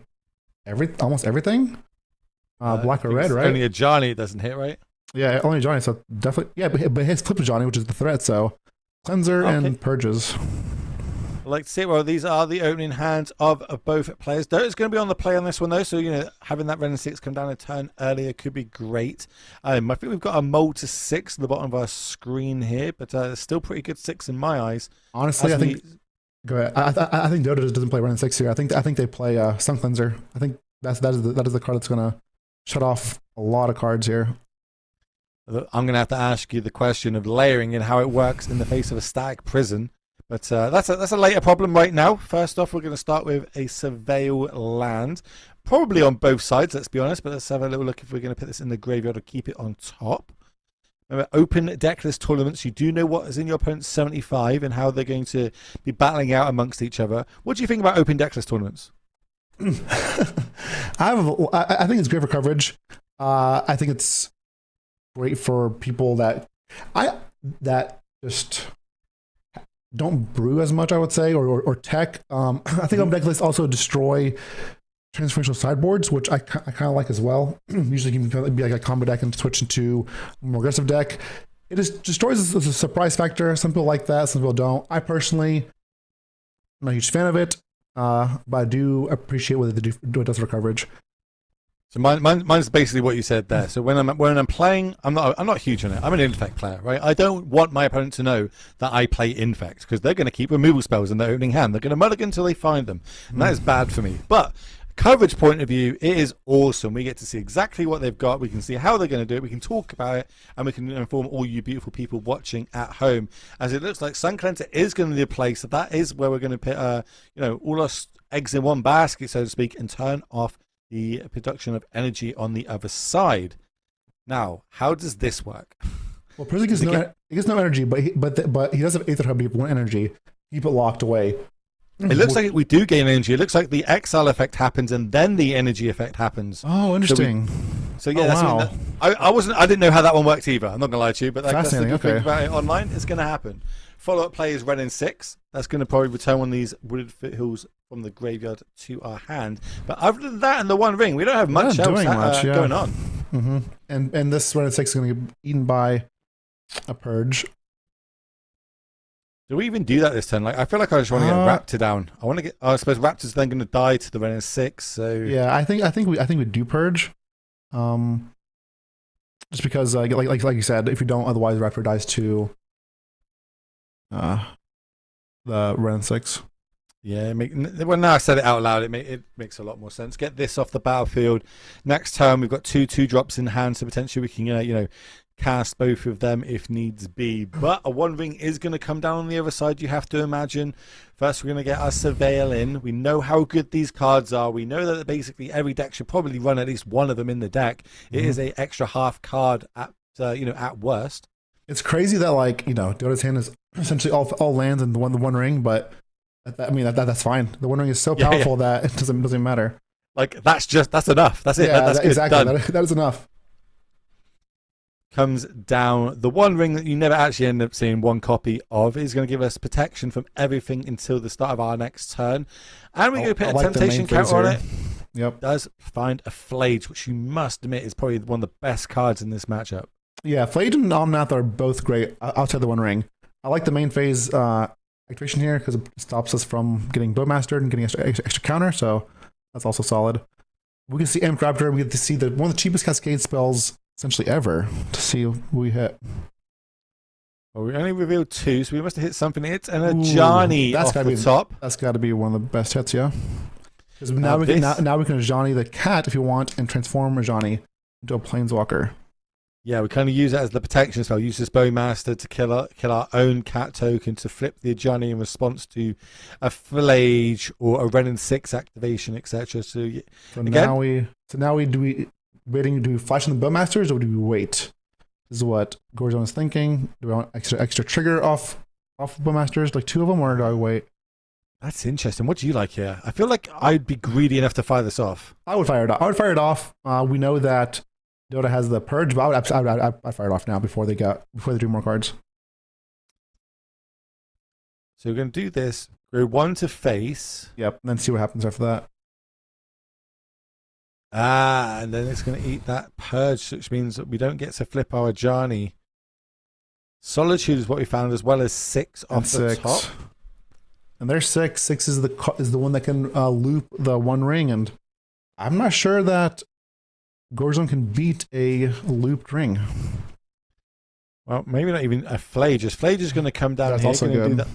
almost everything. Black or red, right? Only a Johnny it doesn't hit, right? Yeah, only Johnny. So definitely, yeah. But his flip of Johnny, which is the threat. So Cleanser and Purges. I like to see it. Well, these are the opening hands of both players. Dota's going to be on the play on this one, though. So, you know, having that Ren 6 come down a turn earlier could be great. I think we've got a mold to 6 at the bottom of our screen here, but still pretty good 6 in my eyes. Honestly, I think. Go ahead. I think Dota doesn't play Ren 6 here. I think they play Sun Cleanser. I think that is the card that's going to shut off a lot of cards here. I'm going to have to ask you the question of layering and how it works in the face of a static prison. But that's a later problem right now. First off, we're going to start with a Surveil land. Probably on both sides, let's be honest. But let's have a little look if we're going to put this in the graveyard or keep it on top. Remember, open deckless tournaments. You do know what is in your opponent's 75 and how they're going to be battling out amongst each other. What do you think about open deckless tournaments? I think it's great for coverage. I think it's great for people that just don't brew as much, I would say, or tech. I think open deckless also destroy transformational sideboards, which I kind of like as well. Usually you can be like a combo deck and switch into a more aggressive deck. It just destroys the surprise factor. Some people like that, some people don't. I personally, I'm not a huge fan of it, but I do appreciate what it does for coverage. So mine's basically what you said there. So when I'm playing, I'm not huge on it. I'm an infect player, right? I don't want my opponent to know that I play infect because they're going to keep removal spells in their opening hand. They're going to mulligan until they find them, and that is bad for me. But coverage point of view, it is awesome. We get to see exactly what they've got. We can see how they're going to do it. We can talk about it, and we can inform all you beautiful people watching at home. As it looks like Sun Cleanser is going to be a place that is where we're going to put, all our eggs in one basket, so to speak, and turn off the production of energy on the other side. Now, how does this work? Well, Percy gets no energy, but he does have Aether Hub. He has 1 energy. Keep it locked away. It looks like we do gain energy. It looks like the exile effect happens and then the energy effect happens. Oh, interesting. So that's wow. I didn't know how that one worked either. I'm not gonna lie to you, but that's the good thing Okay. about it online. It's gonna happen. Follow-up play is Ren in 6. That's gonna probably return one of these wooded foothills from the graveyard to our hand. But other than that and the One Ring, we don't have much else going on. Mm-hmm. And this Ren in 6 is gonna get eaten by a purge. Do we even do that this turn? Like, I feel like I just want to get Raptor down. I want to get. I suppose Raptor's then going to die to the Ren in 6. So yeah, I think we do purge, just because like you said, if you don't, otherwise Raptor dies to the Ren in 6. Yeah, well, now I said it out loud, it makes a lot more sense. Get this off the battlefield. Next turn, we've got 2/2 drops in hand, so potentially we can, cast both of them if needs be. But a One Ring is going to come down on the other side, you have to imagine. First, we're going to get our Surveil in. We know how good these cards are. We know that basically every deck should probably run at least one of them in the deck. It is a extra half card at worst. It's crazy that Dota's hand is essentially all lands and the One Ring, but that's fine. The One Ring is so powerful that it doesn't matter. Like that's enough. That's it. That's good. Exactly. Done. That is enough. Comes down. The One Ring that you never actually end up seeing one copy of is going to give us protection from everything until the start of our next turn. And we're going to put a temptation counter on it. Yep. Does find a Flage, which you must admit is probably one of the best cards in this matchup. Yeah, Flage and Omnath are both great outside the One Ring. I like the main phase activation here because it stops us from getting Bowmastered and getting extra counter, so that's also solid. We can see Imp Raptor. We get to see one of the cheapest Cascade spells essentially ever to see who we hit. Well, we only revealed 2, so we must have hit something. It's an Ajani off the top. That's got to be one of the best hits, yeah. Because now we can Ajani the cat if you want and transform Ajani into a Planeswalker. Yeah, we kind of use that as the protection spell. Use this Bowmaster to kill our own cat token to flip the Ajani in response to a Flage or a Ren in 6 activation, etc. So now we do we flash on the Bowmasters or do we wait? This is what Gorzon is thinking. Do we want extra trigger off Bowmasters, like 2 of them, or do I wait? That's interesting. What do you like here? I feel like I'd be greedy enough to fire this off. I would fire it off. We know that Dota has the Purge, but I'd fire it off now before they do more cards. So we're going to do this. Go 1 to face. Yep, and then see what happens after that. And then it's going to eat that Purge, which means that we don't get to flip our Ajani. Solitude is what we found, as well as 6 off the top. And there's 6. 6 is the one that can loop the One Ring, and I'm not sure that Gorzon can beat a looped ring. Well, maybe not even a Flage. Flage is going to come down. That's here. Also good. Do that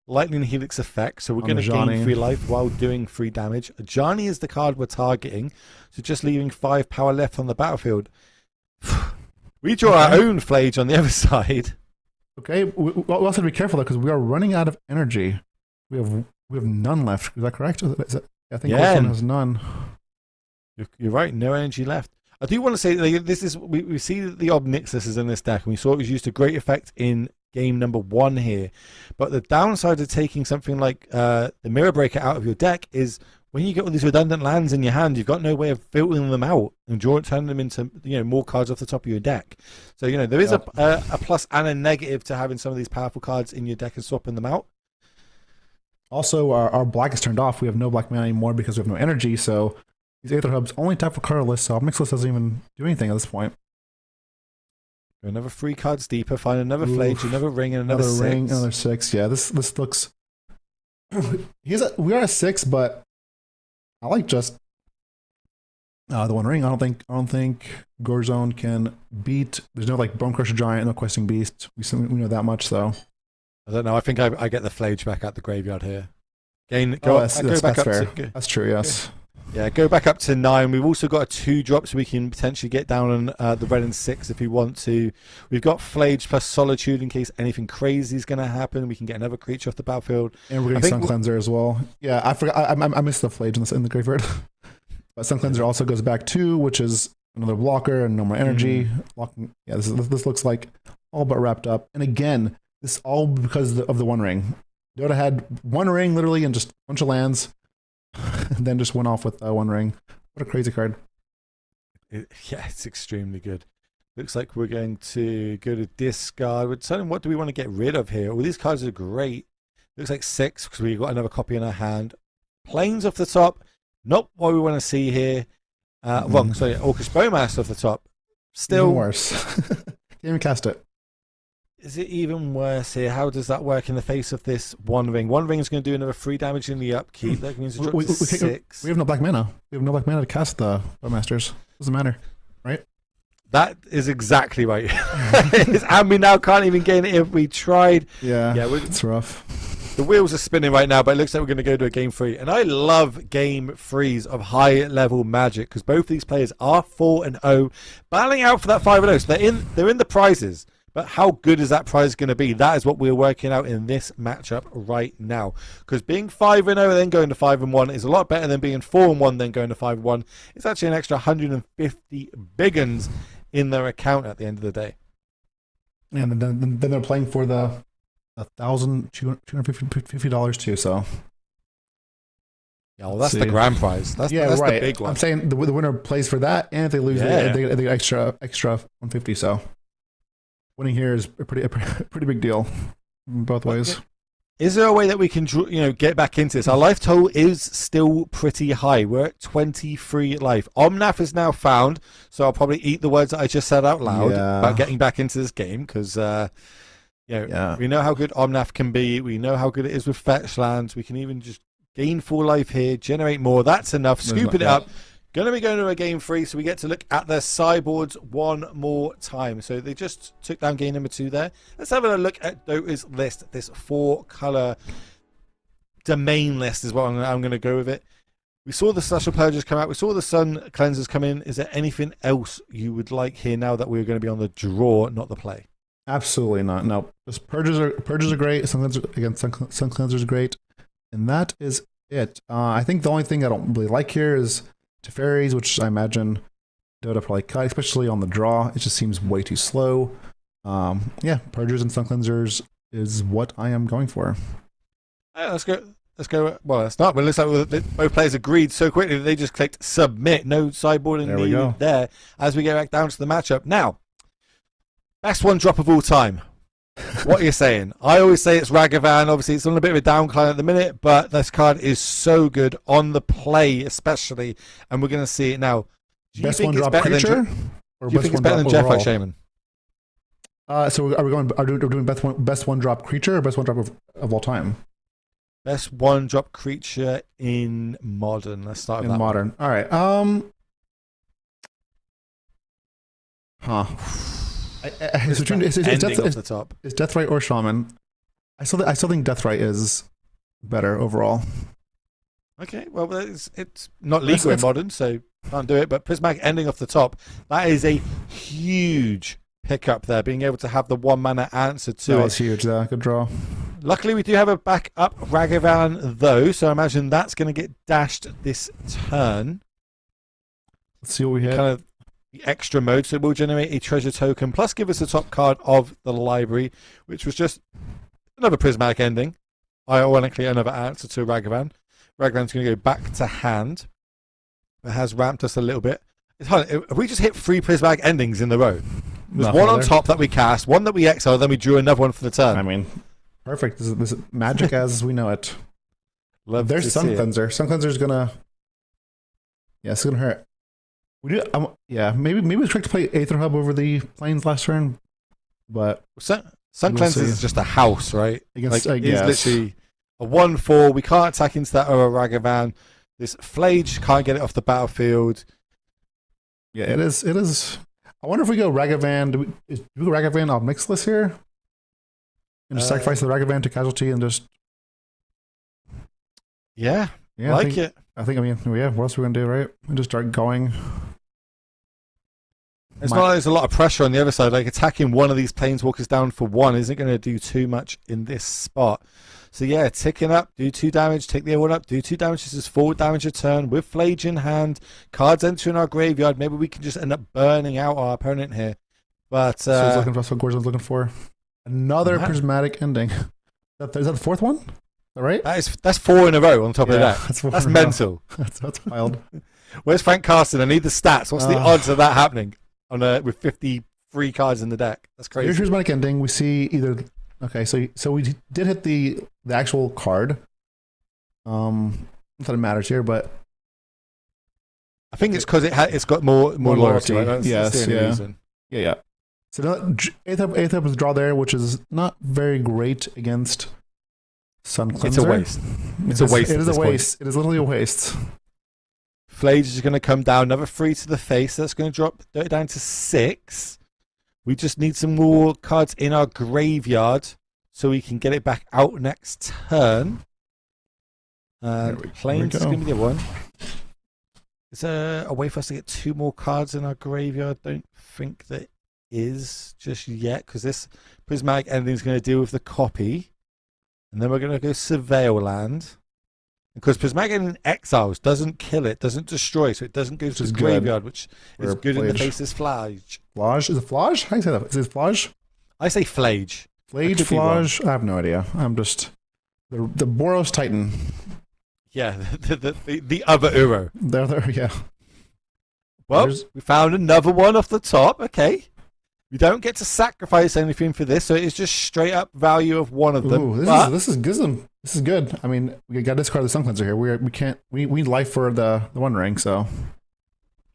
Lightning Helix effect, so we're going to gain 3 life while doing 3 damage. Ajani is the card we're targeting, so just leaving 5 power left on the battlefield. We draw our own Flage on the other side. Okay, we also have to be careful though, because we are running out of energy. We have none left. Is that correct? I think Gorzon has none. You're right. No energy left. I do want to say that this is we see the Ob Nixilis is in this deck, and we saw it was used to great effect in game number 1 here. But the downside of taking something like the Mirror Breaker out of your deck is when you get all these redundant lands in your hand, you've got no way of filtering them out and turning them into more cards off the top of your deck. So there is a plus and a negative to having some of these powerful cards in your deck and swapping them out. Also, our black is turned off. We have no black mana anymore because we have no energy. So these Aether Hubs only tap for colorless. So our Mixless doesn't even do anything at this point. Go another 3 cards deeper. Find another Flage, another ring, and another 6. Ring, another 6. Yeah, this looks. We are a 6, but I like just the one ring. I don't think Gorzone can beat. There's no like Bone Crusher Giant, no Questing Beast. We know that much, so. I don't know. I think I get the Flage back out the graveyard here. Go that's back up fair. to, that's true. Yes. Yeah, go back up to 9. We've also got a 2-drop, so we can potentially get down on the red and 6 if we want to. We've got Flage plus Solitude in case anything crazy is going to happen. We can get another creature off the battlefield. And we're getting Sun Cleanser as well. Yeah, I forgot. I missed the Flage in the graveyard. But Sun Cleanser also goes back 2, which is another blocker and no more energy. Yeah, this looks like all but wrapped up. And again, this all because of the One Ring. Dota had one ring literally and just a bunch of lands, and then just went off with One Ring. What a crazy card! Yeah, it's extremely good. Looks like we're going to go to discard. We're deciding what do we want to get rid of here. Well, these cards are great. Looks like 6 because we've got another copy in our hand. Planes off the top. Not what we want to see here. Wrong. Sorry, Orcish Bowmaster off the top. Still even worse. Can't even cast it. Is it even worse here? How does that work in the face of this One Ring? One Ring is going to do another 3 damage in the upkeep. That means it drops to 6. We have no black mana. We have no black mana to cast the Bowmasters. Doesn't matter, right? That is exactly right. And we now can't even gain it if we tried. Yeah, it's rough. The wheels are spinning right now, but it looks like we're going to go to a game 3. And I love game 3s of high-level Magic because both these players are 4-0, battling out for that 5-0. So they're in the prizes. But how good is that prize going to be? That is what we're working out in this matchup right now. Because being 5-0 and then going to 5-1 is a lot better than being 4-1 then going to 5-1. It's actually an extra 150 big uns in their account at the end of the day. And then they're playing for the $1,250 too. So yeah, well, that's the grand prize. That's right. The big one. I'm saying the winner plays for that, and if they lose, they get extra 150. So winning here is a pretty big deal, both ways. Is there a way that we can, get back into this? Our life total is still pretty high. We're at 23 life. Omnath is now found, so I'll probably eat the words that I just said out loud about getting back into this game because, we know how good Omnath can be. We know how good it is with fetch lands. We can even just gain 4 life here, generate more. That's enough. Scoop it up. Going to be going to a game 3, so we get to look at their sideboards one more time. So they just took down game number 2 there. Let's have a look at Dota's list. This 4-color domain list is what I'm going to go with it. We saw the Celestial Purgers come out. We saw the Sun Cleansers come in. Is there anything else you would like here now that we're going to be on the draw, not the play? Absolutely not. No, just Purgers are great. Sun Cleansers are great, and that is it. I think the only thing I don't really like here is Teferis, which I imagine Dota probably cut, especially on the draw. It just seems way too slow. Purgers and Sun Cleansers is what I am going for. Let's go. Well, let's not. But it looks like both players agreed so quickly that they just clicked submit. No sideboarding needed there as we get back down to the matchup. Now, best 1-drop of all time. What are you saying? I always say it's Ragavan. Obviously, it's on a bit of a downcline at the minute, but this card is so good on the play, especially, and we're going to see it now. Best 1-drop creature, or do you think it's better than Jeffite Shaman? So are we doing best 1-drop creature or best 1-drop of all time? Best 1-drop creature in modern. Let's start with that. In modern. All right. It's off the top. It's Deathrite or Shaman. I still think Deathrite is better overall. Okay, well, it's not legal in modern, so can't do it. But Prismatic Ending off the top, that is a huge pickup there. Being able to have the 1-mana answer to it. That was huge there. Good draw. Luckily, we do have a backup Ragavan, though, so I imagine that's going to get dashed this turn. Let's see what we hit. Kind of the extra mode, so it will generate a treasure token, plus give us the top card of the library, which was just another Prismatic Ending. Ironically, another answer to Ragavan. Ragavan's going to go back to hand. It has ramped us a little bit. Have we just hit 3 Prismatic Endings in the row? There's one on top that we cast, one that we exiled, then we drew another one for the turn. I mean, perfect. This is magic as we know it. There's Sun Cleanser. Sun Cleanser is going to... Yeah, it's going to hurt. We do, maybe we tried to play Aether Hub over the planes last turn. but Sun we'll Cleanser see. is just a house, right? Against, Like, I it's guess. literally a 1/4. We can't attack into that Ragavan. This Flage can't get it off the battlefield. Yeah, it is. It is. I wonder if we go Ragavan. Do we go Ragavan off Mixless here? And just sacrifice the Ragavan to casualty and just. Yeah, Yeah, like it. I mean, yeah, what else are we going to do, right? We just start going. It's not like there's a lot of pressure on the other side. Like, attacking one of these planeswalkers down for one isn't going to do too much in this spot. So yeah, ticking up, do 2 damage, take the other one up, do 2 damage. This is 4 damage a turn with Flage in hand. Cards entering our graveyard. Maybe we can just end up burning out our opponent here. But So he's looking for that's what Gordon's looking for. Another prismatic ending. Is that the fourth one? Is that right? that's 4 in a row on top of that. That's mental. That's wild. Where's Frank Carson? I need the stats. What's the odds of that happening on with 53 cards in the deck? That's crazy. Here's prismatic ending. We see either. Okay, so we did hit the actual card. Not that it matters here, but I think it's because it's got more loyalty. Right? That's the only reason. Yeah. So eighth up is a draw there, which is not very great against Sun Cleanser. It's a waste. It's a waste. It is a waste. It is literally a waste. Flage is going to come down. Another 3 to the face. That's going to drop it down to 6. We just need some more cards in our graveyard so we can get it back out next turn. Plains is going to be the one. Is there a way for us to get 2 more cards in our graveyard? Don't think there is just yet, because this prismatic ending is going to deal with the copy. And then we're going to go Surveil Land. Because prismatic ending exiles doesn't kill it, doesn't destroy, so it doesn't go to the graveyard, which is good in the face of Flage. Flage? Is it Flage? How do you say that? Is it Flage? I say Flage. Flage, Flage? I have no idea. I'm just... The Boros Titan. Yeah, the other Uro. There, yeah. Well, we found another one off the top. Okay. We don't get to sacrifice anything for this, so it's just straight up value of one of them. Ooh, this is good. I mean, we got to discard the Sun Cleanser here. We need life for the One Ring, so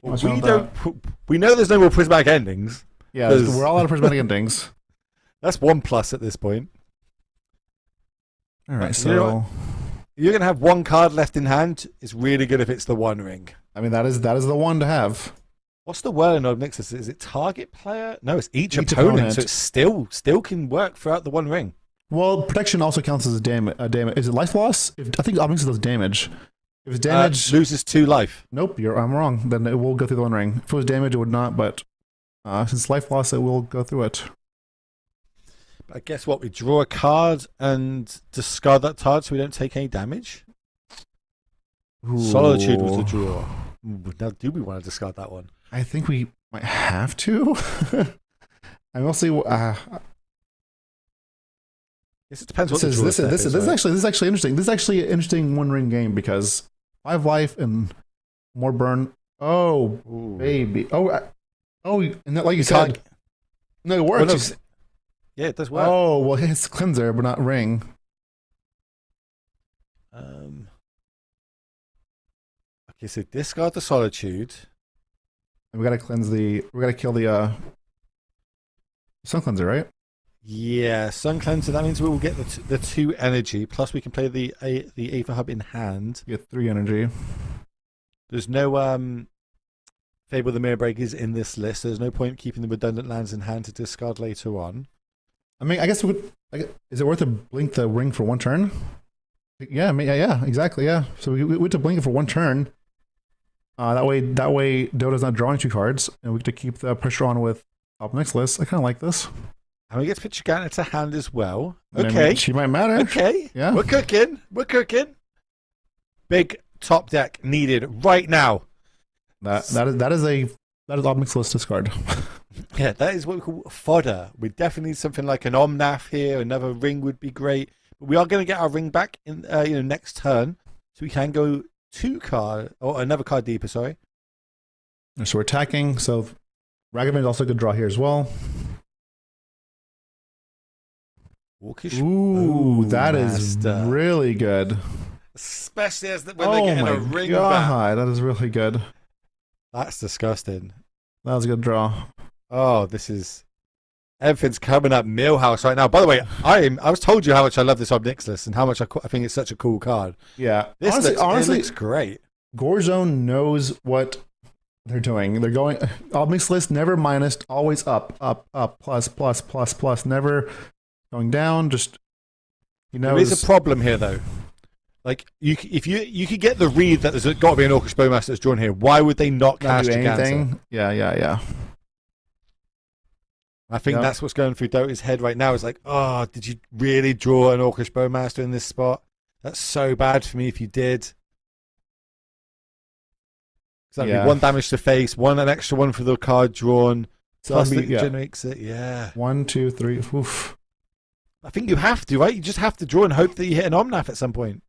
we know there's no more prismatic endings. Yeah, we're all out of prismatic endings. That's 1+ at this point. All right, so you're gonna have 1 card left in hand. It's really good if it's the One Ring. I mean, that is the one to have. What's the word on Nixus? Is it target player? No, it's each opponent. So it still can work throughout the One Ring. Well, protection also counts as a damage. Is it life loss? I think Omnix does damage. If it's damage, loses 2 life. Nope, I'm wrong. Then it will go through the One Ring. If it was damage, it would not. But since life loss, it will go through it. I guess what, we draw a card and discard that card so we don't take any damage? Ooh. Solitude was the draw. Now, do we want to discard that one? I think we might have to. I will see. Guess it depends this is actually interesting. This is actually an interesting One Ring game because 5 life and more burn. Oh, ooh, baby. Oh, and that, like you said, no, it works. Well, no, yeah, it does work. Oh, well, it's cleanser, but not ring. Okay, so discard the solitude. And we gotta kill the Sun Cleanser, right? Yeah, Sun Cleanser. That means we will get the 2 energy. Plus, we can play the Aether Hub in hand. You get 3 energy. There's no Fable of the Mirror Breakers in this list. There's no point keeping the redundant lands in hand to discard later on. I mean, I guess we could. Is it worth to blink the ring for 1 turn? Yeah, yeah, exactly. Yeah. So we went to blink it for 1 turn. That way, Dota's not drawing 2 cards, and we get to keep the pressure on with top next list. I kind of like this. And we get to put Chagana to hand as well. Okay. I mean, she might matter. Okay. Yeah. We're cooking. Big top deck needed right now. That is Omnix list discard. Yeah, that is what we call fodder. We definitely need something like an Omnath here. Another ring would be great. But we are going to get our ring back in next turn, so we can go 2 card or another card deeper. Sorry. So we're attacking. So Ragavan is also a good draw here as well. Ooh, that is really good. Especially when they're getting a ring back. That is really good. That's disgusting. That was a good draw. Oh, this is Everything's coming up Millhouse right now. By the way, I was told you how much I love this Obnixilis and how much I think it's such a cool card. Yeah. This honestly, it looks great. Gorezone knows what they're doing. They're going Obnixilis, never minus, always up, plus, never going down. Just there is a problem here though. Like if you could get the read that there's got to be an Orcish Bowmaster that's drawn here. Why would they not cast anything? Yeah. I think that's what's going through Dota's head right now. Is like, oh, did you really draw an Orcish Bowmaster in this spot? That's so bad for me if you did. That'd be 1 damage to face, an extra one for the card drawn. So plus that generates it. Yeah. 1, 2, 3. Oof. I think you have to, right? You just have to draw and hope that you hit an Omnath at some point.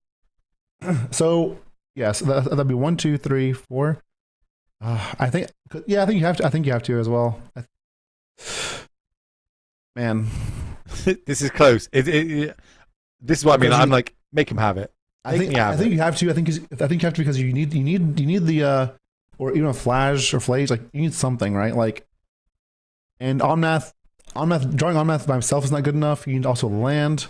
So yes, that'd be 1, 2, 3, 4. I think you have to. I think you have to as well. Man, this is close. This is what I mean. I'm like, make him have it. I think you have to. I think you have to because you need the or even a flash or flage. Like you need something, right? Like, and Omnath drawing Omnath by himself is not good enough. You need also land.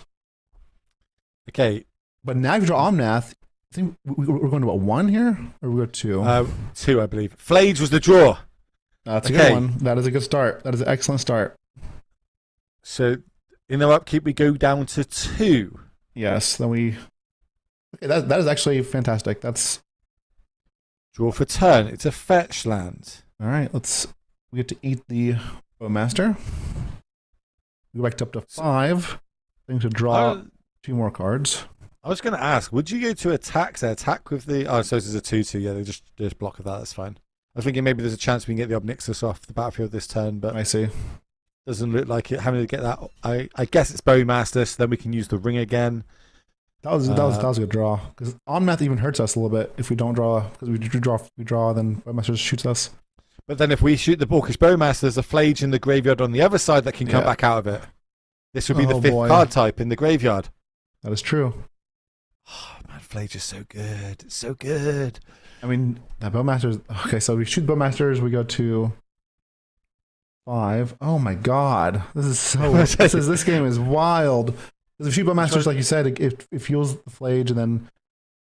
Okay, but now if you draw Omnath, I think we're going to what, 1 here, or we go 2? 2, I believe. Flage was the draw. That's a good one. That is a good start. That is an excellent start. So in our upkeep, we go down to 2. Yes. Then we. Okay, that is actually fantastic. That's draw for turn. It's a fetch land. All right. We get to eat the Bowmaster. We go back to up to 5. I think to draw 2 more cards. I was going to ask, would you go to attack there? Attack with the... Oh, so this is a 2/2. Yeah, they just block with that. That's fine. I was thinking maybe there's a chance we can get the Obnixilis off the battlefield this turn, but... I see. Doesn't look like it. Having to get that... I guess it's Bowmaster, so then we can use the ring again. That was a good draw. Because Omnath even hurts us a little bit if we don't draw. Because we draw, then Bowmaster just shoots us. But then if we shoot the Orcish Bowmaster, there's a Flage in the graveyard on the other side that can come back out of it. This would be the 5th card type in the graveyard. That is true. Oh, man, Flage is so good. It's so good. I mean, that Bowmaster's... Okay, so we shoot Bowmasters, we go to 5. Oh my god. This is so... this game is wild. Because if we shoot Bowmasters, like you said, it fuels the Flage, and then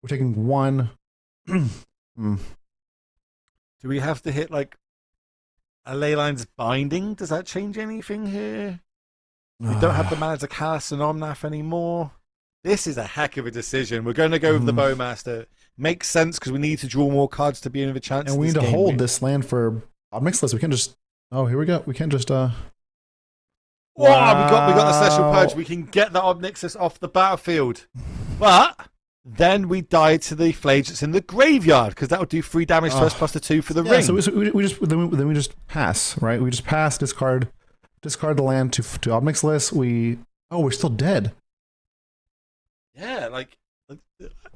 we're taking 1. Do we have to hit, like, a Leyline's Binding? Does that change anything here? We don't have the mana to cast an Omnath anymore. This is a heck of a decision. We're going to go with the Bowmaster. Makes sense because we need to draw more cards to be in with a chance. And we need to hold this land for Obnixilis. We can't just... Oh, here we go. We can't just... Wow, we got the Celestial Purge. We can get the Obnixilis off the battlefield. But then we die to the Flage that's in the graveyard because that would do 3 damage to us plus the 2 for the ring. So we just pass, right? We just pass, discard the land to Obnixilis. We're still dead. Yeah, like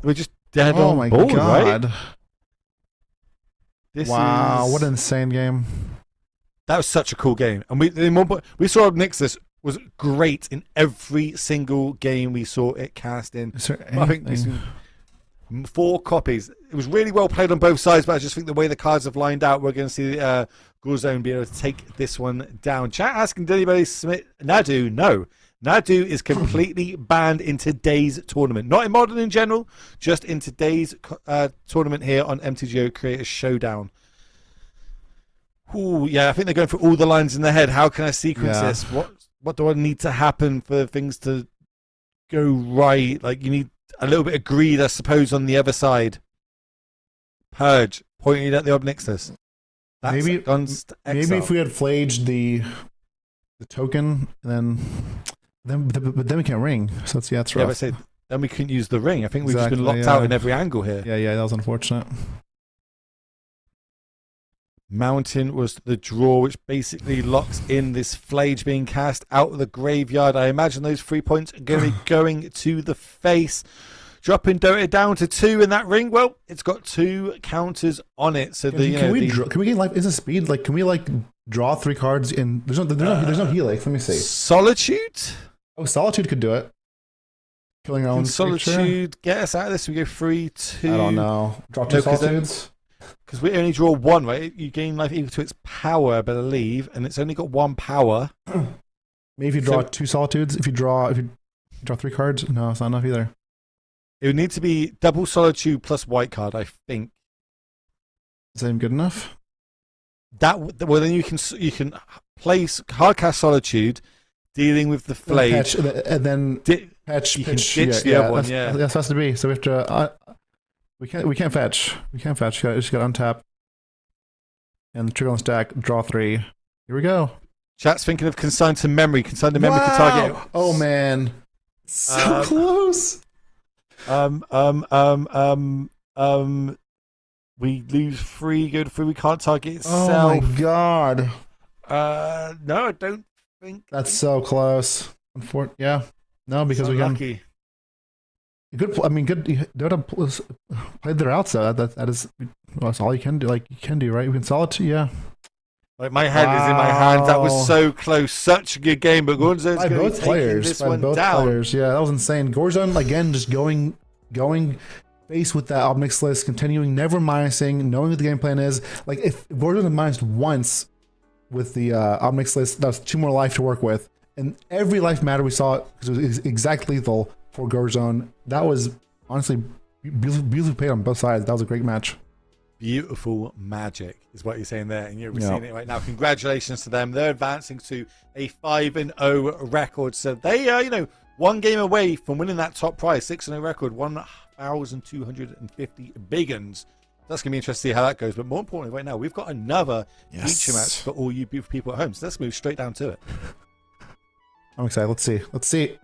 we're just dead on my board, god! Right? Wow, what an insane game! That was such a cool game, and we saw Obnixilis was great in every single game we saw it cast in. I think 4 copies. It was really well played on both sides, but I just think the way the cards have lined out, we're going to see Gorezone be able to take this one down. Chat asking, did anybody submit Nadu? No. Nadu is completely banned in today's tournament. Not in Modern in general, just in today's tournament here on MTGO Creator Showdown. Ooh, yeah, I think they're going for all the lines in their head. How can I sequence this? What do I need to happen for things to go right? Like, you need a little bit of greed, I suppose, on the other side. Purge, pointing at the Obnixilis. Maybe if we had flaged the token, then we can't ring. So that's rough. Yeah, but say then we couldn't use the ring. I think we've just been locked out in every angle here. Yeah, that was unfortunate. Mountain was the draw, which basically locks in this Flage being cast out of the graveyard. I imagine those 3 points are going to be going to the face. Dropping Dota down to 2 in that ring. Well, it's got 2 counters on it. So can we gain life? Is it speed? Like, can we draw 3 cards in? There's no helix. Let me see. Solitude. Oh, Solitude could do it. Killing our own Solitude get us out of this. We go 3-2. I don't know. Draw 2 Solitudes. Because we only draw 1, right? You gain life equal to its power, I believe, and it's only got 1 power. Maybe if you draw 2 Solitudes, if you draw 3 cards, no, it's not enough either. It would need to be double Solitude plus white card, I think. Is that even good enough? Well, then you can place hardcast Solitude, dealing with the Flayed, and then pitch. You can ditch the other one. Yeah, that's has to be. So we have to. We can't fetch. We can't fetch. Just got to untap. And trigger on stack. Draw 3. Here we go. Chat's thinking of Consign to Memory. Consign to Memory can target. Oh man, so close. We lose 3, go to 3. We can't target itself. Oh my god. No, I don't think that's so close. Yeah, no, because so we got lucky. Good. I mean, good. Dota played their outs. So that is. Well, that's all you can do. Like you can do, right? You can Solitude. Yeah. Like my head is in my hands. That was so close. Such a good game, but Gonzo's going to be taking this one down. Players. Yeah, that was insane. Gorzone again, just going face with that Obnix list, continuing, never minusing, knowing what the game plan is. Like if Gorzone had minused once with the Obnix list, that's 2 more life to work with, and every life matter we saw because it was exact lethal for Gorzone. That was honestly beautifully played on both sides. That was a great match. Beautiful magic is what you're saying there, and you're seeing it right now. Congratulations to them. They're advancing to a 5-0 record, so they are, 1 game away from winning that top prize. 6-0 record, 1,250 big uns. That's gonna be interesting to see how that goes. But more importantly, right now we've got another feature match for all you beautiful people at home. So let's move straight down to it. I'm excited. Let's see.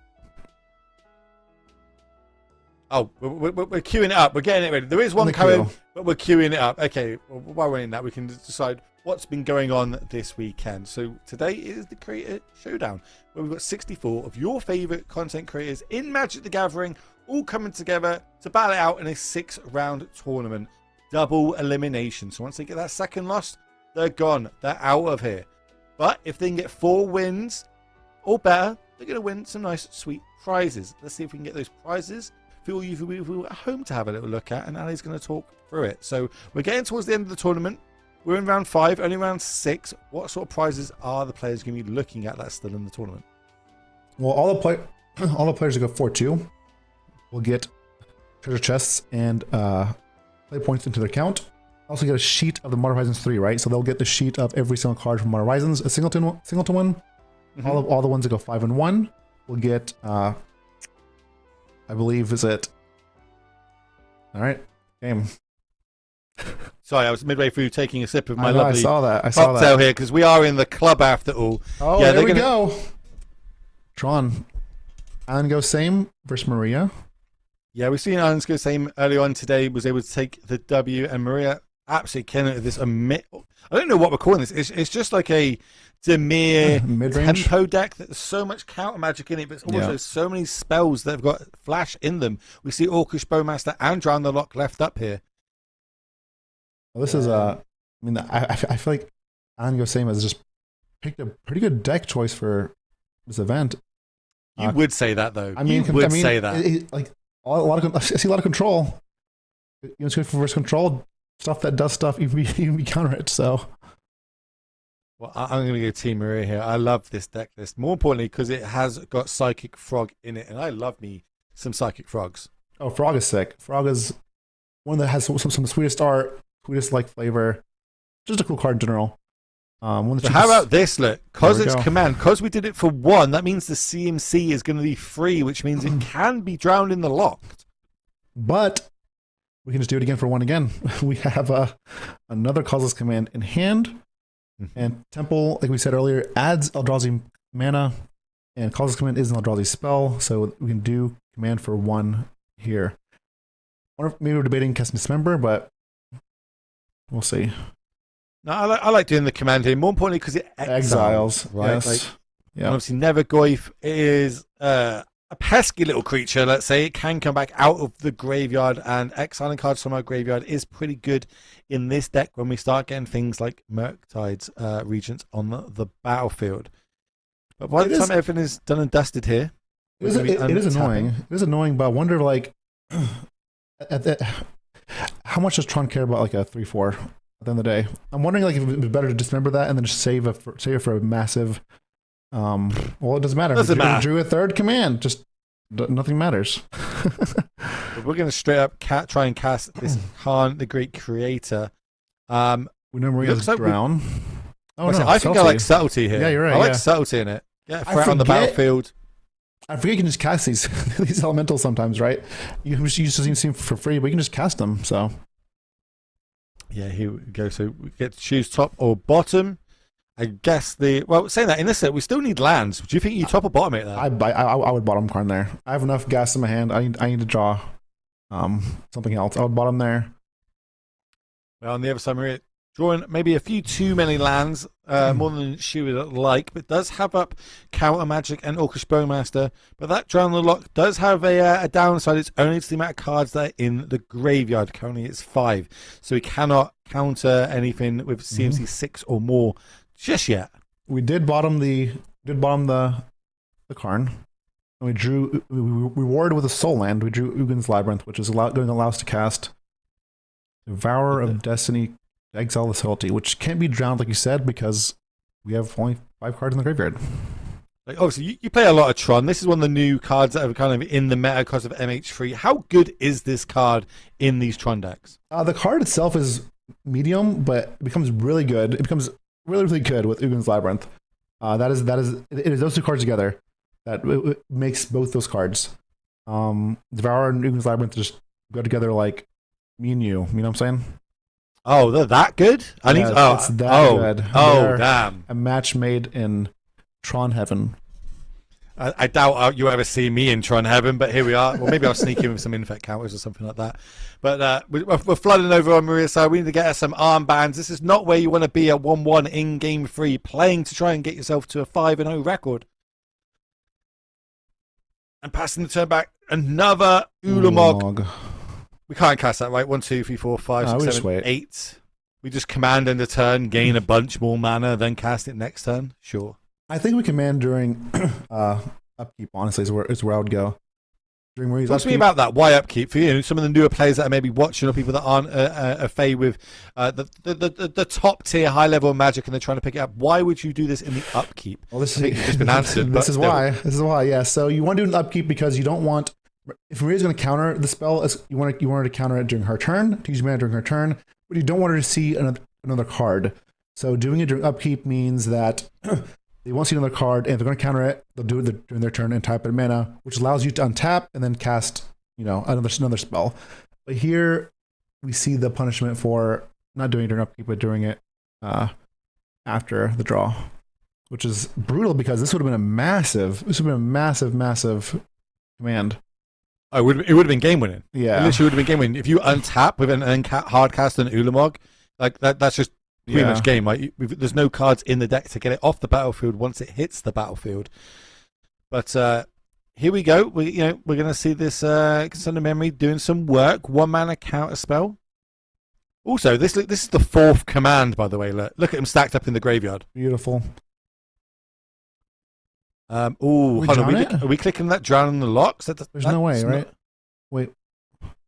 Oh, we're queuing it up. We're getting it ready. There is one coming, but we're queuing it up. Okay, well, while we're in that, we can decide what's been going on this weekend. So today is the Creator Showdown, where we've got 64 of your favorite content creators in Magic the Gathering, all coming together to battle it out in a 6-round tournament. Double elimination. So once they get that second loss, they're gone. They're out of here. But if they can get 4 wins or better, they're going to win some nice, sweet prizes. Let's see if we can get those prizes for all you people at home to have a little look at, and Ali's going to talk through it. So we're getting towards the end of the tournament. We're in round 5, only round 6. What sort of prizes are the players going to be looking at that's still in the tournament? Well, all the players that go 4-2 will get treasure chests and play points into their account. Also get a sheet of the Modern Horizons 3, right? So they'll get the sheet of every single card from Modern Horizons, a singleton one. Mm-hmm. All the ones that go 5-1 will get I believe is it. All right, game. Sorry, I was midway through taking a sip of my lovely cocktail here because we are in the club after all. Oh, yeah, there we go. Tron, Alan go same versus Maria. Yeah, we've seen Alan go same early on today. Was able to take the W, and Maria absolutely killing it. This I don't know what we're calling this. It's just like a Demir mid-range tempo deck. There's so much counter magic in it, but also so many spells that have got flash in them. We see Orcish Bowmaster and Drown the Lock left up here. Well, this is I feel like Alan Go Same has just picked a pretty good deck choice for this event. You would say that though. I mean, say that. I see a lot of control. It's good for versus control stuff that does stuff. Even we counter it. So. Well, I'm going to go Team Maria here. I love this deck list. More importantly, because it has got Psychic Frog in it, and I love me some Psychic Frogs. Oh, Frog is sick. Frog is one that has some sweetest art, sweetest like flavor. Just a cool card in general. So how about this? Look, because it's command, because we did it for 1, that means the CMC is going to be free, which means it can be drowned in the locked. But we can just do it again for 1 again. We have another causeless command in hand. And Temple, like we said earlier, adds Eldrazi mana, and causeless command is an Eldrazi spell, so we can do command for 1 here. Maybe we're debating casting Dismember, but we'll see. No, I like doing the command here. More importantly, because it exiles, right? Yes. Obviously, Nevergoyf is a pesky little creature. Let's say it can come back out of the graveyard, and exiling cards from our graveyard is pretty good in this deck when we start getting things like Murktide's Regents on the battlefield. But by the time everything is done and dusted here, it is annoying. It is annoying, but I wonder, like, how much does Tron care about like a 3/4 at the end of the day? I'm wondering, like, if it would be better to dismember that and then just save it for a massive Well, it doesn't matter. Doesn't matter. Drew a third command. Just nothing matters. We're going to straight up try and cast this Khan, the Great Creator. We know Maria's drown. I think I like subtlety here. Yeah, you're right. I like subtlety in it. Get a threat on the battlefield. I forget you can just cast these elementals sometimes, right? You just seem for free, but you can just cast them. So yeah, here we go. So we get to choose top or bottom. I guess saying that in this set we still need lands. Do you think you top or bottom it there? I would bottom Karn there. I have enough gas in my hand. I need to draw something else. I would bottom there. Well, on the other side, Maria drawing maybe a few too many lands, more than she would like, but does have up Counter Magic and Orcish Bowmaster. But that Drown the Lock does have a downside. It's only to the amount of cards that are in the graveyard. Currently it's 5. So we cannot counter anything with CMC 6 or more just yet. We did bottom the Karn. And we rewarded with a Soul Land. We drew Ugin's Labyrinth, which is going to allow us to cast Devourer of Destiny, Exile the Subtlety, which can't be drowned, like you said, because we have only 5 cards in the graveyard. Like, obviously, you play a lot of Tron. This is one of the new cards that are kind of in the meta because of MH3. How good is this card in these Tron decks? The card itself is medium, but it becomes really good. It becomes really, really good with Ugin's Labyrinth. It is those two cards together that it makes both those cards. Devourer and Ugin's Labyrinth just go together like me and you. You know what I'm saying? Oh, they're that good? It's that good. Oh, damn. A match made in Tron Heaven. I doubt you ever see me in Tron Heaven, but here we are. Well, maybe I'll sneak in with some infect counters or something like that. But we're flooding over on Maria's side. We need to get her some armbands. This is not where you want to be at 1-1 in Game 3, playing to try and get yourself to a 5-0 record. And passing the turn back, another Ulamog. We can't cast that, right? 1, 2, 3, 4, 5, 6, 7, 8. We just command end a turn, gain a bunch more mana, then cast it next turn. Sure. I think we command during upkeep. Honestly, is where I would go. During Marie's Talk to me about that. Why upkeep for you? Some of the newer players that are maybe watching, or people that aren't a fay with the top tier, high level Magic, and they're trying to pick it up. Why would you do this in the upkeep? Well, this has just been answered. This is why. This is why. Yeah. So you want to do an upkeep because you don't want. If Maria's going to counter the spell, you want her to counter it during her turn, to use mana during her turn, but you don't want her to see another card. So doing it during upkeep means that they won't see another card, and if they're going to counter it, they'll do it during their turn and type in mana, which allows you to untap and then cast, another spell. But here we see the punishment for not doing it during upkeep, but doing it after the draw, which is brutal because this would have been a massive command. Oh, it would have been game winning. Yeah, it literally would have been game winning if you untap with an hard cast an Ulamog. Like that's just pretty much game. Like there's no cards in the deck to get it off the battlefield once it hits the battlefield. But here we go. We're going to see this Sun of Memory doing some work. 1 mana counter spell. Also, this is the 4th command, by the way. Look at him stacked up in the graveyard. Beautiful. Hold on. Are we clicking that Drown the Locks? There's no way, right? Wait.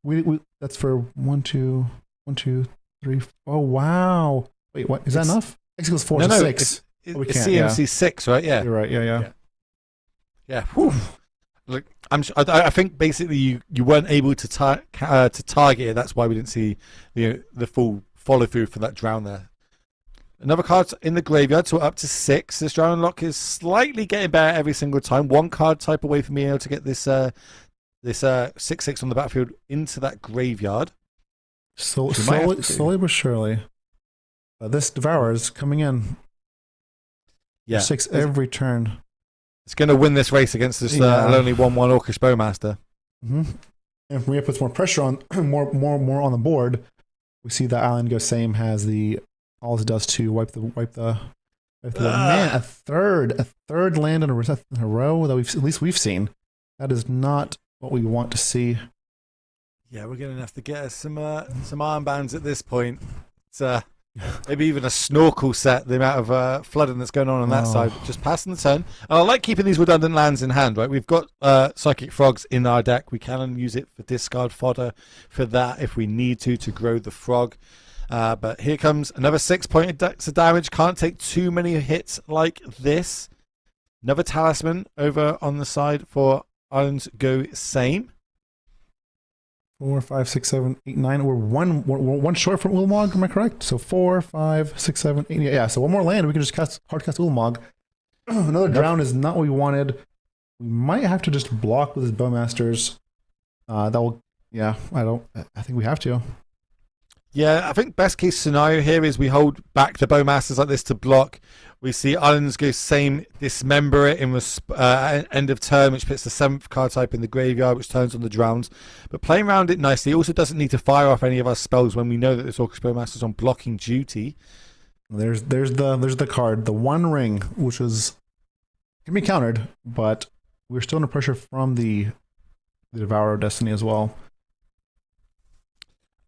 We that's for 1, 2, 1, 2, 3. Oh wow! Wait, what? Is that enough? X equals 4 to 6. It's CMC 6, right? Yeah. You're right. Yeah. Whew. Look, I think basically you weren't able to target it. That's why we didn't see the full follow through for that Drown there. Another card in the graveyard, so we're up to 6. This Drown Lock is slightly getting better every single time. 1 card type away from being able to get this 6/6 on the battlefield into that graveyard. Slowly but surely. This Devourer is coming in. Yeah, 6 every turn. It's going to win this race against this lonely 1/1 Orcish Bowmaster. Mm-hmm. And if Maria puts more pressure on, more on the board, we see that Island Go Same has the. All it does to wipe the man, a third land in a row that we've seen. That is not what we want to see. Yeah, we're going to have to get us some armbands at this point. It's maybe even a snorkel set. The amount of flooding that's going on that side, just passing the turn. And I like keeping these redundant lands in hand. Right, we've got Psychic Frogs in our deck. We can use it for discard fodder for that if we need to grow the frog. But here comes another 6 pointed decks of damage. Can't take too many hits like this. Another talisman over on the side for Islands Go Same. 4, 5, 6, 7, 8, 9. We're one short from Ulamog, am I correct? So 4, 5, 6, 7, 8. Yeah, so one more land, we can just hard cast Ulamog. Another drown is not what we wanted. We might have to just block with his Bowmasters. That will, yeah, I think we have to. Yeah, I think best case scenario here is we hold back the Bowmasters like this to block. We see Islands Go Same, dismember it in end of turn, which puts the 7th card type in the graveyard, which turns on the drowns. But playing around it nicely, also doesn't need to fire off any of our spells when we know that this Orcust Bowmaster's on blocking duty. There's the card, the One Ring, which is can be countered, but we're still under pressure from the Devourer of Destiny as well.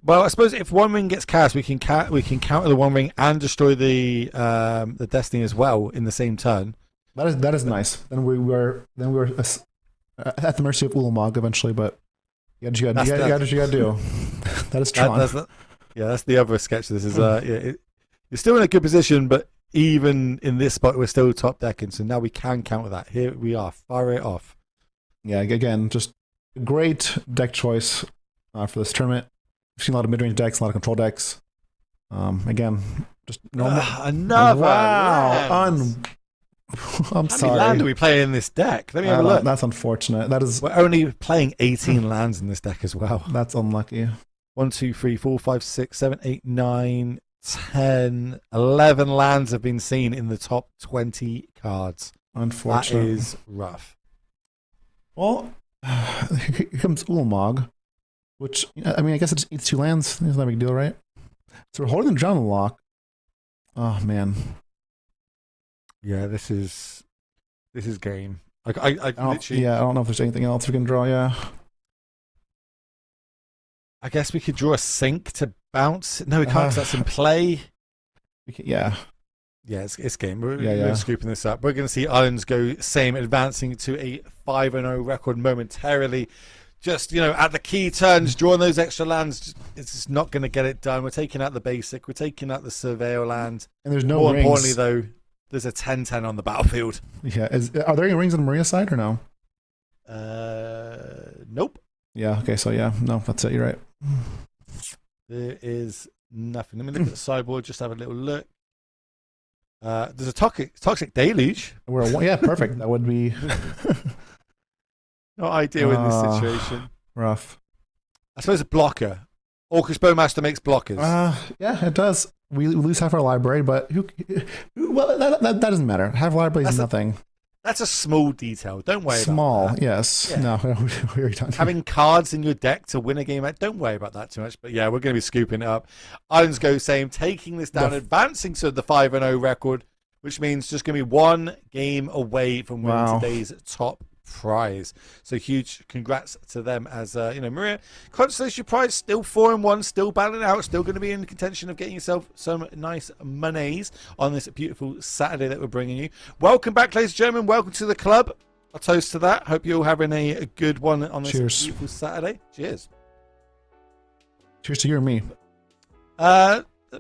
Well, I suppose if One Ring gets cast, we can counter the One Ring and destroy the Destiny as well in the same turn. That is nice. Then we were at the mercy of Ulamog eventually, but you got what you got to do. That is Tron. That's the other sketch. This is you're still in a good position, but even in this spot, we're still top decking. So now we can counter that. Here we are. Fire it off. Yeah, again, just a great deck choice for this tournament. We've seen a lot of mid-range decks, a lot of control decks. Again, just normal. Another wow. I'm sorry. How many land do we play in this deck? Let me have a look. That's unfortunate. We're only playing 18 lands in this deck as well. That's unlucky. 1, 2, 3, 4, 5, 6, 7, 8, 9, 10, 11 lands have been seen in the top 20 cards. Unfortunate. That is rough. Well, here comes Ulamog. Which, I mean, I guess it just eats 2 lands. It's not a big deal, right? So we're holding the Drown lock. Oh, man. Yeah, this is game. I literally... Yeah, I don't know if there's anything else we can draw, yeah. I guess we could draw a sink to bounce. No, we can't because that's in play. Yeah. Yeah, it's game. We're scooping this up. We're going to see Islands Go Same, advancing to a 5-0 record momentarily. Just, at the key turns, drawing those extra lands, it's just not going to get it done. We're taking out the basic. We're taking out the Surveyor land. And there's no More rings. importantly, though, there's a 10-10 on the battlefield. Yeah. Are there any rings on Maria's side or no? Nope. Yeah, okay, so yeah. No, that's it. You're right. There is nothing. Let me look at the sideboard, just have a little look. There's a toxic deluge. Yeah, perfect. That would be... Not ideal in this situation. Rough. I suppose a blocker. Orcust Bowmaster makes blockers. Yeah, it does. We lose half our library, but well, that doesn't matter. Half library is nothing. That's a small detail. Don't worry Small, about that. Yes. Yeah. No, we're done. Having cards in your deck to win a game, don't worry about that too much. But yeah, we're going to be scooping it up. Islands Go Same, taking this down, advancing to the 5-0 record, which means just going to be 1 game away from winning today's top prize. So huge congrats to them as Maria, consolation prize still 4-1, still battling out, still going to be in contention of getting yourself some nice monies on this beautiful Saturday that we're bringing you. Welcome back, ladies and gentlemen. Welcome to the club. I'll toast to that. Hope you're all having a good one on this beautiful Saturday. Cheers. Cheers to you and me.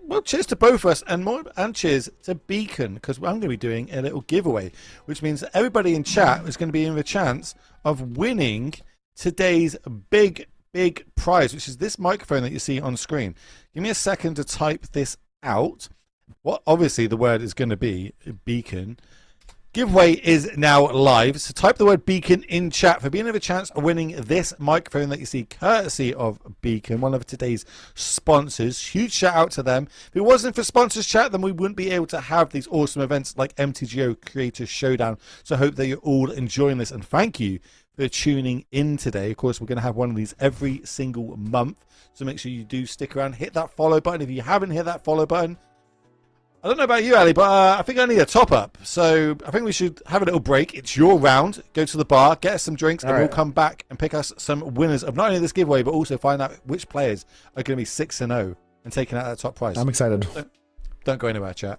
Well, cheers to both of us, and cheers to Beacon, because I'm going to be doing a little giveaway, which means that everybody in chat is going to be in the chance of winning today's big prize, which is this microphone that you see on screen. Give me a second to type this out. What obviously the word is going to be Beacon. Giveaway is now live, so type the word Beacon in chat for being of a chance of winning this microphone that you see courtesy of Beacon, one of today's sponsors. Huge shout out to them. If it wasn't for sponsors chat, then we wouldn't be able to have these awesome events like MTGO Creator Showdown. So I hope that you're all enjoying this, and thank you for tuning in today. Of course, we're going to have one of these every single month, so make sure you do stick around, hit that follow button. If you haven't hit that follow button, I don't know about you, Ali, but I think I need a top-up. So I think we should have a little break. It's your round. Go to the bar, get us some drinks, and we'll come back and pick us some winners of not only this giveaway, but also find out which players are going to be 6-0 and taking out that top prize. I'm excited. Don't go anywhere, chat.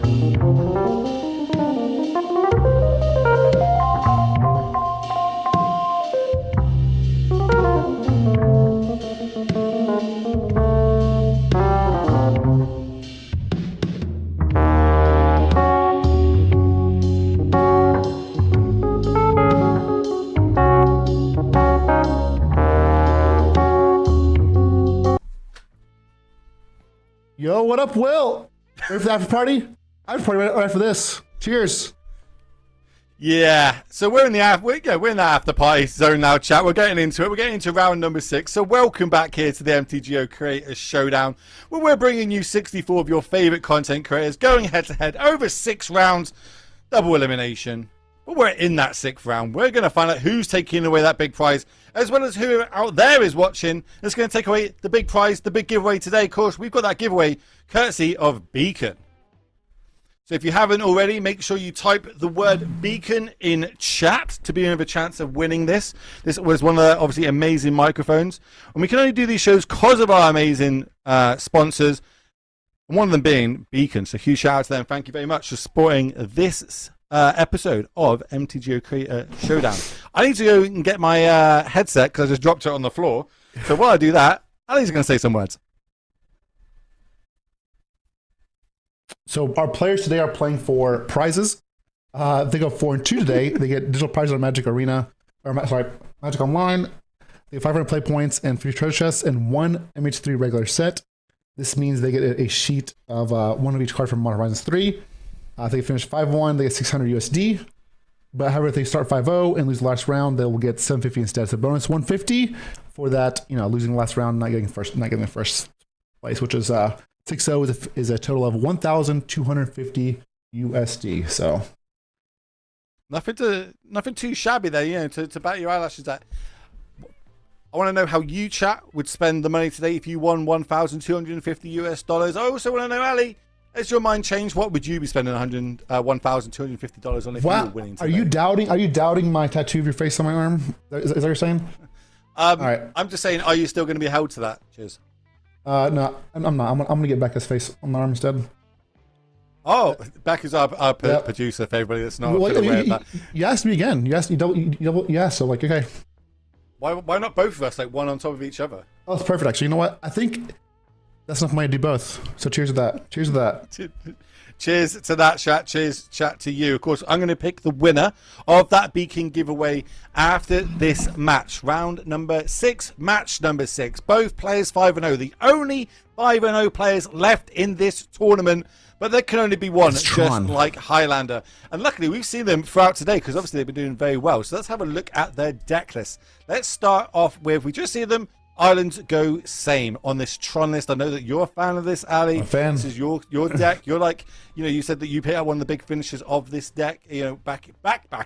Yo, what up, Will? Ready for the after party? After party right after this. Cheers. Yeah, so we're in the after party zone now, chat. We're getting into it. We're getting into round number 6. So welcome back here to the MTGO Creators Showdown, where we're bringing you 64 of your favorite content creators going head to head over 6 rounds, double elimination. But we're in that 6th round. We're going to find out who's taking away that big prize, as well as who out there is watching that's going to take away the big prize, the big giveaway today. Of course, we've got that giveaway courtesy of Beacon. So if you haven't already, make sure you type the word Beacon in chat to be in a chance of winning this. This was one of the obviously amazing microphones. And we can only do these shows because of our amazing sponsors. And one of them being Beacon. So huge shout out to them. Thank you very much for supporting this episode of MTGO Creator Showdown. I need to go and get my headset because I just dropped it on the floor. So while I do that, Ali's going to say some words. So our players today are playing for prizes. They go 4-2 today. They get digital prizes on Magic Arena, Magic Online. They get 500 play points and 3 treasure chests and 1 MH3 regular set. This means they get a sheet of one of each card from Modern Horizons 3. If they finish 5-1, they get 600 USD. But however, if they start 5-0 and lose the last round, they will get 750 instead. So bonus 150 for that, losing the last round, not getting the first place, which is 6-0 is a total of 1,250 USD. So nothing too shabby there, to bat your eyelashes at. I want to know how you, chat, would spend the money today if you won 1,250 US dollars. I also want to know, Ali, has your mind changed? What would you be spending $1,250 on if you were winning today? Are you doubting my tattoo of your face on my arm? Is that what you're saying? All right. I'm just saying, are you still going to be held to that? Cheers. No, I'm not. I'm going to get Becca's face on my arm instead. Oh, Becca's our producer for everybody that's not aware of that. You asked me again. You double. Yeah, so okay. Why not both of us, like one on top of each other? Oh, it's perfect, actually. You know what? I think that's enough money to do both. So cheers to that. Cheers to that. Cheers to that, chat. Cheers, chat, to you. Of course, I'm going to pick the winner of that Beacon giveaway after this match. Round number 6, match number 6. Both players 5-0. The only 5-0 players left in this tournament. But there can only be one, just like Highlander. And luckily, we've seen them throughout today because obviously they've been doing very well. So let's have a look at their deck list. Let's start off with, we just see them, Islands go same on this Tron list. I know that you're a fan of this, Ali. I'm a fan. This is your deck. You're like, you said that you picked out one of the big finishes of this deck, back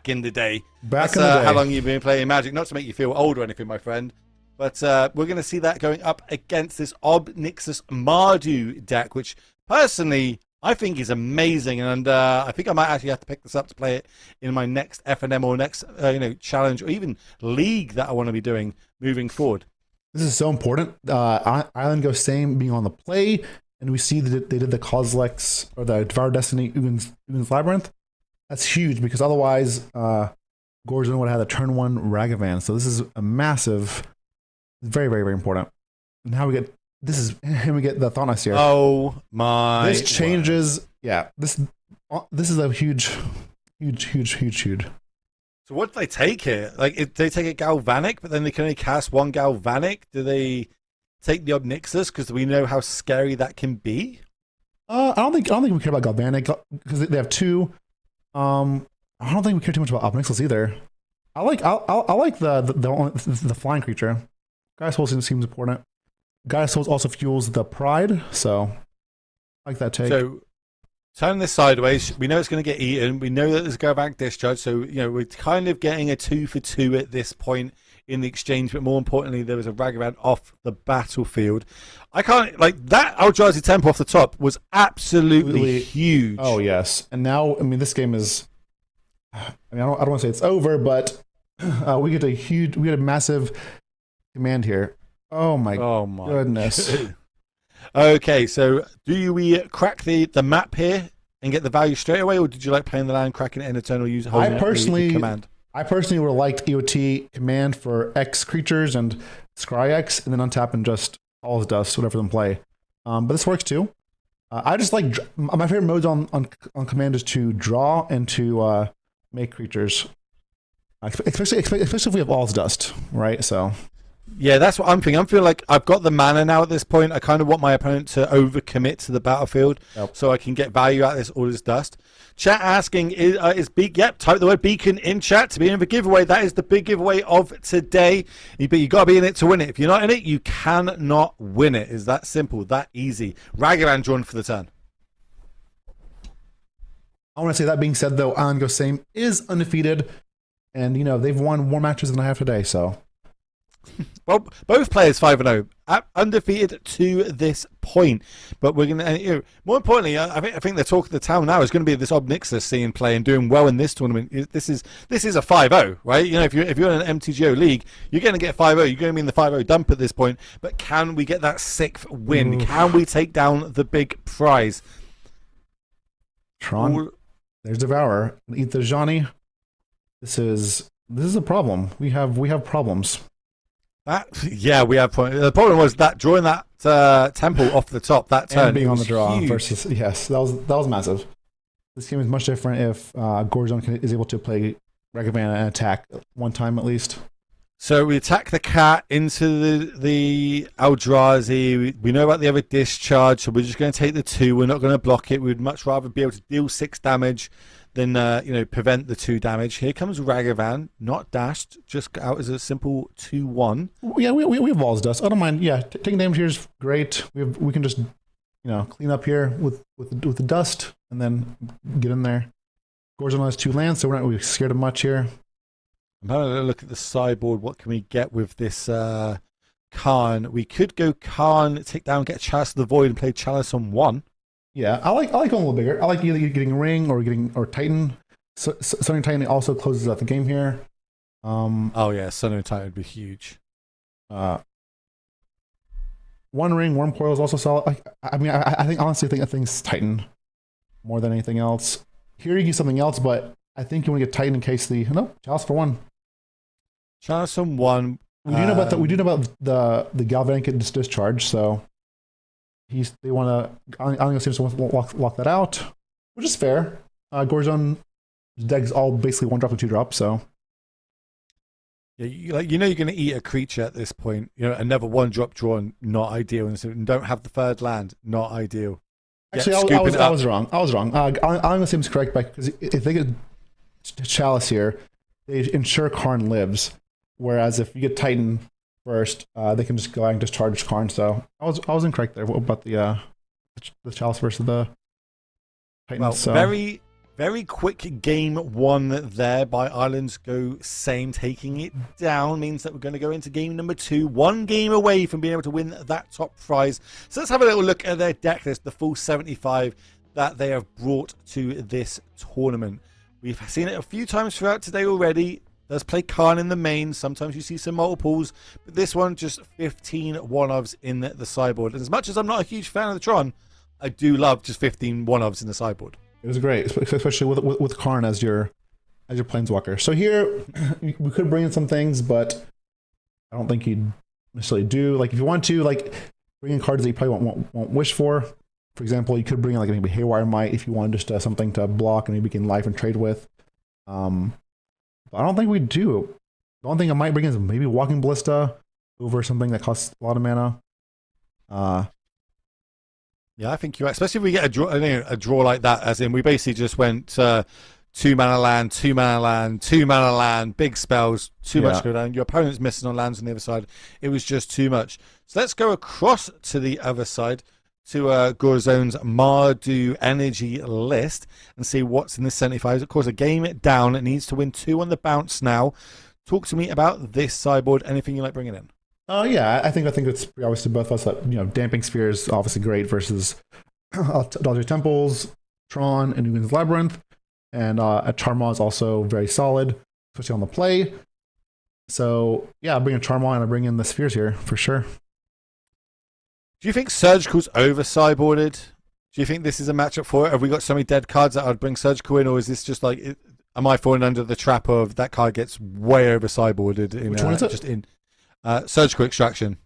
in the day. Back in the day. How long you've been playing Magic. Not to make you feel old or anything, my friend. But we're going to see that going up against this Obnixus Mardu deck, which personally I think is amazing, and I think I might actually have to pick this up to play it in my next FNM or next challenge or even league that I want to be doing moving forward. This is so important. Island goes same being on the play, and we see that they did the Kozilek's or the Devour Destiny Ugin's Labyrinth. That's huge because otherwise Gorgon would have had a turn 1 Ragavan. So this is a massive, very, very, very important. And how we get we get the Thanatos here. Oh my! This changes. Word. Yeah, this is a huge. So what do they take here? Like, if they take a Galvanic, but then they can only cast one Galvanic. Do they take the Obnixus because we know how scary that can be? I don't think we care about Galvanic because they have 2. I don't think we care too much about Obnixus either. I like the flying creature. Gaia's Soul seems important. Gaia's Soul also fuels the Pride, so I like that take. So turn this sideways. We know it's going to get eaten. We know that there's a Galvanic Discharge, so we're kind of getting a 2 for 2 at this point in the exchange. But more importantly, there was a Ragavan off the battlefield. I can't that Eldrazi Temple off the top was absolutely huge. Oh yes, and now this game is. I don't want to say it's over, but we get a massive command here. Oh my goodness. Okay, so do we crack the map here? and get the value straight away, or did you like playing the land, cracking it in a turn, or use holding the command? I personally would have liked EOT command for X creatures and Scry X, and then untap and just All's Dust, whatever them play. But this works too. I just like my favorite modes on command is to draw and to make creatures, especially if we have All's Dust, right? So. Yeah, that's what I'm thinking. I'm feeling like I've got the mana now at this point. I kind of want my opponent to overcommit to the battlefield so I can get value out of this All This Dust. Chat asking, yep, type the word beacon in chat to be in the giveaway. That is the big giveaway of today. But you got to be in it to win it. If you're not in it, you cannot win it. It's that simple, that easy. Ragavan drawn for the turn. I want to say, that being said, though, Alan Gosame is undefeated. And, you know, they've won more matches than I have today, so... Well, both players 5-0, undefeated to this point. But we're going to, more importantly, I think the talk of the town now is going to be this Ob Nixilis seeing play and doing well in this tournament. This is a 5-0, right? You know, if you're in an MTGO league, you're going to get 5-0. You're going to be in the 5-0 dump at this point. But can we get that 6th win? Can we take down the big prize? Tron, there's Devourer. Eat the Johnny. This is a problem. We have problems. Yeah, we have. The problem was that drawing that temple off the top that turn, and being on the draw huge. versus that was massive. This game is much different if Gorzone is able to play Ragavan and attack one time at least. So we attack the cat into the Eldrazi. We know about the other discharge, so we're just going to take the 2. We're not going to block it. We'd much rather be able to deal 6 damage than prevent the 2 damage. Here comes Ragavan, not dashed, just out as a simple 2/1. Yeah, we have All's Dust. I don't mind. Yeah, taking damage here is great. We can just clean up here with the dust and then get in there. Gorzone has 2 lands, so we're not really scared of much here. I'm having a look at the sideboard. What can we get with this Karn? We could go Karn, take down, get a Chalice of the Void, and play Chalice on 1. Yeah, I like going a little bigger. I like either getting Ring or Titan. Sunny Titan also closes out the game here. Oh yeah, Sunny Titan would be huge. 1 Ring, Worm Coil is also solid. I think honestly, I think it's Titan more than anything else. Here you get something else, but I think you want to get Titan in case Chalice for 1. Chalice on 1. We do know about the Galvanic discharge, so. They want to. I'm going to lock that out, which is fair. Gorzone decks all basically 1 drop and 2 drop, so. Yeah, you're going to eat a creature at this point. Another 1 drop drawn, not ideal, and don't have the 3rd land, not ideal. Actually, I was wrong. I'm going to say it's correct because if they get Chalice here, they ensure Karn lives. Whereas if you get Titan first, they can just go out and discharge Karn. So I was incorrect there. What about the Chalice versus the Titans? Well, so. very, very quick game 1 there by Islands Go Same. Taking it down means that we're going to go into game number 2. 1 game away from being able to win that top prize. So let's have a little look at their deck list, the full 75 that they have brought to this tournament. We've seen it a few times throughout today already. Does play Karn in the main. Sometimes you see some multiples, but this one just 15 one-ofs in the sideboard. And as much as I'm not a huge fan of the Tron, I do love just 15 one-ofs in the sideboard. It was great, especially with Karn as your planeswalker. So here we could bring in some things, but I don't think you'd necessarily do. Like if you want to, bring in cards that you probably won't wish for. For example, you could bring in maybe Haywire Might if you wanted just something to block and maybe gain life and trade with. But I don't think we do. The only thing I might bring in is maybe Walking Ballista over something that costs a lot of mana. Yeah, I think you're right. Especially if we get a draw like that, as in we basically just went 2 mana land, 2 mana land, 2 mana land, big spells, too much to go down. Your opponent's missing on lands on the other side. It was just too much. So let's go across to the other side, to Gorzone's Mardu energy list and see what's in the 75. Of course, a game down. It needs to win 2 on the bounce now. Talk to me about this sideboard. Anything you like bringing in? Yeah, I think it's pretty obvious to both of us that Damping Sphere is obviously great versus Dodger Temples, Tron, and Nugen's Labyrinth, and a Charmaw is also very solid, especially on the play. So yeah, I bring in Charmaw and I bring in the Spheres here for sure. Do you think Surgical's over sideboarded? Do you think this is a matchup for it? Have we got so many dead cards that I'd bring Surgical in, or is this just like, am I falling under the trap of that card gets way over sideboarded? Which one is it? Just in Surgical Extraction.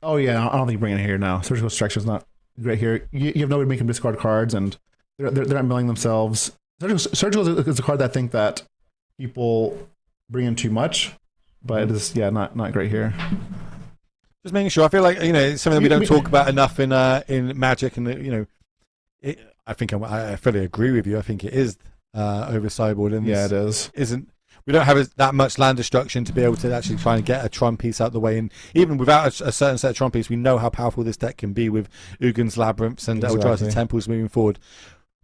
Oh yeah, I don't think you bring it here now. Surgical Extraction is not great here. You have no way to make them discard cards, and they're not milling themselves. Surgical is a card that I think that people bring in too much, but it is not great here. Just making sure. I feel like it's something that we don't talk about enough in Magic, and I fully agree with you. I think it is over sideboard, and it is. We don't have that much land destruction to be able to actually try and get a Tron piece out of the way, and even without a certain set of Tron pieces, we know how powerful this deck can be with Ugin's Labyrinths and Eldrazi Temples moving forward.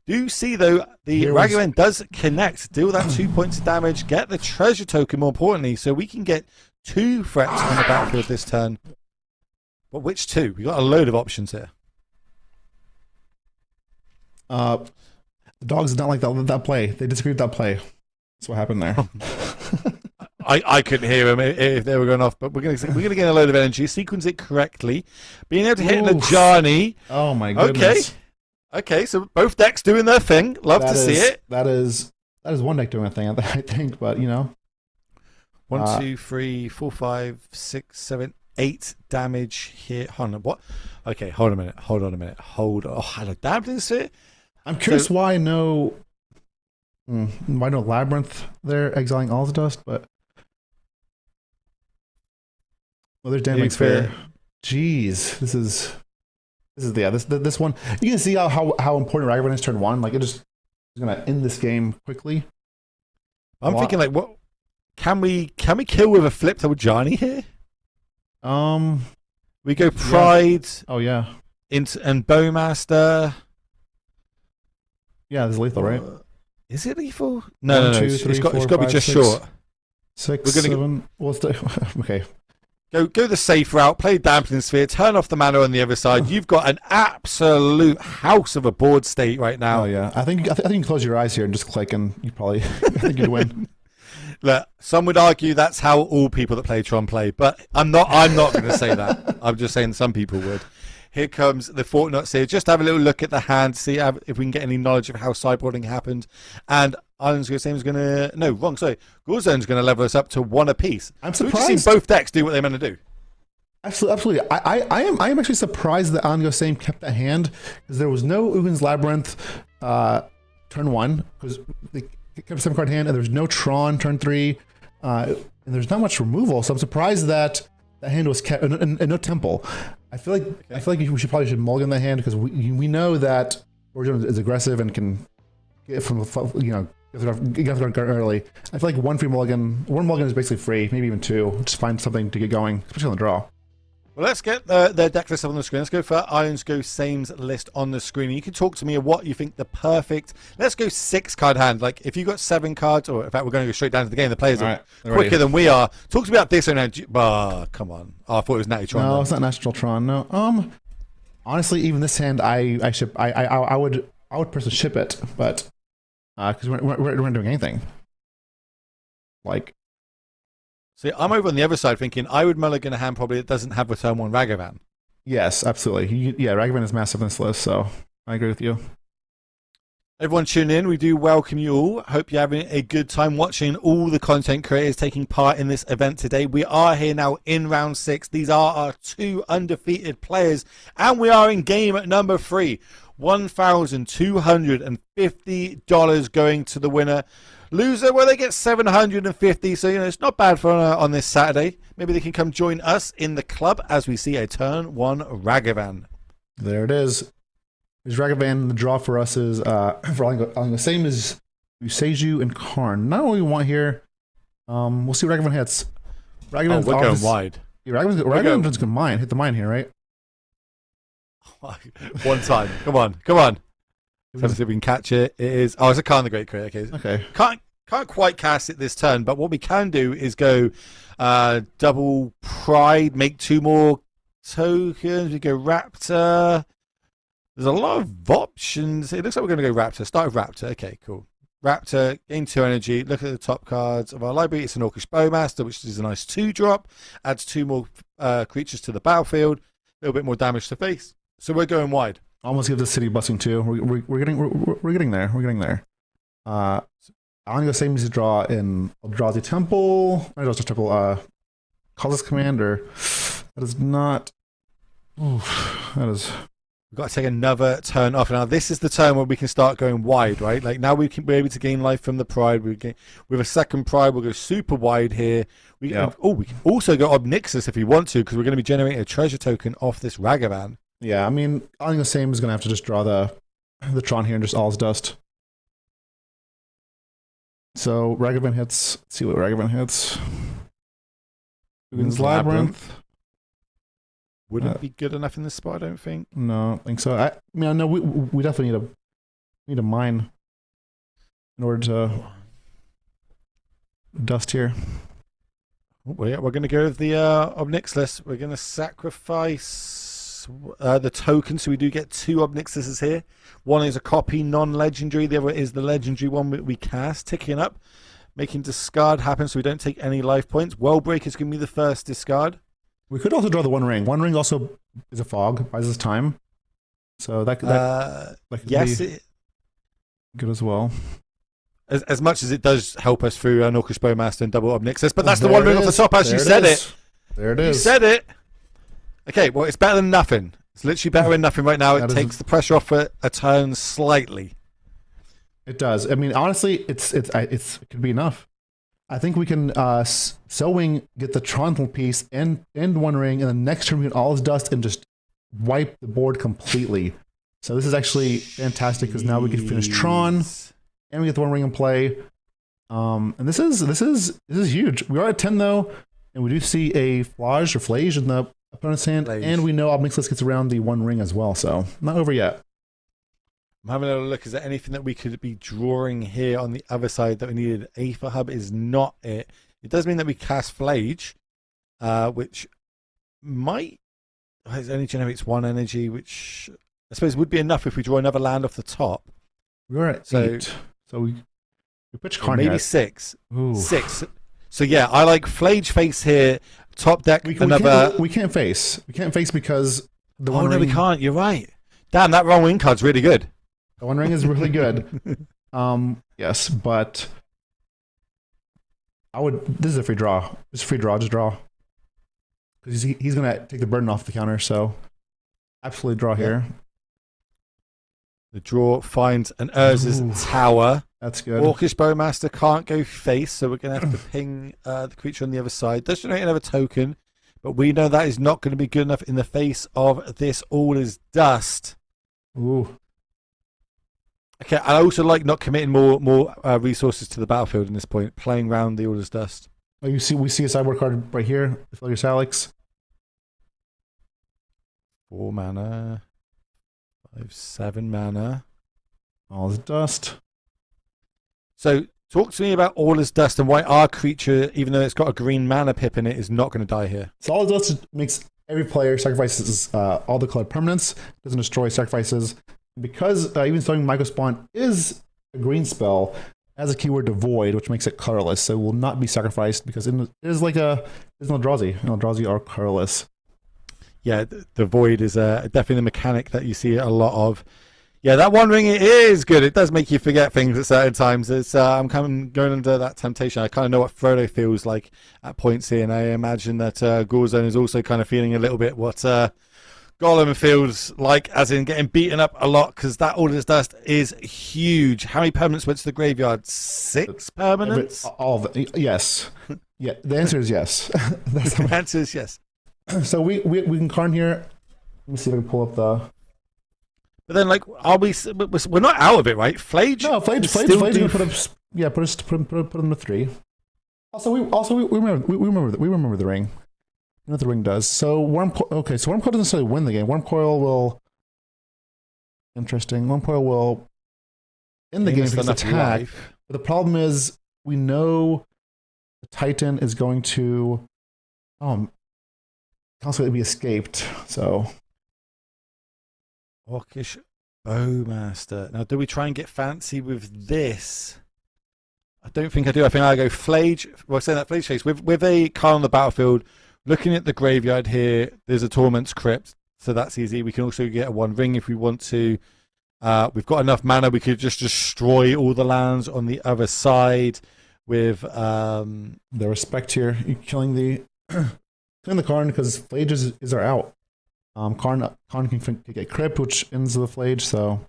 Do you see, though, the Ragavan does connect, deal that 2 points of damage, get the treasure token, more importantly, so we can get 2 threats on the battlefield this turn. But which 2? We got a load of options here. The dogs did not like that play. They disagreed with that play. That's what happened there. I couldn't hear them if they were going off, but we're gonna get a load of energy, sequence it correctly, being able to hit Najani. Oh my goodness. Okay, so both decks doing their thing. Love to see it. That is one deck doing a thing, I think, but 1, 2, 3, 4, 5, 6, 7, 8 damage here. Hold on, what? Okay, hold on a minute. Oh, hello, Dabbling Sphere. I'm curious why no Labyrinth there exiling all the dust, but there's Dabbling Sphere. Jeez, this is this one. You can see how important Ragavan is turn 1. Like it just is gonna end this game quickly. I'm thinking like, what can we kill with a flipped Johnny here? We go Pride. Yeah. Oh yeah. And Bowmaster. Yeah, this is lethal, right? Is it lethal? No. 1, 2, 3, it's got to be just 6, short. 6, 7. Okay. Go the safe route, play Dampling Sphere, turn off the mana on the other side. You've got an absolute house of a board state right now. Oh yeah, I think you can close your eyes here and just click, and you probably I think you'd win. Look, some would argue that's how all people that play Tron play, but I'm not going to say that. I'm just saying some people would. Here comes the Fortnite here. Just have a little look at the hand, see if we can get any knowledge of how sideboarding happened. And Island's going to... No, wrong, sorry. Gorzone's going to level us up to 1 apiece. I'm surprised. We've just seen both decks do what they're meant to do. Absolutely. I am actually surprised that Island Same kept that hand, because there was no Ugin's Labyrinth turn 1, because they kept a 7-card hand, and there's no Tron turn 3, and there's not much removal, so I'm surprised that that hand was kept, and no Temple. I feel like we should probably mulligan that hand, because we know that Origin is aggressive and can get from get early. I feel like one mulligan is basically free, maybe even 2. Just find something to get going, especially on the draw. Well, let's get their deck list up on the screen. Let's go for Irons Go Same's list on the screen. You can talk to me of what you think the perfect... Let's go 6-card hand. Like, if you got 7 cards, or in fact, we're going to go straight down to the game. The players are quicker than we are. Talk to me about this. Come on. Oh, I thought it was Natty Tron. No, it's not Natural Tron. No. Honestly, even this hand, I would personally ship it, but because we're not doing anything. Like... See, I'm over on the other side thinking I would mulligan a hand probably that doesn't have Return 1 Ragavan. Yes, absolutely. Ragavan is massive in this list, so I agree with you. Everyone tune in. We do welcome you all. Hope you're having a good time watching all the content creators taking part in this event today. We are here now in round 6. These are our 2 undefeated players, and we are in game at number 3. $1,250 going to the winner. Loser, well, they get 750, so it's not bad for on this Saturday. Maybe they can come join us in the club as we see a turn 1 Ragavan. There it is. There's Ragavan. The draw for us is the same as Useju and Karn. Not what we want here. We'll see what Ragavan hits. Ragavan's we're going wide. Yeah, Ragavan's going to mine. Hit the mine here, right? One time. Come on. Let's see if we can catch it. It is... Oh, it's a Khan the Great Creator. Okay. Can't quite cast it this turn, but what we can do is go double Pride, make 2 more tokens. We go Raptor. There's a lot of options. It looks like we're going to go Raptor. Start with Raptor. Okay, cool. Raptor, gain 2 energy. Look at the top cards of our library. It's an Orcish Bowmaster, which is a nice 2-drop. Adds 2 more creatures to the battlefield. A little bit more damage to face. So we're going wide. Almost give the city a blessing too. We're getting there. We're getting there. I'm gonna go same as draw in Eldrazi Temple. I draw Temple. Causeless Commander. That is not. Oof, that is. We've got to take another turn off. Now this is the turn where we can start going wide, right? Like now we're able to gain life from the Pride. With a second Pride, we'll go super wide here. We can also go Obnixus if we want to, because we're going to be generating a treasure token off this Ragavan. Yeah, I mean, I think the same is going to have to just draw the Tron here and just All's Dust. So Ragavan hits. Let's see what Ragavan hits. Ugins Labyrinth. Wouldn't be good enough in this spot, I don't think. No, I don't think so. I mean, no, we definitely need a mine in order to dust here. Oh, yeah, we're going to go with the Obnixus. We're going to sacrifice the token, so we do get 2 Obnixuses here. One is a copy, non-legendary. The other is the legendary one we cast, ticking up, making discard happen so we don't take any life points. Wellbreaker is going to be the first discard. We could also draw the One Ring. One Ring also is a fog, buys us time. So that could yes, be good as well. As much as it does help us through an Orcish Bowmaster and double Obnixus, but that's the One Ring off the top as you said it. There it is. You said it. Okay, well, it's better than nothing. It's literally better than nothing right now. It takes the pressure off a turn slightly. It does. I mean, honestly, it could be enough. I think we can Sowing, get the Tron piece, and One Ring, and the next turn we get All's Dust and just wipe the board completely. So this is actually fantastic because now we can finish Tron, and we get the One Ring in play. And this is huge. We are at 10 though, and we do see a Flage in the opponent's hand, and we know Obnixus gets around the One Ring as well. So not over yet. I'm having a look. Is there anything that we could be drawing here on the other side that we needed? Aether Hub is not it. It does mean that we cast Flage, which might... It only generates 1 energy, which I suppose would be enough if we draw another land off the top. We're at 8. So we pitch Karn maybe 6. Ooh. 6. So yeah, I like Flage face here. Top deck, we can't face. We can't face because the One Ring... no, we can't. You're right. Damn, that One Ring card's really good. The One Ring is really good. Yes, but this is a free draw. It's a free draw, just draw. Because he's going to take the burden off the counter, so absolutely draw here. The draw finds an Urza's Tower. That's good. Orcish Bowmaster can't go face, so we're going to have to ping the creature on the other side. Does generate another token, but we know that is not going to be good enough in the face of this All Is Dust. Ooh. Okay, I also like not committing more resources to the battlefield in this point, playing around the All Is Dust. Oh, we see a sideboard card right here. Fill your Salix. 4 mana. 7 mana. All Is Dust. So, talk to me about All Is Dust and why our creature, even though it's got a green mana pip in it, is not going to die here. So All Is Dust makes every player sacrifices all the colored permanents. Doesn't destroy sacrifices. Because even Sowing Microspawn is a green spell, has a keyword to void, which makes it colorless, so it will not be sacrificed because it is like there's no Eldrazi. Eldrazi are colorless. Yeah, the void is definitely the mechanic that you see a lot of. Yeah, that One Ring is good. It does make you forget things at certain times. It's I'm going under that temptation. I kind of know what Frodo feels like at points here, and I imagine that Gorzone is also kind of feeling a little bit what Gollum feels like, as in getting beaten up a lot, because that All Is Dust is huge. How many permanents went to the graveyard? 6 permanents? All of it. Yes. Yeah, the answer is yes. The answer is yes. So we can Karn here. Let me see if I can pull up the... But then, like, we're not out of it, right? Flage? No, Flage put up... Yeah, put them to 3. Also, we remember the ring. What the ring does. So Wormcoil doesn't necessarily win the game. Wormcoil will... Interesting. Wormcoil will end the game because attack. But the problem is, we know the Titan is going to constantly be escaped. So Orcish Bowmaster. Now, do we try and get fancy with this? I don't think I do. I think I go Flage. Well, saying that Flage face with a card on the battlefield. Looking at the graveyard here, there's a Torment's Crypt. so that's easy. We can also get a 1 ring if we want to. We've got enough mana. We could just destroy all the lands on the other side with the respect here. You're killing the Karn because Flage is our out. Karn can get Crypt, which ends the Flage. So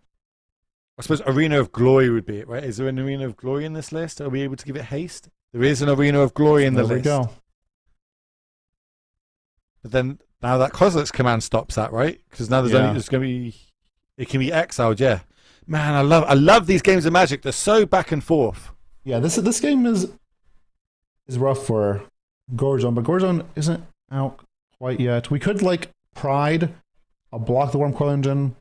I suppose Arena of Glory would be it, right? Is there an Arena of Glory in this list? Are we able to give it haste? There is an Arena of Glory in the list. There we go. But then now that Kozilek's command stops that, right? Because now there's going to be, it can be exiled. Yeah, man, I love these games of Magic. They're so back and forth. Yeah, this game is rough for Gorzone, but Gorzone isn't out quite yet. We could like Pride, block the Wormcoil Engine,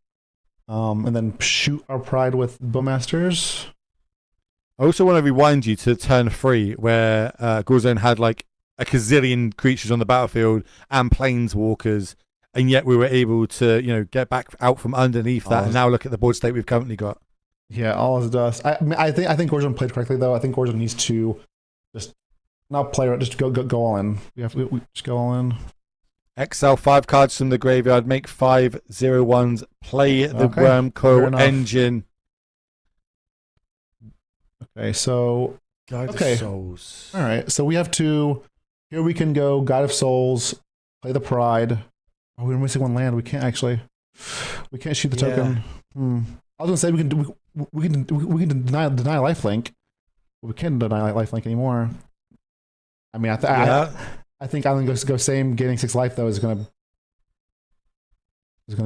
and then shoot our Pride with Bowmasters. I also want to rewind you to turn 3, where Gorzone had like a gazillion creatures on the battlefield and planeswalkers, and yet we were able to, get back out from underneath that. And now look at the board state we've currently got. Yeah, all is dust. I think Gorzone played correctly though. I think Gorzone needs to just not play, just go all in. We just go all in. Exile 5 cards from the graveyard, make 5 0/1s, play the Wormcoil Engine. Okay, so Guide of Souls. All right, so we have to. Here we can go Guide of Souls, play the Pride. Oh, we're missing 1 land. We can't actually. We can't shoot the token. I was gonna say we can deny lifelink, but we can't deny lifelink anymore. I mean, I think I'm gonna go same. Gaining 6 life though is gonna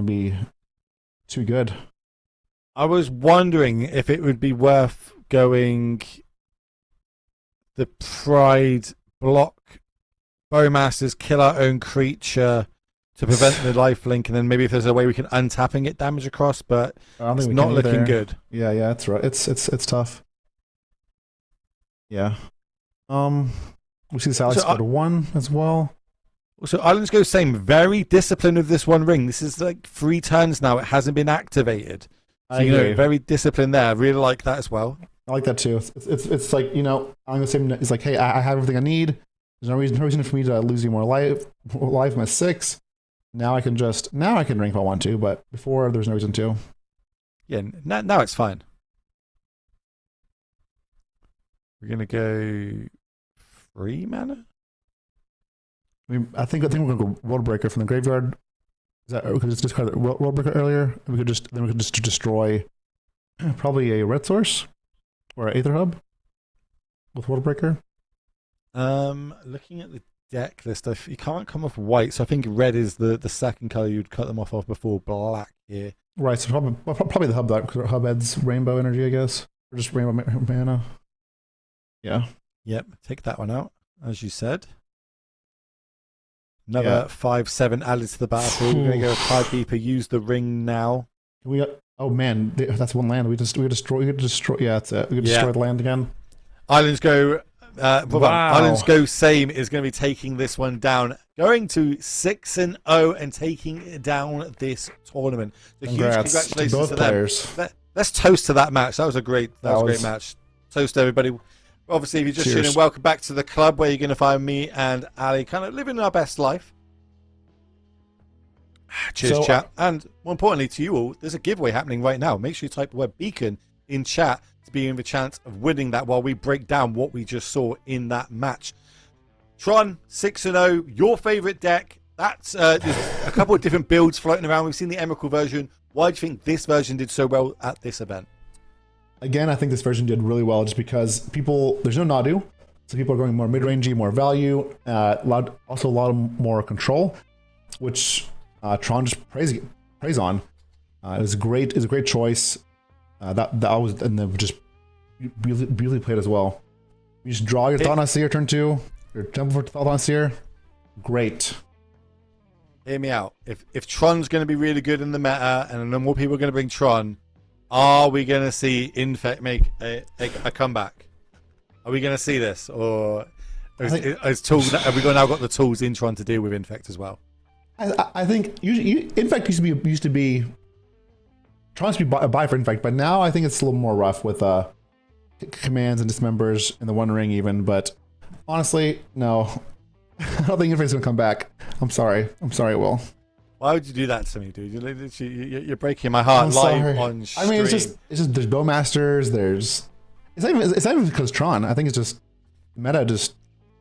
be too good. I was wondering if it would be worth going the Pride block Bowmasters, kill our own creature to prevent the lifelink, and then maybe if there's a way we can untapping it damage across, but it's not looking good. Yeah, that's right. It's tough. Yeah. We see the Alex go to 1 as well. So Islands go same. Very disciplined with this 1 ring. This is like 3 turns now. It hasn't been activated. So, very disciplined there. I really like that as well. I like that too. It's like, I'm gonna say it's like, hey, I have everything I need. There's no reason for me to lose any more life. I'm at 6. Now I can ring if I want to, but before there's no reason to. Yeah, now it's fine. We're gonna go 3 mana. I think we're gonna go Worldbreaker from the graveyard. Is that we could just discard the Worldbreaker earlier? We could just destroy probably a red source or an Aether Hub with Worldbreaker. Looking at the deck list, you can't come off white, so I think red is the second color you'd cut them off of before black here. Right, so probably the hub because hub adds rainbow energy, I guess, or just rainbow mana. Yeah. Yep. Take that one out, as you said. Another 5/7 added to the battlefield. We're gonna go with Tidekeeper. Use the ring now. Oh man, that's 1 land. We destroy. Yeah, that's it. We could destroy the land again. Islands go. Wow. Islands go same is going to be taking this one down, going to 6-0 and taking down this tournament. So huge congratulations to them. Let's toast to that match. That was a great match. Toast to everybody. Obviously, if you're just tuning in, welcome back to the club where you're going to find me and Ali kind of living our best life. Cheers, chat. And more importantly to you all, there's a giveaway happening right now. Make sure you type the word beacon in chat to be in the chance of winning that while we break down what we just saw in that match. Tron, 6-0, your favorite deck. That's there's a couple of different builds floating around. We've seen the Emrakul version. Why do you think this version did so well at this event? Again, I think this version did really well just because there's no Nadu, so people are going more mid-rangey, more value, also a lot more control, which Tron just praise on. It was a great choice. That was, and then just beautifully played as well. You just draw your Thought on Seer turn 2, your Temple for Thought on Seer. Great. Hear me out. If Tron's going to be really good in the meta, and no more people are going to bring Tron, are we going to see Infect make a comeback? Are we going to see this, or have we now got the tools in Tron to deal with Infect as well? I think Infect used to be Tron's to be a buy for Infect, but now I think it's a little more rough with commands and dismembers and the 1 ring even. But honestly, no, I don't think Infect's gonna come back. I'm sorry, it will. Why would you do that to me, dude? You're breaking my heart live on stream. I mean, it's just there's Bowmasters. It's not even because Tron. I think it's just meta. Just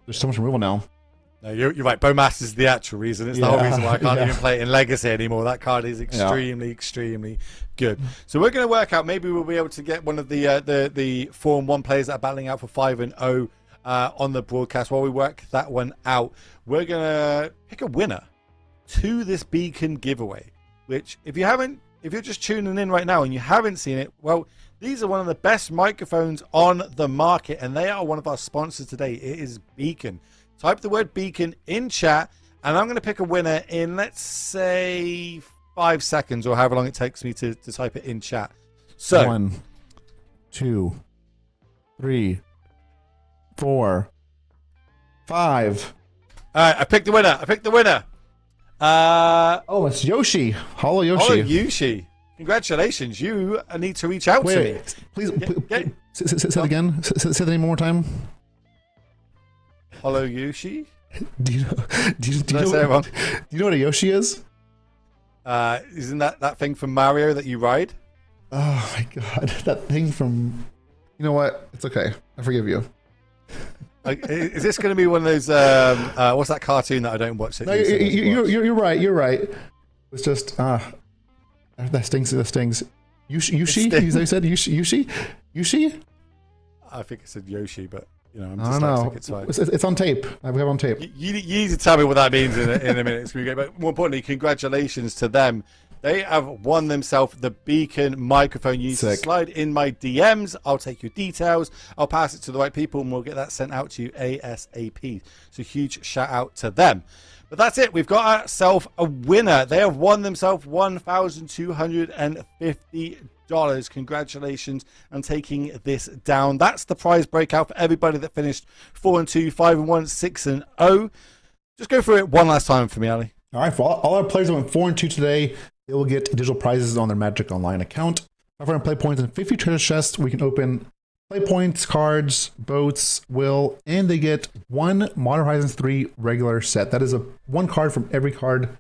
there's so much removal now. No, you're right. Bowmaster is the actual reason. It's the whole reason why I can't even play it in Legacy anymore. That card is extremely good. So we're going to work out. Maybe we'll be able to get one of the Form 1 players that are battling out for 5-0 on the broadcast. While we work that one out, we're going to pick a winner to this Beacon giveaway. Which, if you're just tuning in right now and you haven't seen it, well, these are one of the best microphones on the market, and they are one of our sponsors today. It is Beacon. Type the word Beacon in chat, and I'm going to pick a winner in, let's say, 5 seconds, or however long it takes me to type it in chat. So 1, 2, 3, 4, 5. All right, I picked the winner. Oh, it's Yoshi. Hello, Yoshi. Hello, Yoshi. Congratulations. You need to reach out to me. Please, say it again. Say the name one more time. Hello, Yoshi. Do you know what a Yoshi is? Isn't that thing from Mario that you ride? Oh my god, that thing from... You know what? It's okay. I forgive you. Is this going to be one of those... what's that cartoon that I don't watch? No, you're right. You're right. It's just... that stings. That stings. Yushi? You said Yushi? Yushi? I think I said Yoshi, but... You know, I'm dyslexic, it's fine. It's on tape. We have it on tape. You need to tell me what that means in a minute. But more importantly, congratulations to them. They have won themselves the Beacon microphone. You need to slide in my DMs. I'll take your details. I'll pass it to the right people, and we'll get that sent out to you ASAP. So huge shout out to them. But that's it. We've got ourselves a winner. They have won themselves $1,250. Congratulations on taking this down. That's the prize breakout for everybody that finished 4-2, 5-1, 6-0. Just go through it one last time for me, Ali. All right, for all our players that went 4-2 today, they will get digital prizes on their Magic Online account. 500 play points and 50 treasure chests. We can open play points, cards, boats, will, and they get one Modern Horizons 3 regular set. That is one card from every card.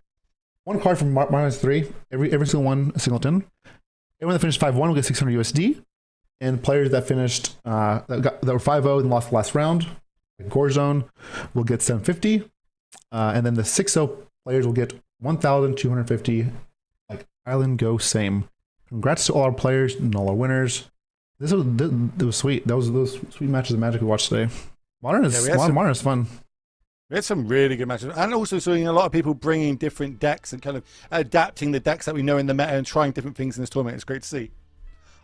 One card from Modern Horizons 3, every single one, a singleton. Everyone that finished 5-1 will get 600 USD, and players that finished that were 5-0 and lost the last round, like Gorzone, will get 750, and then the 6-0 players will get 1,250. Like Island Go, same. Congrats to all our players and all our winners. It was sweet. Those sweet matches of Magic we watched today. Modern is fun. We had some really good matches, and also seeing a lot of people bringing different decks and kind of adapting the decks that we know in the meta and trying different things in this tournament. It's great to see.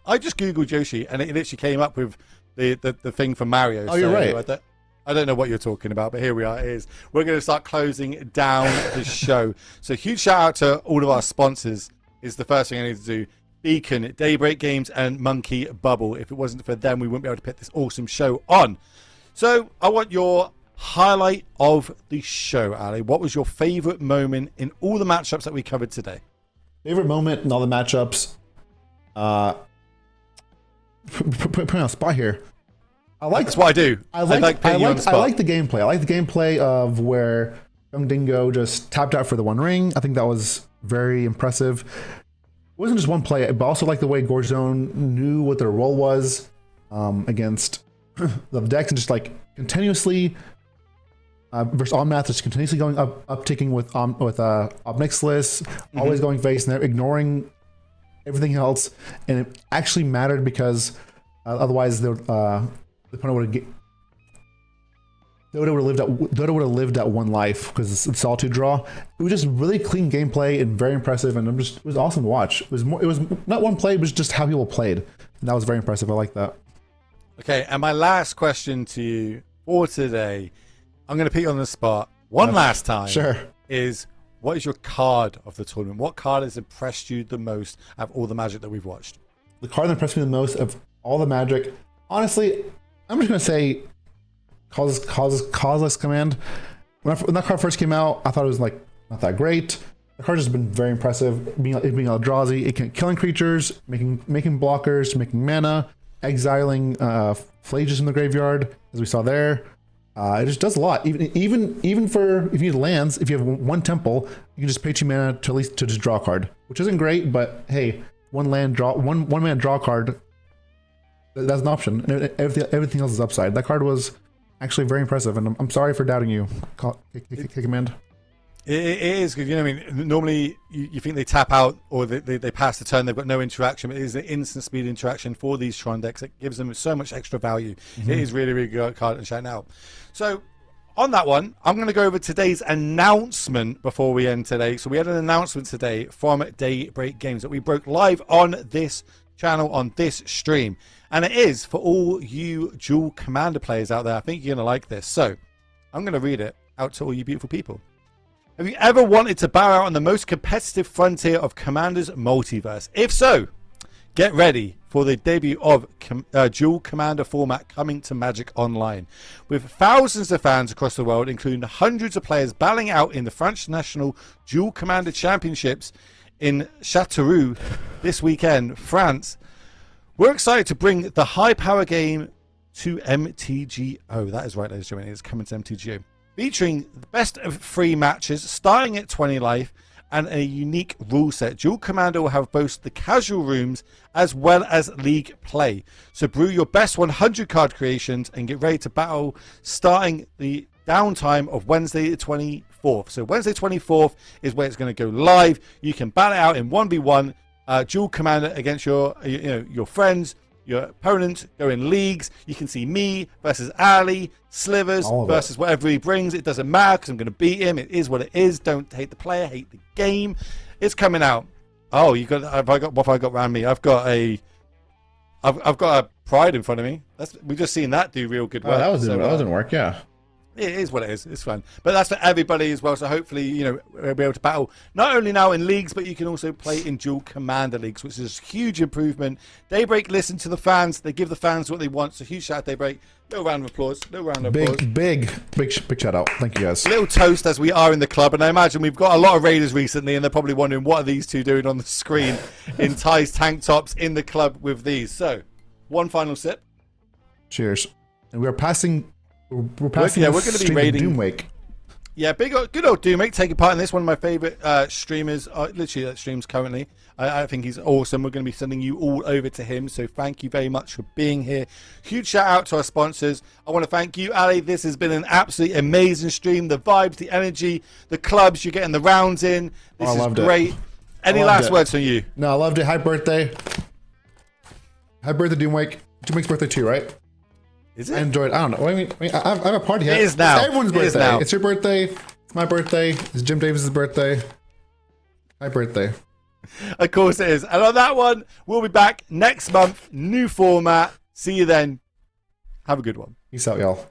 I just googled Yoshi, and it literally came up with the thing from Mario. Oh, you're right. I don't know what you're talking about, but here we are. We're going to start closing down the show. So huge shout out to all of our sponsors is the first thing I need to do. Beacon, Daybreak Games, and Monkey Bubble. If it wasn't for them, we wouldn't be able to put this awesome show on. So I want your highlight of the show, Ali. What was your favorite moment in all the matchups that we covered today? Favorite moment in all the matchups? Put me on a spot here. That's what I do. I like the gameplay. I like the gameplay of where Young Dingo just tapped out for the one ring. I think that was very impressive. It wasn't just one play, but also like the way Gorzone knew what their role was against the decks, and just like continuously versus Omnath, just continuously going upticking with Obnixilus, always going face and ignoring everything else, and it actually mattered because otherwise the opponent would have lived at one life because it's all 2 draw. It was just really clean gameplay and very impressive, and it was awesome to watch. It was not one play, it was just how people played, and that was very impressive. I like that. Okay, and my last question to you for today, I'm going to put you on the spot one last time. Sure. Is what is your card of the tournament? What card has impressed you the most of all the Magic that we've watched? The card that impressed me the most of all the Magic, honestly, I'm just going to say Causeless Command. When that card first came out, I thought it was like not that great. The card has been very impressive. Being Eldrazi, it can killing creatures, making blockers, making mana, exiling Phlages in the graveyard, as we saw there. It just does a lot. Even for if you need lands, if you have one temple, you can just pay 2 mana to at least to just draw a card, which isn't great, but hey, one mana draw a card. That's an option. And everything else is upside. That card was actually very impressive, and I'm sorry for doubting you, Command. It is because, you know, I mean, normally you think they tap out or they pass the turn, they've got no interaction, but it is an instant speed interaction for these Tron decks. It gives them so much extra value. It is really, really good card and shout out. So on that one, I'm going to go over today's announcement before we end today. So we had an announcement today from Daybreak Games that we broke live on this channel, on this stream. And it is for all you Duel Commander players out there. I think you're going to like this. So I'm going to read it out to all you beautiful people. Have you ever wanted to bow out on the most competitive frontier of Commander's multiverse? If so, get ready for the debut of Duel Commander format coming to Magic Online. With thousands of fans across the world, including hundreds of players battling out in the French National Duel Commander Championships in Châteauroux this weekend, France, we're excited to bring the high power game to MTGO. That is right, ladies and gentlemen, it's coming to MTGO. Featuring the best of 3 matches, starting at 20 life, and a unique rule set. Duel Commander will have both the casual rooms as well as league play. So brew your best 100 card creations and get ready to battle starting the downtime of Wednesday the 24th. So Wednesday 24th is where it's going to go live. You can battle it out in 1v1 Duel Commander against your friends, your opponent, go in leagues. You can see me versus Ali, Slivers versus whatever he brings. It doesn't matter because I'm going to beat him. It is what it is. Don't hate the player, hate the game. It's coming out. Oh, what have I got around me? I've got a Pride in front of me. We've just seen that do real good work. That doesn't work. Yeah. It is what it is. It's fun. But that's for everybody as well. So hopefully, we'll be able to battle not only now in leagues, but you can also play in Duel Commander leagues, which is a huge improvement. Daybreak listen to the fans. They give the fans what they want. So huge shout out, Daybreak. Little round of applause. Big shout out. Thank you, guys. Little toast as we are in the club. And I imagine we've got a lot of raiders recently, and they're probably wondering, what are these two doing on the screen in Ty's tank tops in the club with these? So, one final sip. Cheers. And we're passing... We're going to be raiding Doomwake. Yeah, good old Doomwake taking part in this. One of my favorite streamers, literally that streams currently. I think he's awesome. We're going to be sending you all over to him. So thank you very much for being here. Huge shout out to our sponsors. I want to thank you, Ali. This has been an absolutely amazing stream. The vibes, the energy, the clubs, you're getting the rounds in. This is great. Any last words from you? No, I loved it. Happy birthday. Happy birthday, Doomwake. Doomwake's birthday too, right? Is it? I enjoyed. I don't know. I mean, I have a party here. It is now. It's everyone's birthday. It's your birthday. It's my birthday. It's Jim Davis's birthday. My birthday. Of course it is. And on that one, we'll be back next month. New format. See you then. Have a good one. Peace out, y'all.